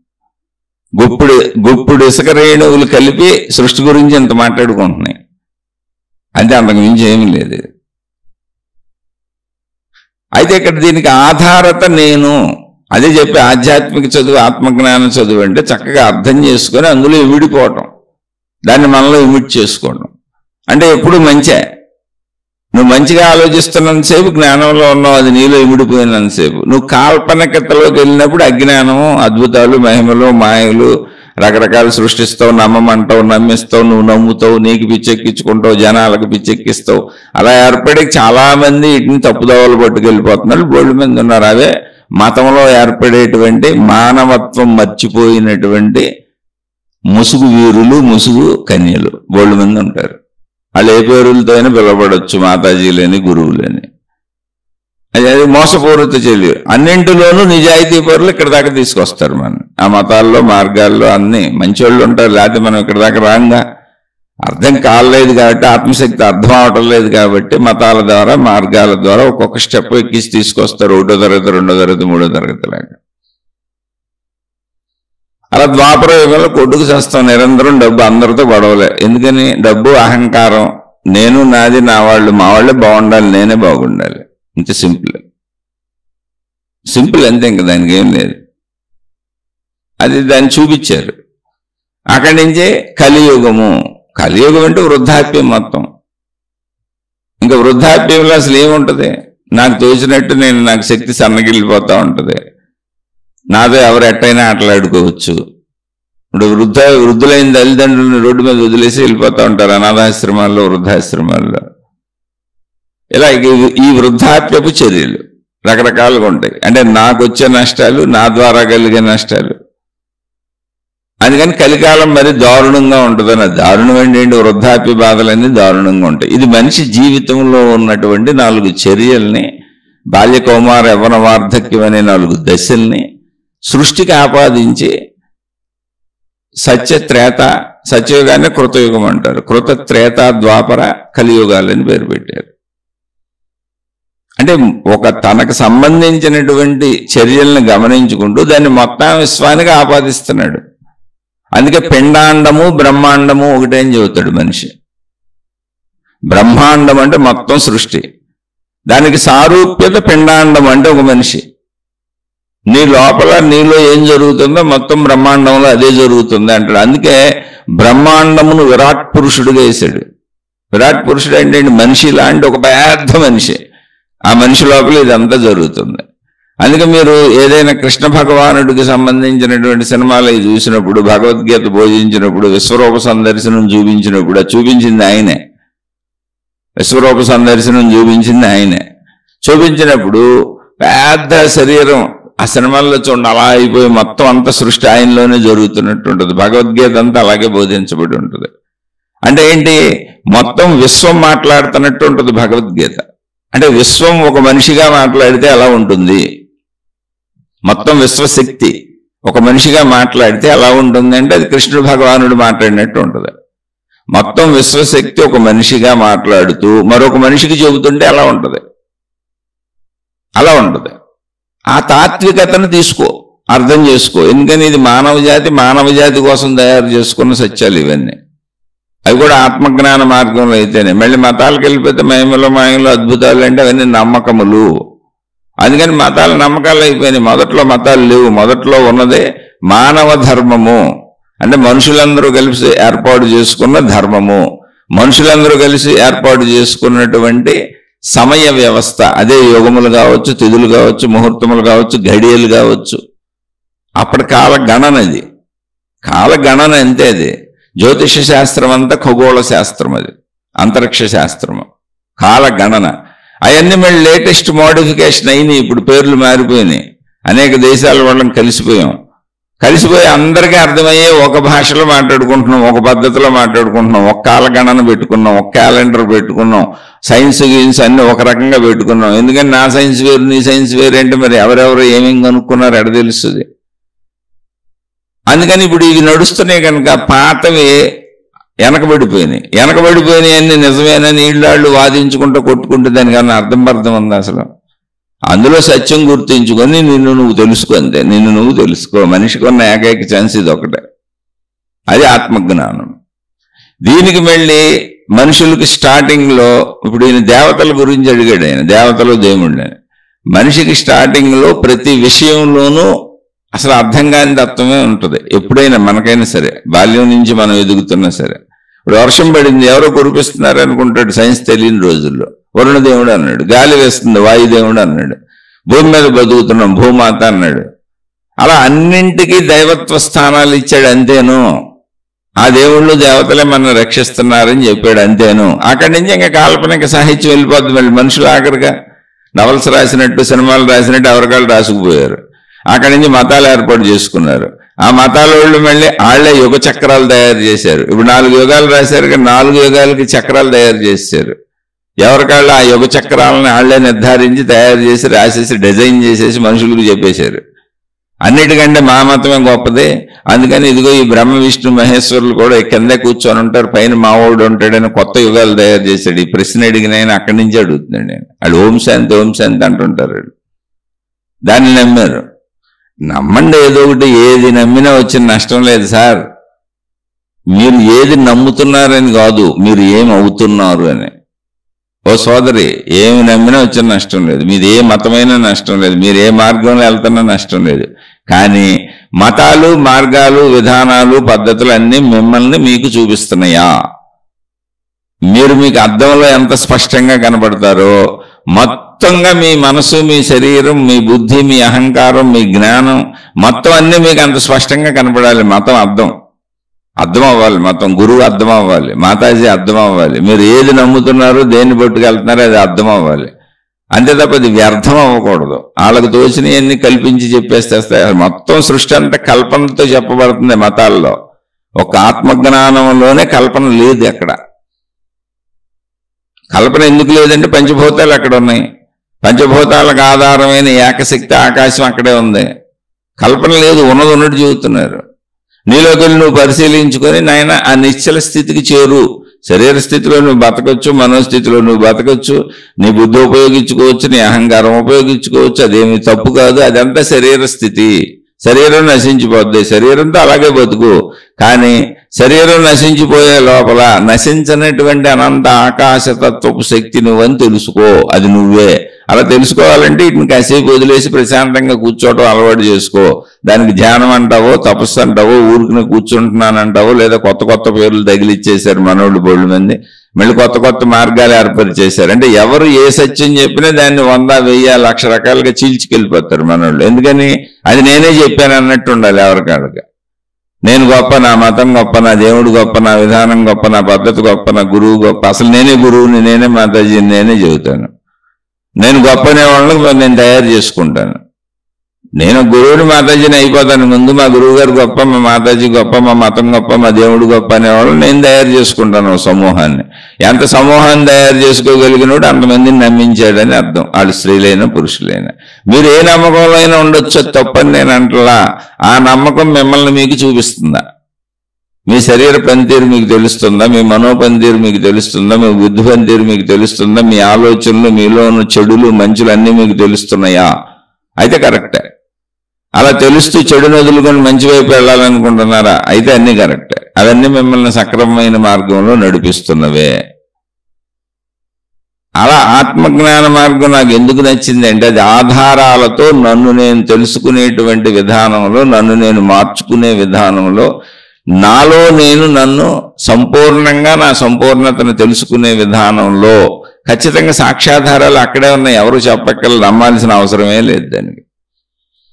గుప్పుడు ఇసుక రేణువులు కలిపి సృష్టి గురించి ఇంత మాట్లాడుకుంటున్నాయి, అంటే అంతకు మించి ఏమీ లేదు. అయితే ఇక్కడ దీనికి ఆధారత నేను అదే చెప్పి ఆధ్యాత్మిక చదువు, ఆత్మజ్ఞాన చదువు అంటే చక్కగా అర్థం చేసుకొని అందులో ఇమిడిపోవటం, దాన్ని మనలో ఇమిడి చేసుకోవడం. అంటే ఎప్పుడు మంచే, నువ్వు మంచిగా ఆలోచిస్తున్నంతసేపు జ్ఞానంలో ఉన్నావు, అది నీలో ఇమిడిపోయినంతసేపు. నువ్వు కాల్పనికతలోకి వెళ్ళినప్పుడు అజ్ఞానము, అద్భుతాలు, మహిమలు, మాయలు రకరకాలు సృష్టిస్తావు, నమ్మమంటావు, నమ్మిస్తావు, నువ్వు నమ్ముతావు, నీకు పిచ్చెక్కించుకుంటావు, జనాలకు పిచ్చెక్కిస్తావు. అలా ఏర్పడి చాలా మంది వీటిని తప్పుదోవలు పట్టుకెళ్ళిపోతున్నారు, బోల్డ్ మంది ఉన్నారు. అవే మతంలో ఏర్పడేటువంటి మానవత్వం మర్చిపోయినటువంటి ముసుగు వీరులు, ముసుగు కన్యలు బోల్డ్ మంది ఉంటారు. వాళ్ళు ఏ పేరులతో అయినా పిలవబడవచ్చు, మాతాజీలని, గురువులని. అది మోసపూరిత చర్య. అన్నింటిలోనూ నిజాయితీ పరులు ఇక్కడ దాకా తీసుకొస్తారు మనం. ఆ మతాల్లో, మార్గాల్లో అన్ని మంచోళ్ళు ఉంటారు, లేకపోతే మనం ఇక్కడ దాకా రాంగా. అర్థం కాలేదు కాబట్టి, ఆత్మశక్తి అర్థం అవటం లేదు కాబట్టి మతాల ద్వారా, మార్గాల ద్వారా ఒక్కొక్క స్టెప్ ఎక్కిసి తీసుకొస్తారు. 1వ తరగతి, 2వ తరగతి, 3వ తరగతి లాగా. అలా ద్వాపర యుగంలో కొట్టుకు చేస్తాం, నిరంతరం డబ్బు, అందరితో గొడవలే. ఎందుకని? డబ్బు, అహంకారం, నేను, నాది, నా వాళ్ళు, మా వాళ్ళే బాగుండాలి, నేనే బాగుండాలి. ఇంత సింపుల్ అంతే, ఇంకా దానికి ఏం లేదు. అది దాన్ని చూపించారు. అక్కడి నుంచే కలియుగము. కలియుగం అంటే వృద్ధాప్యం మొత్తం. ఇంకా వృద్ధాప్యంలో అసలు ఏముంటుంది? నాకు తోచినట్టు నాకు శక్తి సన్నగిల్లిపోతూ ఉంటుంది. నాతో ఎవరు ఎట్టయినా ఆటలాడుకోవచ్చు. ఇప్పుడు వృద్ధులైన తల్లిదండ్రులను రోడ్డు మీద వదిలేసి వెళ్ళిపోతూ ఉంటారు, అనాథాశ్రమాల్లో, వృద్ధాశ్రమాల్లో. ఇలా ఈ వృద్ధాప్యపు చర్యలు రకరకాలుగా ఉంటాయి. అంటే నాకు వచ్చే నష్టాలు, నా ద్వారా కలిగే నష్టాలు. అందుకని కలికాలం మరి దారుణంగా ఉంటుందని. దారుణం ఏంటంటే వృద్ధాప్య బాధలన్నీ దారుణంగా ఉంటాయి. ఇది మనిషి జీవితంలో ఉన్నటువంటి 4 చర్యల్ని, బాల్య, కౌమార, యవ్వన, వార్ధక్యం అనే 4 దశల్ని సృష్టికి ఆపాదించి సత్యత్రేత, సత్యయుగాన్ని కృతయుగం అంటారు. కృత, త్రేత, ద్వాపర, కలియుగాలని పేరు పెట్టారు. అంటే ఒక తనకు సంబంధించినటువంటి చర్యలను గమనించుకుంటూ దాన్ని మొత్తం విశ్వానికి ఆపాదిస్తున్నాడు. అందుకే పిండాండము, బ్రహ్మాండము ఒకటే అని చెబుతాడు మనిషి. బ్రహ్మాండం అంటే మొత్తం సృష్టి, దానికి సారూప్యత పిండాండం అంటే ఒక మనిషి. నీ లోపల, నీలో ఏం జరుగుతుందో మొత్తం బ్రహ్మాండంలో అదే జరుగుతుంది అంటాడు. అందుకే బ్రహ్మాండమును విరాట్ పురుషుడిగా వేశాడు. విరాట్ పురుషుడు అంటే మనిషి లాంటి ఒక పెద్ద మనిషి. ఆ మనిషి లోపల ఇదంతా జరుగుతుంది. అందుకే మీరు ఏదైనా కృష్ణ భగవానుడికి సంబంధించినటువంటి సినిమాలు చూసినప్పుడు, భగవద్గీత బోధించినప్పుడు, విశ్వరూప సందర్శనం చూపించినప్పుడు, అది చూపించింది ఆయనే. విశ్వరూప సందర్శనం చూపించింది ఆయనే. చూపించినప్పుడు పెద్ద శరీరం ఆ సినిమాల్లో చూడండి అలా అయిపోయి మొత్తం అంత సృష్టి ఆయనలోనే జరుగుతున్నట్టు ఉంటుంది. భగవద్గీత అంతా అలాగే బోధించబడి ఉంటుంది. అంటే ఏంటి? మొత్తం విశ్వం మాట్లాడుతున్నట్టు ఉంటుంది భగవద్గీత. అంటే విశ్వం ఒక మనిషిగా మాట్లాడితే ఎలా ఉంటుంది, మొత్తం విశ్వశక్తి ఒక మనిషిగా మాట్లాడితే ఎలా ఉంటుంది అంటే అది కృష్ణుడు భగవానుడు మాట్లాడినట్టు ఉంటుంది. మొత్తం విశ్వశక్తి ఒక మనిషిగా మాట్లాడుతూ మరొక మనిషికి చెబుతుంటే ఎలా ఉంటుంది, అలా ఉంటుంది. ఆ తాత్వికతను తీసుకో, అర్థం చేసుకో. ఎందుకని ఇది మానవ జాతి కోసం తయారు చేసుకున్న సత్యాలు ఇవన్నీ. అవి కూడా ఆత్మజ్ఞాన మార్గంలో అయితేనే. మళ్ళీ మతాలకు వెళ్ళిపోతే మహిమలు, మాయలు, అద్భుతాలు అంటే అవన్నీ నమ్మకములు. అందుకని మతాలు నమ్మకాలు అయిపోయినాయి. మొదట్లో మతాలు లేవు. మొదట్లో ఉన్నదే మానవ ధర్మము, అంటే మనుషులందరూ కలిసి ఏర్పాటు చేసుకున్న ధర్మము, మనుషులందరూ కలిసి ఏర్పాటు చేసుకున్నటువంటి సమయ వ్యవస్థ. అదే యుగములు కావచ్చు, తిథులు కావచ్చు, ముహూర్తములు కావచ్చు, ఘడియలు కావచ్చు. అప్పటి కాల గణన, అది కాలగణన అంతే. అది జ్యోతిష శాస్త్రం అంతా ఖగోళ శాస్త్రం, అది అంతరిక్ష శాస్త్రము, కాలగణన. అవన్నీ మళ్ళీ లేటెస్ట్ మోడిఫికేషన్ అయినాయి. ఇప్పుడు పేర్లు మారిపోయినాయి. అనేక దేశాల వాళ్ళని కలిసిపోయి అందరికీ అర్థమయ్యే ఒక భాషలో మాట్లాడుకుంటున్నాం, ఒక పద్ధతిలో మాట్లాడుకుంటున్నాం, ఒక కాలగణన పెట్టుకున్నాం, ఒక క్యాలెండర్ పెట్టుకున్నాం, సైన్స్ గీన్స్ అన్ని ఒక రకంగా పెట్టుకున్నాం. ఎందుకని నా సైన్స్ వేరు, నీ సైన్స్ వేరు అంటే మరి ఎవరెవరు ఏమేమి కనుక్కున్నారు ఎడ తెలుస్తుంది. అందుకని ఇప్పుడు ఇవి నడుస్తున్నాయి కనుక పాతవి వెనకబడిపోయినాయి అన్ని నిజమేనా నీళ్ళు వాదించుకుంటూ కొట్టుకుంటే దానికన్నా అర్థం ఉంది అసలు. అందులో సత్యం గుర్తించుకొని నిన్ను నువ్వు తెలుసుకో, అంతే. నిన్ను నువ్వు తెలుసుకో. మనిషికి ఉన్న ఏకైక ఛాన్స్ ఇది ఒకటే, అది ఆత్మజ్ఞానం. దీనికి మళ్ళీ మనుషులకి స్టార్టింగ్లో, ఇప్పుడు ఈయన దేవతల గురించి అడిగాడు, ఆయన దేవతలు దేవుళ్ళని. మనిషికి స్టార్టింగ్లో ప్రతి విషయంలోనూ అసలు అర్థం కాని తత్వమే ఉంటుంది. ఎప్పుడైనా మనకైనా సరే, బాల్యం నుంచి మనం ఎదుగుతున్నా సరే. ఇప్పుడు వర్షం పడింది, ఎవరో కురిపిస్తున్నారు అనుకుంటాడు సైన్స్ తెలియని రోజుల్లో. వరుణదేవుడు అన్నాడు. గాలి వేస్తుంది, వాయుదేవుడు అన్నాడు. భూమి మీద బతుకుతున్నాం, భూమాత అన్నాడు. అలా అన్నింటికీ దైవత్వ స్థానాలు ఇచ్చాడు, అంతేను. ఆ దేవుళ్ళు దేవతలే మనం రక్షిస్తున్నారని చెప్పాడు, అంతేను. అక్కడి నుంచి ఇంకా కాల్పనిక సాహిత్యం వెళ్ళిపోద్ది. మళ్ళీ మనుషులు ఆఖరిగా నవల్స్ రాసినట్టు, సినిమాలు రాసినట్టు ఎవరికాళ్ళు రాసుకుపోయారు. అక్కడి నుంచి మతాలు ఏర్పాటు చేసుకున్నారు. ఆ మతాల వాళ్ళు మళ్ళీ వాళ్ళే యుగ చక్రాలు తయారు చేశారు. ఇప్పుడు 4 యుగాలు రాశారు, కానీ 4 యుగాలకి చక్రాలు తయారు చేశారు. ఎవరికాళ్ళు ఆ యుగ చక్రాలను వాళ్ళే నిర్ధారించి తయారు చేసి రాసేసి డిజైన్ చేసేసి మనుషులకు చెప్పేశారు. అన్నిటికంటే మా మతమే గొప్పదే. అందుకని ఇదిగో ఈ బ్రహ్మ విష్ణు మహేశ్వరులు కూడా కిందే కూర్చొని ఉంటారు, పైన మావోడు ఉంటాడని కొత్త యుగాలు తయారు చేశాడు. ఈ ప్రశ్న అడిగిన ఆయన అక్కడి నుంచి అడుగుతున్నాడు. నేను వాళ్ళు ఓం శాంతి ఓం శాంతి అంటుంటారు. దాన్ని నమ్మారు. నమ్మండి ఏదో ఒకటి. ఏది నమ్మినా వచ్చిన నష్టం లేదు సార్. మీరు ఏది నమ్ముతున్నారని కాదు, మీరు ఏం అవుతున్నారు అని. ఓ సోదరి, ఏమి నమ్మినా వచ్చిన నష్టం లేదు. మీది ఏ మతమైనా నష్టం లేదు. మీరు ఏ మార్గంలో వెళ్తున్నా నష్టం లేదు. కానీ మతాలు, మార్గాలు, విధానాలు, పద్ధతులు అన్నీ మిమ్మల్ని మీకు చూపిస్తున్నాయా? మీరు మీకు అద్దంలో ఎంత స్పష్టంగా కనబడతారో, మొత్తంగా మీ మనసు, మీ శరీరం, మీ బుద్ధి, మీ అహంకారం, మీ జ్ఞానం మొత్తం అన్నీ మీకు అంత స్పష్టంగా కనపడాలి. మతం అర్థం అవ్వాలి. మతం గురువు అర్థం అవ్వాలి. మాతాజీ అర్థం అవ్వాలి. మీరు ఏది నమ్ముతున్నారో, దేన్ని పట్టుకెళ్తున్నారో అది అర్థం అవ్వాలి. అంతే తప్ప అది వ్యర్థం అవ్వకూడదు. వాళ్ళకు తోచినవన్నీ కల్పించి చెప్పేస్తేస్తాయి. మొత్తం సృష్టి అంతా కల్పనతో చెప్పబడుతుంది మతాల్లో. ఒక ఆత్మజ్ఞానంలోనే కల్పన లేదు. అక్కడ కల్పన ఎందుకు లేదంటే పంచభూతాలు అక్కడ ఉన్నాయి. పంచభూతాలకు ఆధారమైన ఏకశక్తి ఆకాశం అక్కడే ఉంది. కల్పన లేదు, ఉన్నది ఉన్నట్టు చెబుతున్నారు. నీలోకి వెళ్ళి నువ్వు పరిశీలించుకొని నాయన ఆ నిశ్చల స్థితికి చేరు. శరీర స్థితిలో నువ్వు బతకచ్చు, మనోస్థితిలో నువ్వు బతకచ్చు, నీ బుద్ధి ఉపయోగించుకోవచ్చు, నీ అహంకారం ఉపయోగించుకోవచ్చు. అదేమి తప్పు కాదు. అదంతా శరీర స్థితి. శరీరం నశించిపోద్ది, శరీరంతో అలాగే బతుకు. కానీ శరీరం నశించిపోయే లోపల నశించినటువంటి అనంత ఆకాశతత్వపు శక్తి నువ్వని తెలుసుకో. అది నువ్వే. అలా తెలుసుకోవాలంటే వీటిని కాసేపు వదిలేసి ప్రశాంతంగా కూర్చోవటం అలవాటు చేసుకో. దానికి ధ్యానం అంటావో, తపస్సు అంటావో, ఊరికి కూర్చుంటున్నానంటావో, లేదా కొత్త కొత్త పేర్లు తగిలిచ్చేశారు మనోళ్ళు బోళ్ళు మంది. మళ్ళీ కొత్త కొత్త మార్గాలు ఏర్పరిచేశారు. అంటే ఎవరు ఏ సత్యం చెప్పినా దాన్ని 100, 1000, 1,00,000 రకాలుగా చీల్చుకెళ్ళిపోతారు మనోళ్ళు. ఎందుకని అది నేనే చెప్పాను అన్నట్టు ఉండాలి ఎవరికాళ్ళకి. నేను గొప్ప, నా మతం గొప్ప, నా దేవుడు గొప్ప, నా విధానం గొప్ప, నా పద్ధతి గొప్ప, నా గురువు గొప్ప. అసలు నేనే గురువుని, నేనే మాతాజీని, నేనే చెబుతాను. నేను గొప్ప అనే వాళ్ళకి నేను తయారు చేసుకుంటాను. నేను గురువుని, మాతాజీని అయిపోతాను. ముందు మా గురువు గారు గొప్ప, మా మాతాజీ గొప్ప, మా మతం గొప్ప, మా దేవుడు గొప్ప అనేవాళ్ళు నేను తయారు చేసుకుంటాను సమూహాన్ని. ఎంత సమూహాన్ని తయారు చేసుకోగలిగినోడు అంతమందిని నమ్మించాడని అర్థం. వాళ్ళు స్త్రీలైనా పురుషులైనా. మీరు ఏ నమ్మకంలో అయినా ఉండొచ్చో, తప్పని నేను అంటలా. ఆ నమ్మకం మిమ్మల్ని మీకు చూపిస్తుందా? మీ శరీర పనితీరు మీకు తెలుస్తుందా? మీ మనోపనితీరు మీకు తెలుస్తుందా? మీ బుద్ధి పనితీరు మీకు తెలుస్తుందా? మీ ఆలోచనలు, మీలో ఉన్న చెడులు మంచులు అన్నీ మీకు తెలుస్తున్నాయా? అయితే కరెక్టే. అలా తెలుస్తూ చెడును వదులుకొని మంచి వైపు వెళ్ళాలనుకుంటున్నారా? అయితే అన్నీ కరెక్టే. అవన్నీ మిమ్మల్ని సక్రమమైన మార్గంలో నడిపిస్తున్నవే. అలా ఆత్మజ్ఞాన మార్గం నాకు ఎందుకు నచ్చింది అంటే, అది ఆధారాలతో నన్ను నేను తెలుసుకునేటువంటి విధానంలో, నన్ను నేను మార్చుకునే విధానంలో, నాలో నేను నన్ను సంపూర్ణంగా నా సంపూర్ణతను తెలుసుకునే విధానంలో ఖచ్చితంగా సాక్ష్యాధారాలు అక్కడే ఉన్నాయి. ఎవరు చెప్పక్కర్లేదు, నమ్మాల్సిన అవసరమే లేదు దానికి.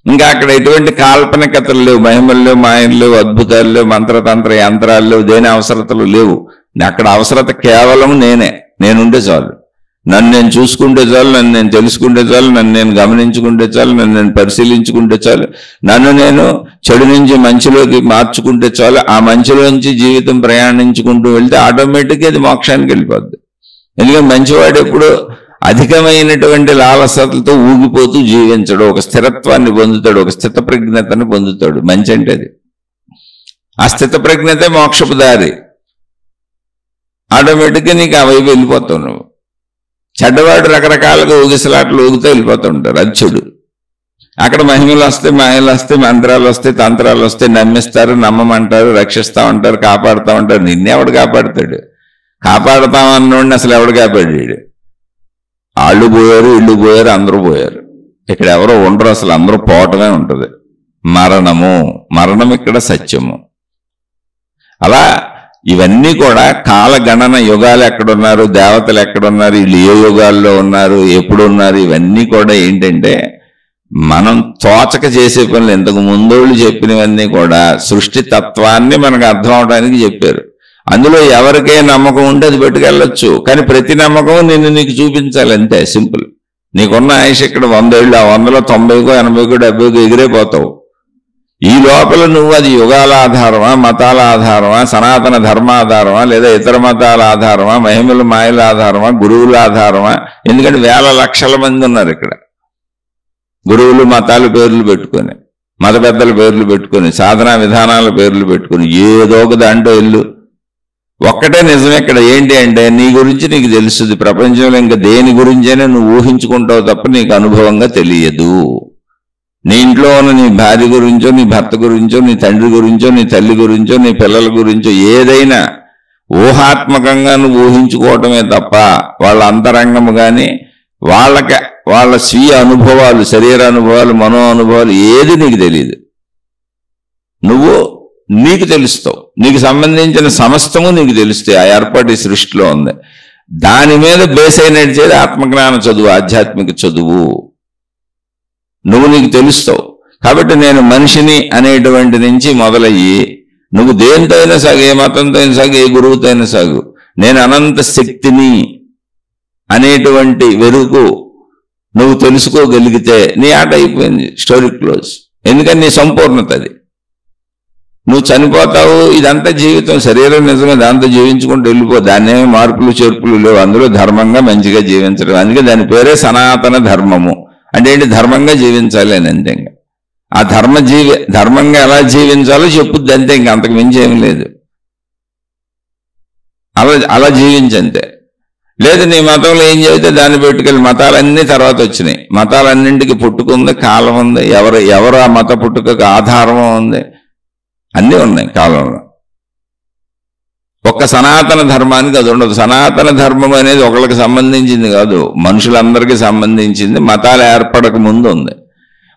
ఇంకా అక్కడ ఎటువంటి కాల్పనికతలు లేవు, మహిమలు లేవు, మాయలు లేవు, అద్భుతాలు లేవు, మంత్రతంత్ర యంత్రాలు లేవు, దేని అవసరతలు లేవు. అక్కడ అవసరత కేవలం నేనుంటే చాలు. నన్ను నేను చూసుకుంటే చాలు, నన్ను నేను తెలుసుకుంటే చాలు, నన్ను నేను గమనించుకుంటే చాలు, నన్ను నేను పరిశీలించుకుంటే చాలు, నన్ను నేను చెడు నుంచి మంచిలోకి మార్చుకుంటే చాలు. ఆ మంచిలోంచి జీవితం ప్రయాణించుకుంటూ వెళ్తే ఆటోమేటిక్గా అది మోక్షానికి వెళ్ళిపోద్ది. ఎందుకంటే మంచివాడు ఎప్పుడు అధికమైనటువంటి లాలసతలతో ఊగిపోతూ జీవించడు. ఒక స్థిరత్వాన్ని పొందుతాడు, ఒక స్థితప్రజ్ఞతను పొందుతాడు. మంచి అంటే అది. ఆ స్థితప్రజ్ఞతే మోక్షపు దారి. ఆటోమేటిక్గా నీకు ఆ వైపు వెళ్ళిపోతావు నువ్వు. చెడ్డవాడు రకరకాలుగా ఊగిసలాట్లు ఊగుతూ వెళ్ళిపోతూ ఉంటారు, అది చెడు. అక్కడ మహిమలు వస్తాయి, మాయలు వస్తాయి, మంత్రాలు వస్తాయి, తంత్రాలు వస్తాయి, నమ్మిస్తారు, నమ్మమంటారు, రక్షిస్తా ఉంటారు, కాపాడుతూ ఉంటారు. నిన్నెవడు కాపాడుతాడు? కాపాడుతామన్నోడిని అసలు ఎవడు కాపాడాడు? వాళ్ళు పోయారు, ఇళ్ళు పోయారు, అందరూ పోయారు. ఇక్కడ ఎవరో ఉండరు, అసలు అందరూ పోవటమే ఉంటుంది. మరణం ఇక్కడ సత్యము. అలా ఇవన్నీ కూడా కాలగణన, యుగాలు ఎక్కడున్నారు, దేవతలు ఎక్కడున్నారు, వీళ్ళు ఏ యుగాల్లో ఉన్నారు, ఎప్పుడు ఉన్నారు, ఇవన్నీ కూడా ఏంటంటే మనం తోచక చేసే పనులు. ఇంతకు ముందోళ్ళు చెప్పినవన్నీ కూడా సృష్టి తత్వాన్ని మనకు అర్థం అవడానికి చెప్పారు. అందులో ఎవరికే నమ్మకం ఉంటే అది పెట్టుకెళ్ళొచ్చు, కానీ ప్రతి నమ్మకం నీకు చూపించాలి, అంతే సింపుల్. నీకున్న ఆయుష్ ఇక్కడ 100 ఏళ్ళు, ఆ 100లో 90కో 80కో 70కో ఎగిరైపోతావు. ఈ లోపల నువ్వు అది యుగాల ఆధారమా, మతాల ఆధారమా, సనాతన ధర్మాధారమా, లేదా ఇతర మతాల ఆధారమా, మహిమల మాయల ఆధారమా, గురువుల ఆధారమా? ఎందుకంటే వేల లక్షల మంది ఉన్నారు ఇక్కడ. గురువులు మతాల పేర్లు పెట్టుకొని, మత పెద్దల పేర్లు పెట్టుకొని, సాధనా విధానాల పేర్లు పెట్టుకొని ఏదో ఒక దాంట్లో ఇల్లు. ఒక్కటే నిజం ఇక్కడ ఏంటి అంటే నీ గురించి నీకు తెలుస్తుంది. ప్రపంచంలో ఇంకా దేని గురించైనా నువ్వు ఊహించుకుంటావు తప్ప నీకు అనుభవంగా తెలియదు. నీ ఇంట్లో ఉన్న నీ భార్య గురించో, నీ భర్త గురించో, నీ తండ్రి గురించో, నీ తల్లి గురించో, నీ పిల్లల గురించో ఏదైనా ఊహాత్మకంగా నువ్వు ఊహించుకోవటమే తప్ప వాళ్ళ అంతరంగము కానీ వాళ్ళ స్వీయ అనుభవాలు, శరీర అనుభవాలు, మనో అనుభవాలు ఏది నీకు తెలియదు. నీకు తెలుస్తావు, నీకు సంబంధించిన సమస్తము నీకు తెలుస్తాయి. ఆ ఏర్పాటు సృష్టిలో ఉంది. దాని మీద బేస్ అయి నడిచేది ఆత్మజ్ఞాన చదువు, ఆధ్యాత్మిక చదువు. నీకు తెలుస్తావు. కాబట్టి నేను మనిషిని అనేటువంటి నుంచి మొదలయ్యి నువ్వు దేంతో అయినా సాగు, ఏ మతంతో అయినా సాగు, ఏ గురువుతో అయినా సాగు, నేను అనంత శక్తిని అనేటువంటి వెరుకు నువ్వు తెలుసుకోగలిగితే నీ ఆట అయిపోయింది, స్టోరీ క్లోజ్. ఎందుకని నీ సంపూర్ణత అది. నువ్వు చనిపోతావు, ఇదంతా జీవితం, శరీరం నిజంగా దాంతో జీవించుకుంటూ వెళ్ళిపో. దాన్నేమి మార్పులు చేర్పులు లేవు, అందులో ధర్మంగా మంచిగా జీవించడం. అందుకే దాని పేరే సనాతన ధర్మము. అంటే ఏంటి? ధర్మంగా జీవించాలి అని అంతే. ఆ ధర్మంగా ఎలా జీవించాలో చెప్పుద్ది అంతే, ఇంకా అంతకు మించి ఏం లేదు. అలా జీవించంతే. లేదు నీ మతంలో ఏం చెబితే దాన్ని పెట్టుకెళ్ళి. మతాలన్నీ తర్వాత వచ్చినాయి. మతాలన్నింటికి పుట్టుకుంది, కాలం ఉంది, ఎవరు ఆ మత పుట్టుకకు ఆధారం ఉంది, అన్నీ ఉన్నాయి కాలంలో. ఒక్క సనాతన ధర్మానికి అది ఉండదు. సనాతన ధర్మం అనేది ఒకరికి సంబంధించింది కాదు, మనుషులందరికీ సంబంధించింది. మతాలు ఏర్పడక ముందు ఉంది.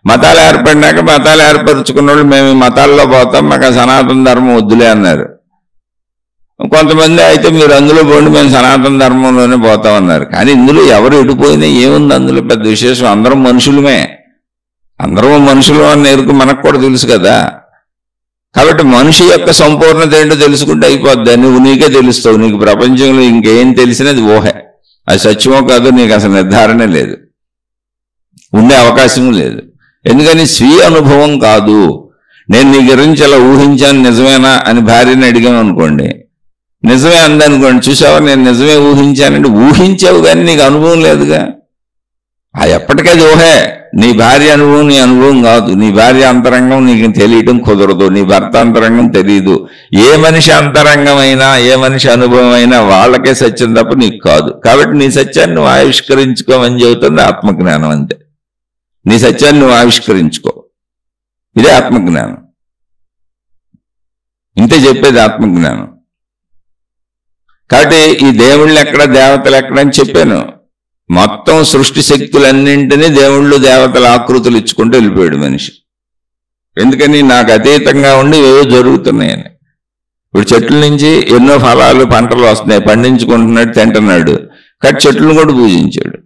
మతాలు ఏర్పడినాక మతాలు ఏర్పరచుకున్న వాళ్ళు మేము ఈ మతాల్లో పోతాం, మాకు ఆ సనాతన ధర్మం వద్దులే అన్నారు. కొంతమంది అయితే మీరు అందులో పోండి, మేము సనాతన ధర్మంలోనే పోతామన్నారు. కానీ ఇందులో ఎవరు ఎడిపోయినా ఏముంది అందులో పెద్ద విశేషం? అందరం మనుషులమే. అందరం మనుషులు అన్న ఎరుకు మనకు కూడా తెలుసు కదా. కాబట్టి మనిషి యొక్క సంపూర్ణత ఏంటో తెలుసుకుంటే అయిపోద్ది. నువ్వు నీకే తెలుస్తావు. నీకు ప్రపంచంలో ఇంకేం తెలిసినది ఊహే. అది సత్యమో కాదో నీకు అసలు నిర్ధారణ లేదు, ఉండే అవకాశం లేదు. ఎందుకని స్వీయ అనుభవం కాదు. నేను నీ గురించి అలా ఊహించాను, నిజమేనా అని భార్యని అడిగాను అనుకోండి, నిజమే అందనుకోండి, చూసావా నేను నిజమే ఊహించానంటే ఊహించావు కానీ నీకు అనుభవం లేదుగా. ఎప్పటికది ఊహే. నీ భార్య అనుభవం నీ అనుభవం కాదు. నీ భార్య అంతరంగం నీకు తెలియటం కుదరదు, నీ భర్త అంతరంగం తెలియదు. ఏ మనిషి అంతరంగమైనా, ఏ మనిషి అనుభవం అయినా వాళ్ళకే సత్యం తప్ప నీకు కాదు. కాబట్టి నీ సత్యాన్ని నువ్వు ఆవిష్కరించుకోమని చెబుతుంది ఆత్మజ్ఞానం. అంతే, నీ సత్యాన్ని నువ్వు ఆవిష్కరించుకో. ఇదే ఆత్మజ్ఞానం. ఇంతే చెప్పేది ఆత్మజ్ఞానం. కాబట్టి ఈ దేవుళ్ళు ఎక్కడ, దేవతలు ఎక్కడ అని చెప్పాను. మొత్తం సృష్టి శక్తులన్నింటినీ దేవుళ్ళు దేవతల ఆకృతులు ఇచ్చుకుంటూ వెళ్ళిపోయాడు మనిషి. ఎందుకని? నాకు అతీతంగా ఉండి ఏవో జరుగుతున్నాయని. ఇప్పుడు చెట్ల నుంచి ఎన్నో ఫలాలు, పంటలు వస్తున్నాయి, పండించుకుంటున్నాడు, తింటున్నాడు. కానీ చెట్లను కూడా పూజించాడు,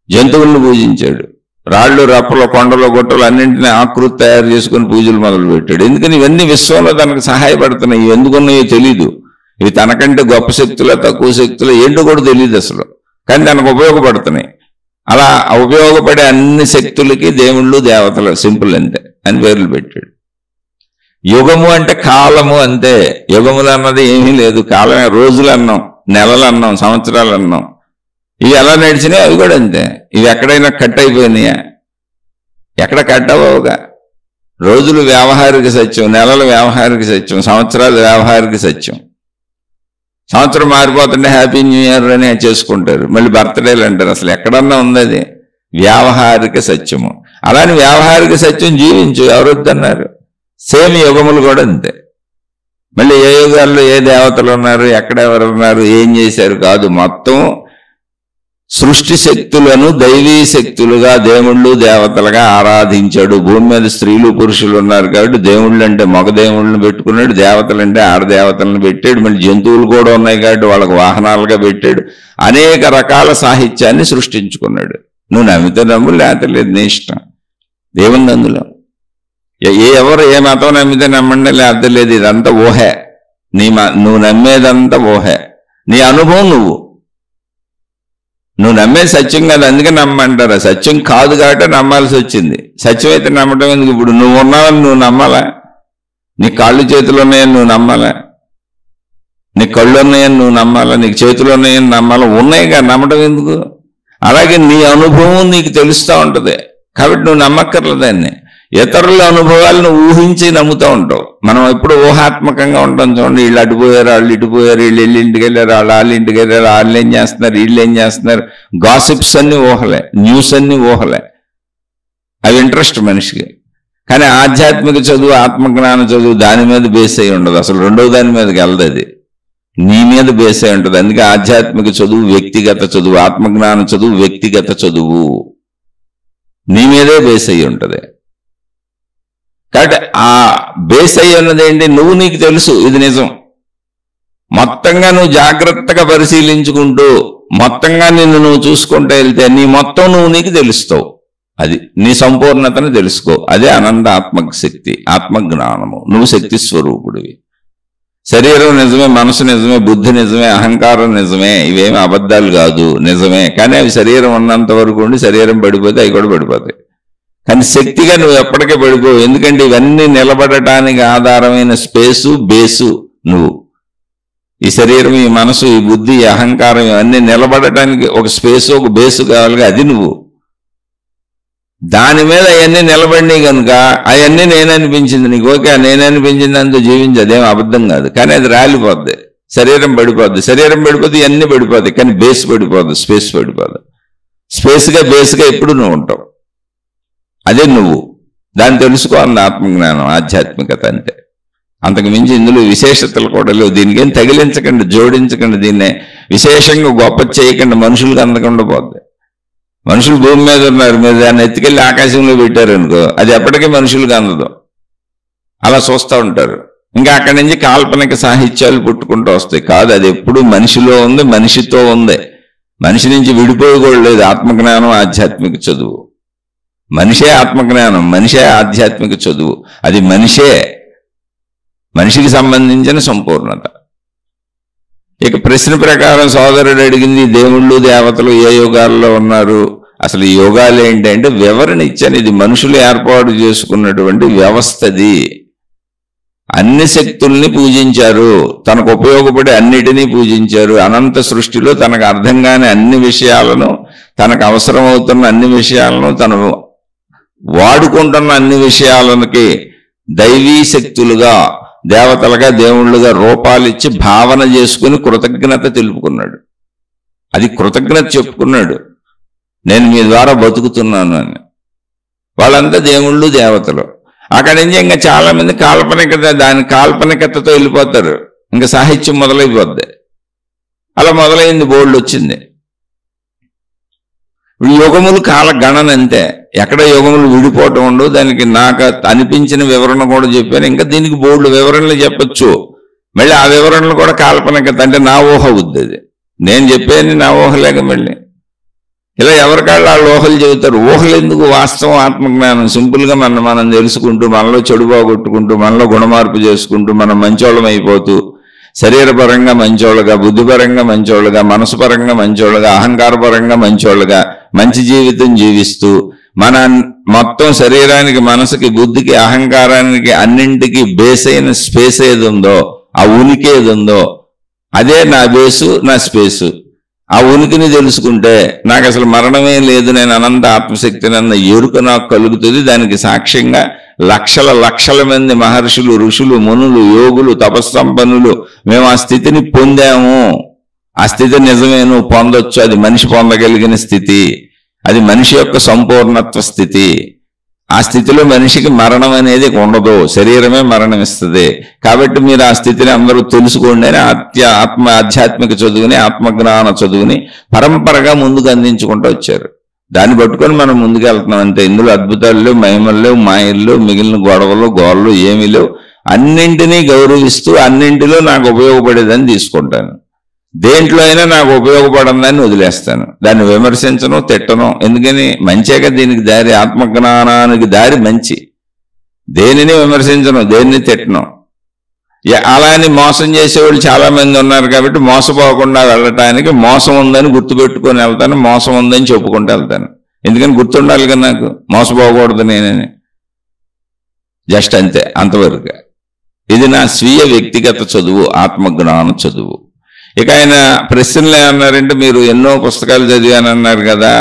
జంతువులను పూజించాడు, రాళ్ళు, రప్పలు, కొండలు, గుట్టలు అన్నింటినీ ఆకృతి తయారు చేసుకుని పూజలు మొదలు పెట్టాడు. ఎందుకని? ఇవన్నీ విశ్వంలో తనకు సహాయపడుతున్నాయి. ఇవి ఎందుకున్నాయో తెలీదు. ఇవి తనకంటే గొప్ప శక్తుల, తక్కువ శక్తులు ఏంటో కూడా తెలియదు అసలు, కానీ తనకు ఉపయోగపడుతున్నాయి. అలా ఉపయోగపడే అన్ని శక్తులకి దేవుళ్ళు, దేవతలు సింపుల్ అంతే అని పేర్లు పెట్టాడు. యుగము అంటే కాలము అంతే. యుగములు అన్నది ఏమీ లేదు, కాలమే. రోజులు అన్నాం, నెలలు అన్నాం, సంవత్సరాలు అన్నాం. ఇవి ఎలా నడిచినాయి అవి కూడా అంతే. ఇవి ఎక్కడైనా కట్ అయిపోయినాయా? ఎక్కడ కట్ అవ్వవుగా. రోజులు వ్యావహారిక సత్యం, నెలలు వ్యావహారిక సత్యం, సంవత్సరాలు వ్యావహారిక సత్యం. సంవత్సరం మారిపోతుంటే హ్యాపీ న్యూ ఇయర్ అని చేసుకుంటారు, మళ్ళీ బర్త్డేలు అంటారు. అసలు ఎక్కడన్నా ఉంది అది? వ్యావహారిక సత్యము. అలాని వ్యావహారిక సత్యం జీవించు, ఎవరొద్దన్నారు? సేమ్ యుగములు కూడా అంతే. మళ్ళీ ఏ యుగాల్లో ఏ దేవతలు ఉన్నారు, ఎక్కడెవరు ఉన్నారు, ఏం చేశారు కాదు. మొత్తం సృష్టి శక్తులను దైవీ శక్తులుగా దేవుళ్ళు దేవతలుగా ఆరాధించాడు. భూమి మీద స్త్రీలు పురుషులు ఉన్నారు కాబట్టి దేవుళ్ళు అంటే మగ దేవుళ్ళని పెట్టుకున్నాడు, దేవతలు అంటే ఆడదేవతలను పెట్టాడు. మళ్ళీ జంతువులు కూడా ఉన్నాయి కాబట్టి వాళ్ళకు వాహనాలుగా పెట్టాడు. అనేక రకాల సాహిత్యాన్ని సృష్టించుకున్నాడు. నువ్వు నమ్మితే నమ్ము, లేకపోతే లేదు, నీ ఇష్టం. ఏముంది అందులో? ఎవరు ఏ మతం నమ్మితే నమ్మండి, లేకపోతే లేదు, ఇదంతా ఊహే. నువ్వు నమ్మేదంతా ఊహే, నీ అనుభవం. నువ్వు నమ్మేది సత్యం కాదు, అందుకే నమ్మంటారా? సత్యం కాదు కాబట్టి నమ్మాల్సి వచ్చింది. సత్యం అయితే నమ్మటం ఎందుకు? ఇప్పుడు నువ్వు ఉన్నావని నువ్వు నమ్మాలా? నీ కాళ్ళు చేతులు ఉన్నాయని నువ్వు నమ్మాలా? నీ కళ్ళు ఉన్నాయని నువ్వు నమ్మాలా? నీకు చేతులు ఉన్నాయని నమ్మాలా? ఉన్నాయిగా, నమ్మటం ఎందుకు? అలాగే నీ అనుభవం నీకు తెలుస్తూ ఉంటుంది కాబట్టి నువ్వు నమ్మక్కర్లేదాన్ని. ఇతరుల అనుభవాలను ఊహించి నమ్ముతూ ఉంటావు. మనం ఎప్పుడు ఊహాత్మకంగా ఉంటాం. చూడండి, వీళ్ళు అటుపోయారు, వాళ్ళు ఇటుపోయారు, వీళ్ళు వెళ్ళి ఇంటికి వెళ్ళారు, వాళ్ళ ఇంటికి వెళ్ళారు, వాళ్ళు ఏం చేస్తున్నారు, వీళ్ళు ఏం చేస్తున్నారు. గాసిప్స్ అన్ని ఊహలే, న్యూస్ అన్ని ఊహలే. అవి ఇంట్రెస్ట్ మనిషికి. కానీ ఆధ్యాత్మిక చదువు, ఆత్మజ్ఞాన చదువు దాని మీద బేస్ అయి ఉండదు. అసలు రెండవ దాని మీదకి వెళ్ళదు, అది నీ మీద బేస్ అయి ఉంటుంది. అందుకే ఆధ్యాత్మిక చదువు వ్యక్తిగత చదువు, ఆత్మజ్ఞాన చదువు వ్యక్తిగత చదువు, నీ మీదే బేస్ అయి ఉంటుంది. కాబట్టి ఆ బేస్ అయ్యి ఉన్నది ఏంటి? నువ్వు నీకు తెలుసు ఇది నిజం. మొత్తంగా నువ్వు జాగ్రత్తగా పరిశీలించుకుంటూ మొత్తంగా నిన్ను నువ్వు చూసుకుంటూ వెళ్తే నీ మొత్తం నువ్వు నీకు తెలుస్తావు. అది నీ సంపూర్ణతను తెలుసుకో. అదే అనంత ఆత్మక శక్తి, ఆత్మజ్ఞానము. నువ్వు శక్తి స్వరూపుడివి. శరీరం నిజమే, మనసు నిజమే, బుద్ధి నిజమే, అహంకారం నిజమే. ఇవేమి అబద్ధాలు కాదు, నిజమే. కానీ అవి శరీరం ఉన్నంత వరకు ఉండి శరీరం పడిపోతే అవి కూడా పడిపోతాయి. కానీ శక్తిగా నువ్వు ఎప్పటికే పడిపోవు. ఎందుకంటే ఇవన్నీ నిలబడటానికి ఆధారమైన స్పేసు, బేసు నువ్వు. ఈ శరీరం, ఈ మనసు, ఈ బుద్ధి, ఈ అహంకారం ఇవన్నీ నిలబడటానికి ఒక స్పేసు, ఒక బేసు కావాలిగా, అది నువ్వు. దాని మీద అవన్నీ నిలబడినాయి కనుక అవన్నీ నేననిపించింది నీకు. ఓకే, నేననిపించింది అంతా జీవించి, అదేం అబద్ధం కాదు. కానీ అది రాలిపోద్ది, శరీరం పడిపోద్ది. శరీరం పడిపోతే ఇవన్నీ పడిపోతాయి, కానీ బేస్ పడిపోద్ది, స్పేస్ పడిపోద్ది. స్పేస్గా బేస్గా ఎప్పుడు నువ్వు ఉంటావు. అదే నువ్వు. దాన్ని తెలుసుకోవాలి ఆత్మజ్ఞానం, ఆధ్యాత్మికత అంటే. అంతకు మించి ఇందులో విశేషతలు కూడా లేవు. దీనికేం తగిలించకండి, జోడించకండి, దీన్నే విశేషంగా గొప్ప చేయకండి. మనుషులకు అందకుండా పోద్ది. మనుషులు భూమి మీద ఉన్నారు, మీరు దాన్ని ఎత్తుకెళ్ళి ఆకాశంలో పెట్టారనుకో, అది ఎప్పటికీ మనుషులకు అందదు. అలా చూస్తూ ఉంటారు. ఇంకా అక్కడి నుంచి కాల్పనిక సాహిత్యాలు పుట్టుకుంటూ వస్తాయి. కాదు, అది ఎప్పుడు మనిషిలో ఉంది, మనిషితో ఉంది. మనిషి నుంచి విడిపోయకూడలేదు ఆత్మజ్ఞానం, ఆధ్యాత్మిక చదువు. మనిషే ఆత్మజ్ఞానం, మనిషే ఆధ్యాత్మిక చదువు. అది మనిషికి సంబంధించిన సంపూర్ణత. ఇక ప్రశ్న ప్రకారం సోదరుడు అడిగింది, దేవుళ్ళు దేవతలు ఏ యోగాల్లో ఉన్నారు, అసలు ఈ యోగాలు ఏంటంటే వివరణ ఇచ్చాను. ఇది మనుషులు ఏర్పాటు చేసుకున్నటువంటి వ్యవస్థది. అన్ని శక్తుల్ని పూజించారు, తనకు ఉపయోగపడే అన్నిటినీ పూజించారు. అనంత సృష్టిలో తనకు అర్థం కాని అన్ని విషయాలను, తనకు అవసరమవుతున్న అన్ని విషయాలను, తను వాడుకుంటున్న అన్ని విషయాలకి దైవీ శక్తులుగా, దేవతలుగా, దేవుళ్ళుగా రూపాలు ఇచ్చి భావన చేసుకుని కృతజ్ఞత తెలుపుకున్నాడు. అది కృతజ్ఞత చెప్పుకున్నాడు, నేను మీ ద్వారా బతుకుతున్నాను అని. వాళ్ళంతా దేవుళ్ళు దేవతలు. అక్కడి నుంచి ఇంకా చాలా మంది కాల్పనికత, దాని కాల్పనికతతో వెళ్ళిపోతారు. ఇంకా సాహిత్యం మొదలైపోద్ది. అలా మొదలైంది, బోల్డ్ వచ్చింది. యుగములు కాల గణన అంతే. ఎక్కడ యుగములు విడిపోవటం ఉండవు. దానికి నాకు అనిపించిన వివరణ కూడా చెప్పాను. ఇంకా దీనికి బోల్డ్ వివరణలు చెప్పచ్చు. మళ్ళీ ఆ వివరణలు కూడా కాల్పనికత, అంటే నా ఊహ అవుద్ది. అది నేను చెప్పేది నా ఊహలేక మళ్ళీ ఇలా ఎవరికాళ్ళు వాళ్ళు ఊహలు చెబుతారు. ఊహలు ఎందుకు? వాస్తవం ఆత్మజ్ఞానం. సింపుల్గా మనం తెలుసుకుంటూ, మనలో చెడు బాగొట్టుకుంటూ, మనలో గుణమార్పు చేసుకుంటూ, మనం మంచోళ్ళం అయిపోతూ, శరీరపరంగా మంచోళ్ళుగా, బుద్ధిపరంగా మంచోళ్ళుగా, మనసుపరంగా మంచోళ్ళుగా, అహంకారపరంగా మంచోళ్ళుగా మంచి జీవితం జీవిస్తూ, మన మొత్తం శరీరానికి, మనసుకి, బుద్ధికి, అహంకారానికి అన్నింటికి బేస్ అయిన స్పేస్ ఏది ఉందో, ఆ ఉనికి ఏది ఉందో, అదే నా బేసు, నా స్పేసు. ఆ ఉనికిని తెలుసుకుంటే నాకు అసలు మరణమే లేదు, నేను అనంత ఆత్మశక్తిని అన్న ఎరుక నాకు కలుగుతుంది. దానికి సాక్ష్యంగా లక్షల లక్షల మంది మహర్షులు, ఋషులు, మునులు, యోగులు, తపస్సంపన్నులు మేము ఆ స్థితిని పొందాము. ఆ స్థితి నిజమేను, పొందొచ్చు. అది మనిషి పొందగలిగిన స్థితి, అది మనిషి యొక్క సంపూర్ణత్వ స్థితి. ఆ స్థితిలో మనిషికి మరణం అనేది ఉండదు, శరీరమే మరణమిస్తుంది. కాబట్టి మీరు ఆ స్థితిని అందరూ తెలుసుకోండి అని ఆధ్యాత్మిక చదువుని, ఆత్మజ్ఞాన చదువుని పరంపరగా ముందుకు అందించుకుంటూ వచ్చారు. దాన్ని పట్టుకొని మనం ముందుకు వెళ్తున్నాం అంతే. ఇందులో అద్భుతాలు లేవు, మహిమలు లేవు, మాయలు లేవు, మిగిలిన గొడవలు గోడలు ఏమీ లేవు. అన్నింటినీ గౌరవిస్తూ అన్నింటిలో నాకు ఉపయోగపడేదని తీసుకుంటాను. దేంట్లో అయినా నాకు ఉపయోగపడదని వదిలేస్తాను. దాన్ని విమర్శించను, తిట్టను. ఎందుకని? మంచేగా దీనికి దారి, ఆత్మజ్ఞానానికి దారి మంచి. దేనిని విమర్శించను, దేన్ని తిట్టను. అలా అని మోసం చేసేవాళ్ళు చాలా మంది ఉన్నారు కాబట్టి మోసపోకుండా వెళ్ళటానికి మోసం ఉందని గుర్తుపెట్టుకొని వెళ్తాను, మోసం ఉందని చెప్పుకుంటూ వెళ్తాను. ఎందుకని? గుర్తుండాలి కదా నాకు, మోసపోకూడదు నేనని. జస్ట్ అంతే, అంతవరకు. ఇది నా స్వీయ వ్యక్తిగత చదువు, ఆత్మజ్ఞాన చదువు. ఇక ఆయన ప్రశ్నలు ఏమన్నారంటే, మీరు ఎన్నో పుస్తకాలు చదివానన్నారు కదా,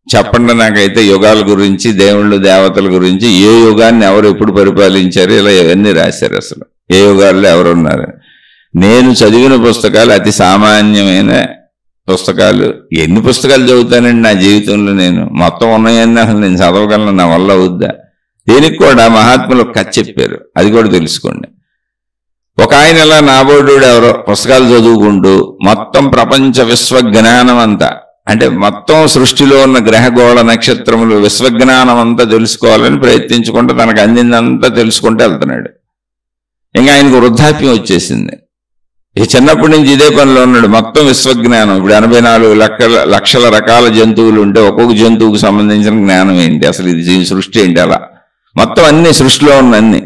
చెప్పండి నాకైతే యుగాల గురించి, దేవుళ్ళు దేవతల గురించి, ఏ యుగాన్ని ఎవరు ఎప్పుడు పరిపాలించారు, ఇలా ఇవన్నీ రాశారు. అసలు ఏ యుగాల్లో ఎవరున్నారు. నేను చదివిన పుస్తకాలు అతి సామాన్యమైన పుస్తకాలు. ఎన్ని పుస్తకాలు చదువుతానండి నా జీవితంలో? నేను మొత్తం ఉన్నాయని అసలు నేను చదవగలను, నా వల్ల అవుద్దా? దీనికి కూడా మహాత్ములు కథ చెప్పారు, అది కూడా తెలుసుకోండి. ఒక ఆయన ఇలా నాబోడు ఎవరో పుస్తకాలు చదువుకుంటూ మొత్తం ప్రపంచ విశ్వజ్ఞానం అంతా, అంటే మొత్తం సృష్టిలో ఉన్న గ్రహగోళ నక్షత్రములు విశ్వజ్ఞానం అంతా తెలుసుకోవాలని ప్రయత్నించుకుంటూ తనకు అందిందంతా తెలుసుకుంటూ వెళ్తున్నాడు. ఇంకా ఆయనకు వృద్ధాప్యం వచ్చేసింది. ఈ చిన్నప్పటి నుంచి ఇదే పనిలో ఉన్నాడు. మొత్తం విశ్వజ్ఞానం. ఇప్పుడు 84 లక్షల రకాల జంతువులు ఉంటే ఒక్కొక్క జంతువుకు సంబంధించిన జ్ఞానం ఏంటి, అసలు ఇది సృష్టి ఏంటి, అలా మొత్తం అన్ని సృష్టిలో ఉన్న అన్ని.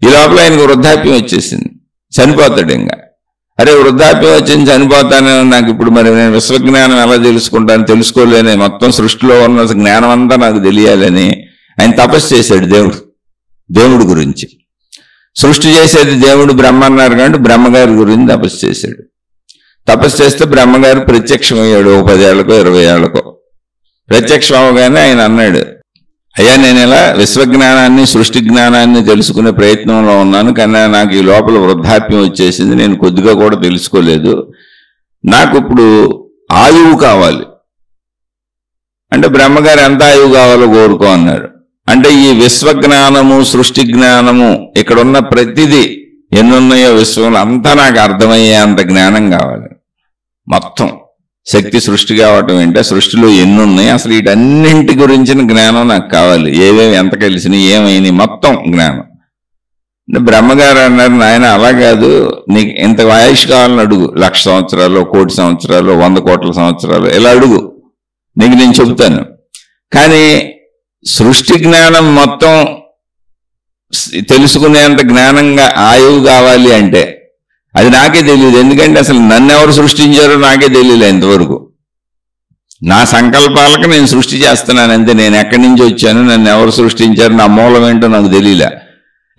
ఈ లోపల ఆయనకు వృద్ధాప్యం వచ్చేసింది, చనిపోతాడు. ఇంకా అరే వృద్ధాప్యం వచ్చింది, చనిపోతాను, నాకు ఇప్పుడు మరి నేను విశ్వజ్ఞానం ఎలా తెలుసుకుంటాను, తెలుసుకోలేని, మొత్తం సృష్టిలో ఉన్న జ్ఞానం అంతా నాకు తెలియాలని ఆయన తపస్సు చేశాడు దేవుడి గురించి. సృష్టి చేసేది దేవుడు, బ్రహ్మ అన్నారు కాబట్టి బ్రహ్మగారి గురించి తపస్సు చేశాడు. తపస్సు చేస్తే బ్రహ్మగారు ప్రత్యక్షమయ్యాడు. 10 ఏళ్లకో 20 ఏళ్లకో ప్రత్యక్షం అవగానే ఆయన అన్నాడు, అయ్యా నేను ఇలా విశ్వజ్ఞానాన్ని, సృష్టి జ్ఞానాన్ని తెలుసుకునే ప్రయత్నంలో ఉన్నాను, కానీ నాకు ఈ లోపల వృద్ధాప్యం వచ్చేసింది, నేను కొద్దిగా కూడా తెలుసుకోలేదు, నాకు ఇప్పుడు ఆయువు కావాలి. అంటే బ్రహ్మగారు ఎంత ఆయువు కావాలో కోరుకో అన్నారు. అంటే ఈ విశ్వజ్ఞానము, సృష్టి జ్ఞానము, ఇక్కడున్న ప్రతిదీ ఎన్నున్నాయో విశ్వంలో అంతా నాకు అర్థమయ్యే అంత జ్ఞానం కావాలి. మొత్తం శక్తి సృష్టి కావటం ఏంటంటే సృష్టిలో ఎన్నున్నాయి, అసలు వీటన్నింటి గురించిన జ్ఞానం నాకు కావాలి. ఏవేవి ఎంత కలిసినాయి, ఏమైనాయి, మొత్తం జ్ఞానం. అంటే బ్రహ్మగారు అన్నారు, నాయన అలా కాదు, నీకు ఎంత ఆయుష్ కావాలని అడుగు. 1,00,000 సంవత్సరాలు, 1,00,00,000 సంవత్సరాలు, 100 కోట్ల సంవత్సరాలు, ఇలా అడుగు, నీకు నేను చెబుతాను. కానీ సృష్టి జ్ఞానం మొత్తం తెలుసుకునేంత జ్ఞానంగా ఆయువు కావాలి అంటే అది నాకే తెలియదు. ఎందుకంటే అసలు నన్ను ఎవరు సృష్టించారో నాకే తెలియలే ఇంతవరకు. నా సంకల్పాలకు నేను సృష్టి చేస్తున్నాను అంతే. నేను ఎక్కడి నుంచి వచ్చాను, నన్ను ఎవరు సృష్టించారు, నా మూలం ఏంటో నాకు తెలియలే.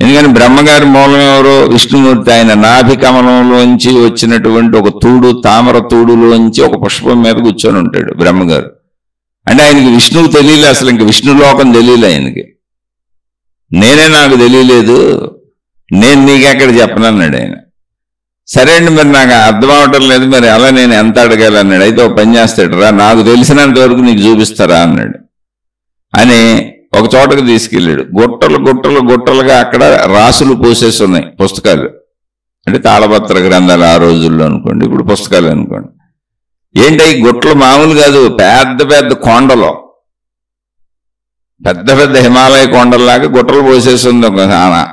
ఎందుకని బ్రహ్మగారి మూలం ఎవరో విష్ణుమూర్తి. ఆయన నాభికమలంలోంచి వచ్చినటువంటి ఒక తూడు, తామర తూడులోంచి ఒక పుష్పం మీద కూర్చొని ఉంటాడు బ్రహ్మగారు. అంటే ఆయనకి విష్ణువు తెలియలే, అసలు ఇంక విష్ణులోకం తెలియలే ఆయనకి. నేనే నాకు తెలియలేదు, నేను నీకెక్కడ చెప్పనన్నాడు ఆయన. సరే అండి, మరి నాకు అర్థం అవటం లేదు, మరి అలా నేను ఎంత అడగాలన్నాడు. అయితే ఒక పని చేస్తాడు రా, నాకు తెలిసినంత వరకు నీకు చూపిస్తారా అన్నాడు. అని ఒక చోటకు తీసుకెళ్ళాడు. గుట్టలు గుట్టలు గుట్టలుగా అక్కడ రాసులు పోసేసి ఉన్నాయి పుస్తకాలు. అంటే తాళపత్ర గ్రంథాలు ఆ రోజుల్లో అనుకోండి, ఇప్పుడు పుస్తకాలు అనుకోండి. ఏంటి గుట్టలు మామూలు కాదు, పెద్ద పెద్ద కొండలు, పెద్ద పెద్ద హిమాలయ కొండల్లాగా గుట్టలు పోసేసి ఉంది.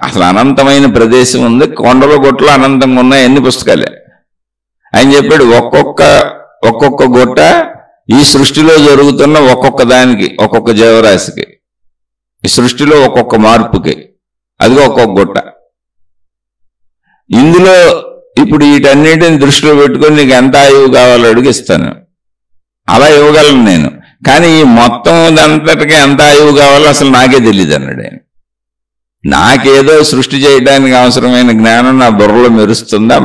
అసలు అనంతమైన ప్రదేశం ఉంది, కొండలు గుట్టలు అనంతంగా ఉన్నాయి, అన్ని పుస్తకాలే. ఆయన చెప్పాడు, ఒక్కొక్క గుట్ట ఈ సృష్టిలో జరుగుతున్న ఒక్కొక్క దానికి, ఒక్కొక్క జీవరాశికి, ఈ సృష్టిలో ఒక్కొక్క మార్పుకి, అదిగో ఒక్కొక్క గుట్ట. ఇందులో ఇప్పుడు వీటన్నిటిని దృష్టిలో పెట్టుకొని నీకు ఎంత ఆయువు కావాలో అడిగిస్తాను, అలా ఇవ్వగలను నేను. కానీ ఈ మొత్తం అంతటికి ఎంత ఆయువు కావాలో అసలు నాకే తెలియదు అన్నాడు ఆయన. నాకేదో సృష్టి చేయడానికి అవసరమైన జ్ఞానం నా బుర్రలో మెరుస్తుంది. ఆ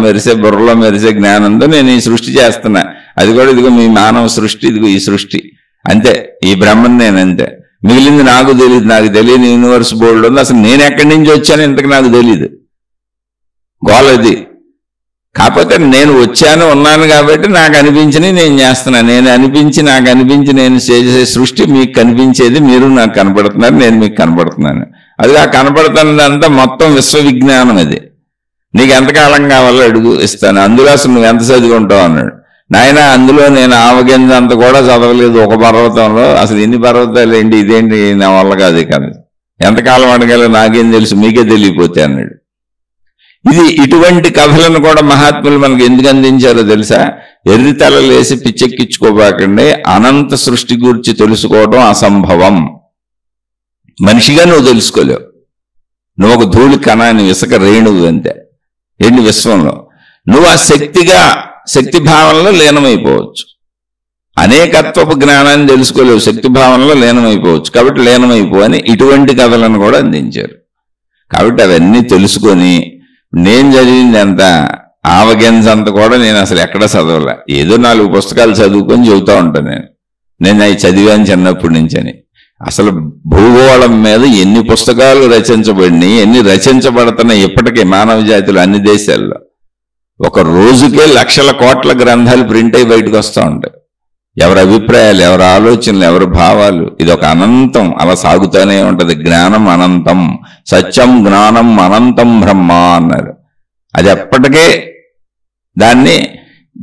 బుర్రలో మెరిసే జ్ఞానంతో నేను ఈ సృష్టి చేస్తున్నా. అది కూడా ఇదిగో మీ మానవ సృష్టి, ఇదిగో ఈ సృష్టి అంతే. ఈ బ్రహ్మను నేను అంతే. మిగిలింది నాకు తెలియదు. నాకు తెలియని యూనివర్స్ బోర్డు ఉంది. అసలు నేను ఎక్కడి నుంచి వచ్చాను ఇంతకు నాకు తెలియదు. గోలది. కాకపోతే నేను వచ్చాను ఉన్నాను కాబట్టి నాకు అనిపించినవి నేను చేస్తున్నాను. నాకు అనిపించి నేను చేసే సృష్టి మీకు కనిపించేది, మీరు నాకు కనపడుతున్నారు, నేను మీకు కనపడుతున్నాను. అది ఆ కనపడుతున్నదంతా మొత్తం విశ్వవిజ్ఞానం. అది నీకు ఎంతకాలం కావాలో అడుగు, ఇస్తాను. అందులో అసలు నువ్వు ఎంత చదువుకుంటావు అన్నాడు. నాయన అందులో నేను ఆవగింజ అంత కూడా చదవలేదు. ఒక పర్వతంలో అసలు ఎన్ని పర్వతాలు ఏంటి, ఇదేంటి, నా వల్ల కాదు. కాదు ఎంతకాలం అడగాలో నాకేం తెలుసు, మీకే తెలియపోతే అన్నాడు. ఇటువంటి కథలను కూడా మహాత్ములు మనకు ఎందుకు అందించారో తెలుసా? ఎర్రితలలేసి పిచ్చెక్కించుకోబాకండి. అనంత సృష్టి గురించి తెలుసుకోవడం అసంభవం. మనిషిగా నువ్వు తెలుసుకోలేవు. నువ్వు ఒక ధూళి కణాన్ని, ఇసుక రేణువు అంతే ఏంటి విశ్వంలో. నువ్వు ఆ శక్తి భావనలో లీనమైపోవచ్చు. అనేకత్వపు జ్ఞానాన్ని తెలుసుకోలేవు, శక్తి భావనలో లీనమైపోవచ్చు. కాబట్టి లీనమైపో అని ఇటువంటి కథలను కూడా అందించారు. కాబట్టి అవన్నీ తెలుసుకొని నేను చదివింది అంత ఆవగింజంత కూడా నేను అసలు ఎక్కడ చదవలే. ఏదో 4 పుస్తకాలు చదువుకొని చెబుతూ ఉంటాను నేను అవి చదివాను చిన్నప్పటి నుంచి అని. అసలు భూగోళం మీద ఎన్ని పుస్తకాలు రచించబడినాయి, ఎన్ని రచించబడుతున్నాయి ఇప్పటికే మానవ జాతిలో అన్ని దేశాల్లో. ఒక రోజుకే లక్షల కోట్ల గ్రంథాలు ప్రింట్ అయి బయటకు వస్తూ ఉంటాయి. ఎవరి అభిప్రాయాలు, ఎవరి ఆలోచనలు, ఎవరి భావాలు. ఇది ఒక అనంతం, అలా సాగుతూనే ఉంటది. జ్ఞానం అనంతం, సత్యం జ్ఞానం అనంతం బ్రహ్మ అన్నారు. అది ఎప్పటికే దాన్ని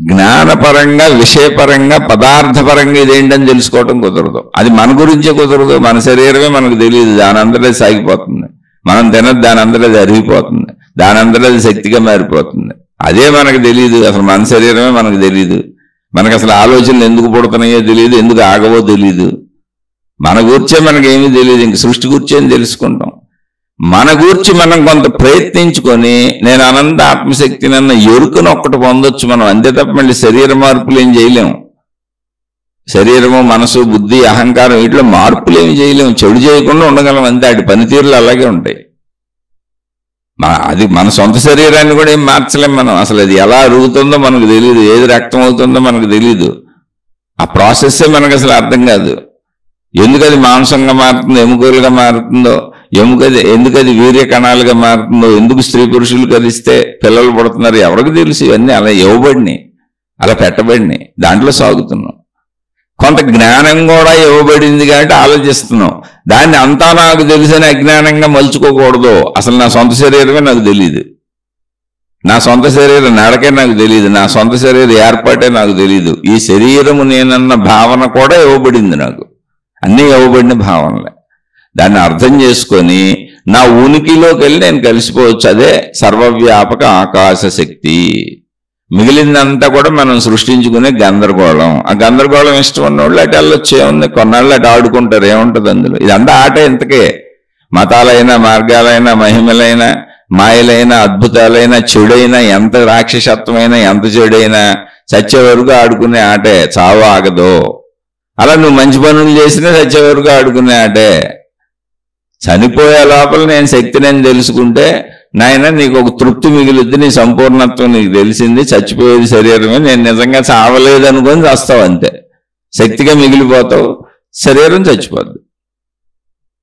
జ్ఞానపరంగా, విషయపరంగా, పదార్థపరంగా ఇదేంటని తెలుసుకోవటం కుదరదు. అది మన గురించే కుదరదు. మన శరీరమే మనకు తెలియదు, దాని అందరూ సాగిపోతుంది. మనం తినదు, దాని అందరూ అది అరిగిపోతుంది, దాని అందరూ అది శక్తిగా మారిపోతుంది. అదే మనకు తెలియదు. అసలు మన శరీరమే మనకు తెలియదు. మనకు అసలు ఆలోచనలు ఎందుకు పుడుతున్నాయో తెలియదు, ఎందుకు ఆగవో తెలియదు. మన గూర్చే మనకేమీ తెలియదు. ఇంక సృష్టి గూర్చేం తెలుసుకుంటాం. మన గూర్చి మనం కొంత ప్రయత్నించుకొని నేను అనంత ఆత్మశక్తిని అన్న ఎరుకను ఒక్కటి పొందొచ్చు మనం, అంతే తప్ప మళ్ళీ శరీర మార్పులు ఏం చేయలేము. శరీరము, మనసు, బుద్ధి, అహంకారం వీటిలో మార్పులు ఏమి చేయలేము. చెడు చేయకుండా ఉండగలం అంతే. వాటి పనితీరులు అలాగే ఉంటాయి. అది మన సొంత శరీరాన్ని కూడా ఏం మార్చలేం మనం. అసలు అది ఎలా అరుగుతుందో మనకు తెలియదు, ఏది రక్తం అవుతుందో మనకు తెలియదు. ఆ ప్రాసెస్సే మనకు అసలు అర్థం కాదు. ఎందుకది మాంసంగా మారుతుందో, ఎముకలుగా మారుతుందో, ఎందుకది వీర్య కణాలుగా మారుతుందో, ఎందుకు స్త్రీ పురుషులు కలిస్తే పిల్లలు పుడుతున్నారు, ఎవరికి తెలుసు? ఇవన్నీ అలా ఇవ్వబడినాయి, అలా పెట్టబడినాయి. దాంట్లో సాగుతున్నాం. కొంత జ్ఞానం కూడా ఇవ్వబడింది కాబట్టి ఆలోచిస్తున్నాం. దాన్ని అంతా నాకు తెలిసిన అజ్ఞానంగా మలుచుకోకూడదు. అసలు నా సొంత శరీరమే నాకు తెలియదు, నా సొంత శరీరం నడకే నాకు తెలియదు, నా సొంత శరీర ఏర్పాటే నాకు తెలియదు. ఈ శరీరము నేనన్న భావన కూడా ఇవ్వబడింది నాకు. అన్నీ ఇవ్వబడిన భావనలే. దాన్ని అర్థం చేసుకొని నా ఉనికిలోకి వెళ్ళి నేను కలిసిపోవచ్చు. అదే సర్వవ్యాపక ఆకాశ శక్తి. మిగిలిందంతా కూడా మనం సృష్టించుకునే గందరగోళం. ఆ గందరగోళం ఇష్టం ఉన్నవాళ్ళు అటు వెళ్ళొచ్చు, ఏముంది, కొన్నాళ్ళు అటు ఆడుకుంటారు, ఏముంటుంది అందులో. ఇదంతా ఆట ఇంతకే. మతాలైనా, మార్గాలైనా, మహిమలైనా, మాయలైనా, అద్భుతాలైనా, చెడైనా, ఎంత రాక్షసత్వమైనా, ఎంత చెడైనా చచ్చే వరకు ఆడుకునే ఆటే. చావు ఆగదు. అలా నువ్వు మంచి పనులు చేసినా చచ్చే వరకు ఆడుకునే ఆటే. చనిపోయే లోపల నేను శక్తిని తెలుసుకుంటే నాయన నీకు ఒక తృప్తి మిగులుద్ది, నీ సంపూర్ణత్వం నీకు తెలిసింది. చచ్చిపోయేది శరీరమే, నేను నిజంగా చావలేదు అనుకొని చస్తావు అంతే. శక్తిగా మిగిలిపోతావు, శరీరం చచ్చిపోద్ది.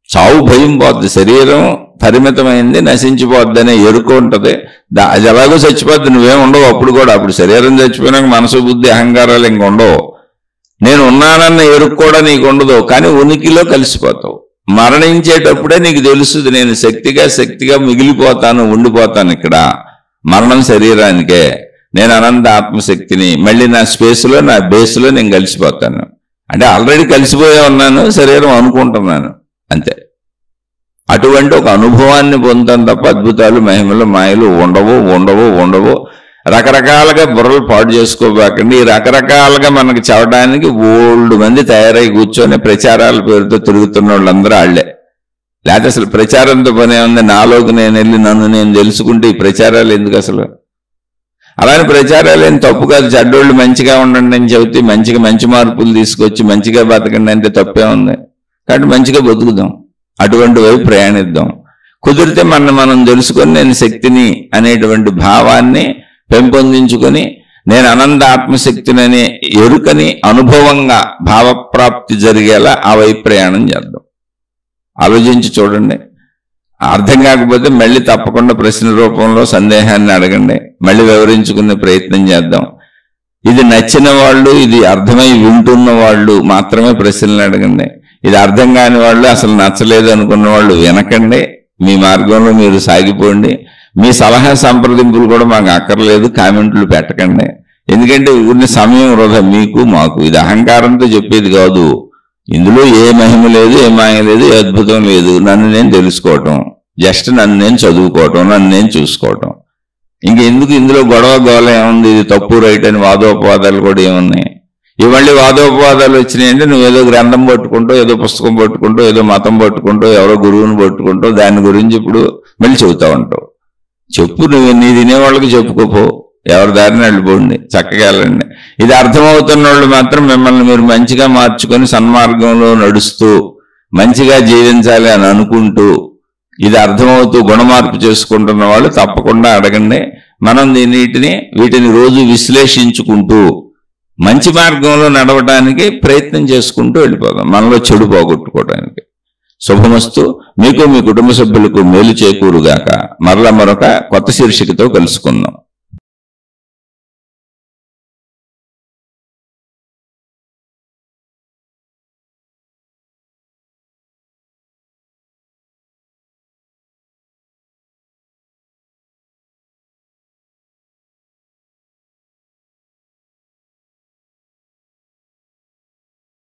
చావు భయం పోద్ది. శరీరం పరిమితమైంది, నశించిపోద్ది అనే ఎరుక ఉంటుంది. అది ఎలాగో చచ్చిపోద్ది, నువ్వేం ఉండవు అప్పుడు కూడా. అప్పుడు శరీరం చచ్చిపోయినాక మనసు, బుద్ధి, అహంకారాలు ఇంక ఉండవు. నేను ఉన్నానన్న ఎరుక కూడా నీకు ఉండదు, కానీ ఉనికిలో కలిసిపోతావు. మరణించేటప్పుడే నీకు తెలుస్తుంది నేను శక్తిగా మిగిలిపోతాను, ఉండిపోతాను ఇక్కడ. మరణం శరీరానికే, నేను అనంత ఆత్మశక్తిని. మళ్ళీ నా స్పేస్లో, నా బేస్లో నేను కలిసిపోతాను. అంటే ఆల్రెడీ కలిసిపోయే ఉన్నాను, శరీరం అనుకుంటున్నాను అంతే. అటువంటి ఒక అనుభవాన్ని పొందుతాను తప్ప అద్భుతాలు, మహిమలు, మాయలు ఉండవు. రకరకాలుగా బుర్రలు పాడు చేసుకోబాకండి. ఈ రకరకాలుగా మనకు చదవడానికి ఓల్డ్ మంది తయారై కూర్చొని ప్రచారాల పేరుతో తిరుగుతున్న వాళ్ళందరూ వాళ్లే. లేకపోతే అసలు ప్రచారంతో పనే ఉంది. నాలోకి నేను వెళ్ళి నన్ను నేను తెలుసుకుంటే ఈ ప్రచారాలు ఎందుకు అసలు? అలానే ప్రచారాలు ఏం తప్పు కాదు. చెడ్డోళ్ళు మంచిగా ఉండండి అని చెబితే మంచి మార్పులు తీసుకొచ్చి మంచిగా బతకండి అంటే తప్పే ఉంది. కాబట్టి మంచిగా బతుకుదాం, అటువంటి వైపు ప్రయాణిద్దాం. కుదిరితే మనం తెలుసుకొని నేను శక్తిని అనేటువంటి భావాన్ని పెంపొందించుకొని నేను అనంత ఆత్మశక్తిని అనే ఎరుకని అనుభవంగా భావప్రాప్తి జరిగేలా ఆ వైపు ప్రయాణం చేద్దాం. ఆలోచించి చూడండి. అర్థం కాకపోతే మళ్ళీ తప్పకుండా ప్రశ్న రూపంలో సందేహాన్ని అడగండి, మళ్ళీ వివరించుకునే ప్రయత్నం చేద్దాం. ఇది నచ్చిన వాళ్ళు, ఇది అర్థమై వింటున్న వాళ్ళు మాత్రమే ప్రశ్నలు అడగండి. ఇది అర్థం కాని వాళ్ళు, అసలు నచ్చలేదు అనుకున్న వాళ్ళు వినకండి, మీ మార్గంలో మీరు సాగిపోండి. మీ సలహా సంప్రదింపులు కూడా మాకు అక్కర్లేదు, కామెంట్లు పెట్టకండి. ఎందుకంటే ఊరిని సమయం వృధా మీకు మాకు. ఇది అహంకారంతో చెప్పేది కాదు. ఇందులో ఏ మహిమ లేదు, ఏ మాయ లేదు, ఏ అద్భుతం లేదు. నన్ను నేను తెలుసుకోవటం, జస్ట్ నన్ను నేను చదువుకోవటం, నన్ను నేను చూసుకోవటం. ఇంకెందుకు ఇందులో గొడవ గోల ఏముంది? ఇది తప్పు రైట్ అని వాదోపవాదాలు కూడా ఏమున్నాయి? ఇవన్నీ వాదోపవాదాలు వచ్చినాయంటే నువ్వు ఏదో గ్రంథం పట్టుకుంటూ, ఏదో పుస్తకం పట్టుకుంటూ, ఏదో మతం పట్టుకుంటూ, ఎవరో గురువుని పట్టుకుంటూ దాని గురించి ఇప్పుడు మళ్ళీ చెబుతా ఉంటావు. చెప్పు, నువ్వు నీ తినేవాళ్ళకి చెప్పుకోపో, ఎవరి దారిని వెళ్ళిపోండి, చక్కగా వెళ్ళండి. ఇది అర్థమవుతున్న వాళ్ళు మాత్రం మిమ్మల్ని మీరు మంచిగా మార్చుకొని సన్మార్గంలో నడుస్తూ మంచిగా జీవించాలి అని అనుకుంటూ ఇది అర్థమవుతూ గుణమార్పు చేసుకుంటున్న వాళ్ళు తప్పకుండా అడగండి. మనం వీటిని రోజు విశ్లేషించుకుంటూ మంచి మార్గంలో నడవడానికి ప్రయత్నం చేసుకుంటూ వెళ్ళిపోదాం, మనలో చెడు పోగొట్టుకోవడానికి. శుభమస్తు. మీకు మీ కుటుంబ సభ్యులకు మేలు చేకూరుగాక. మరలా మరొక కొత్త శీర్షికతో కలుసుకుందాం.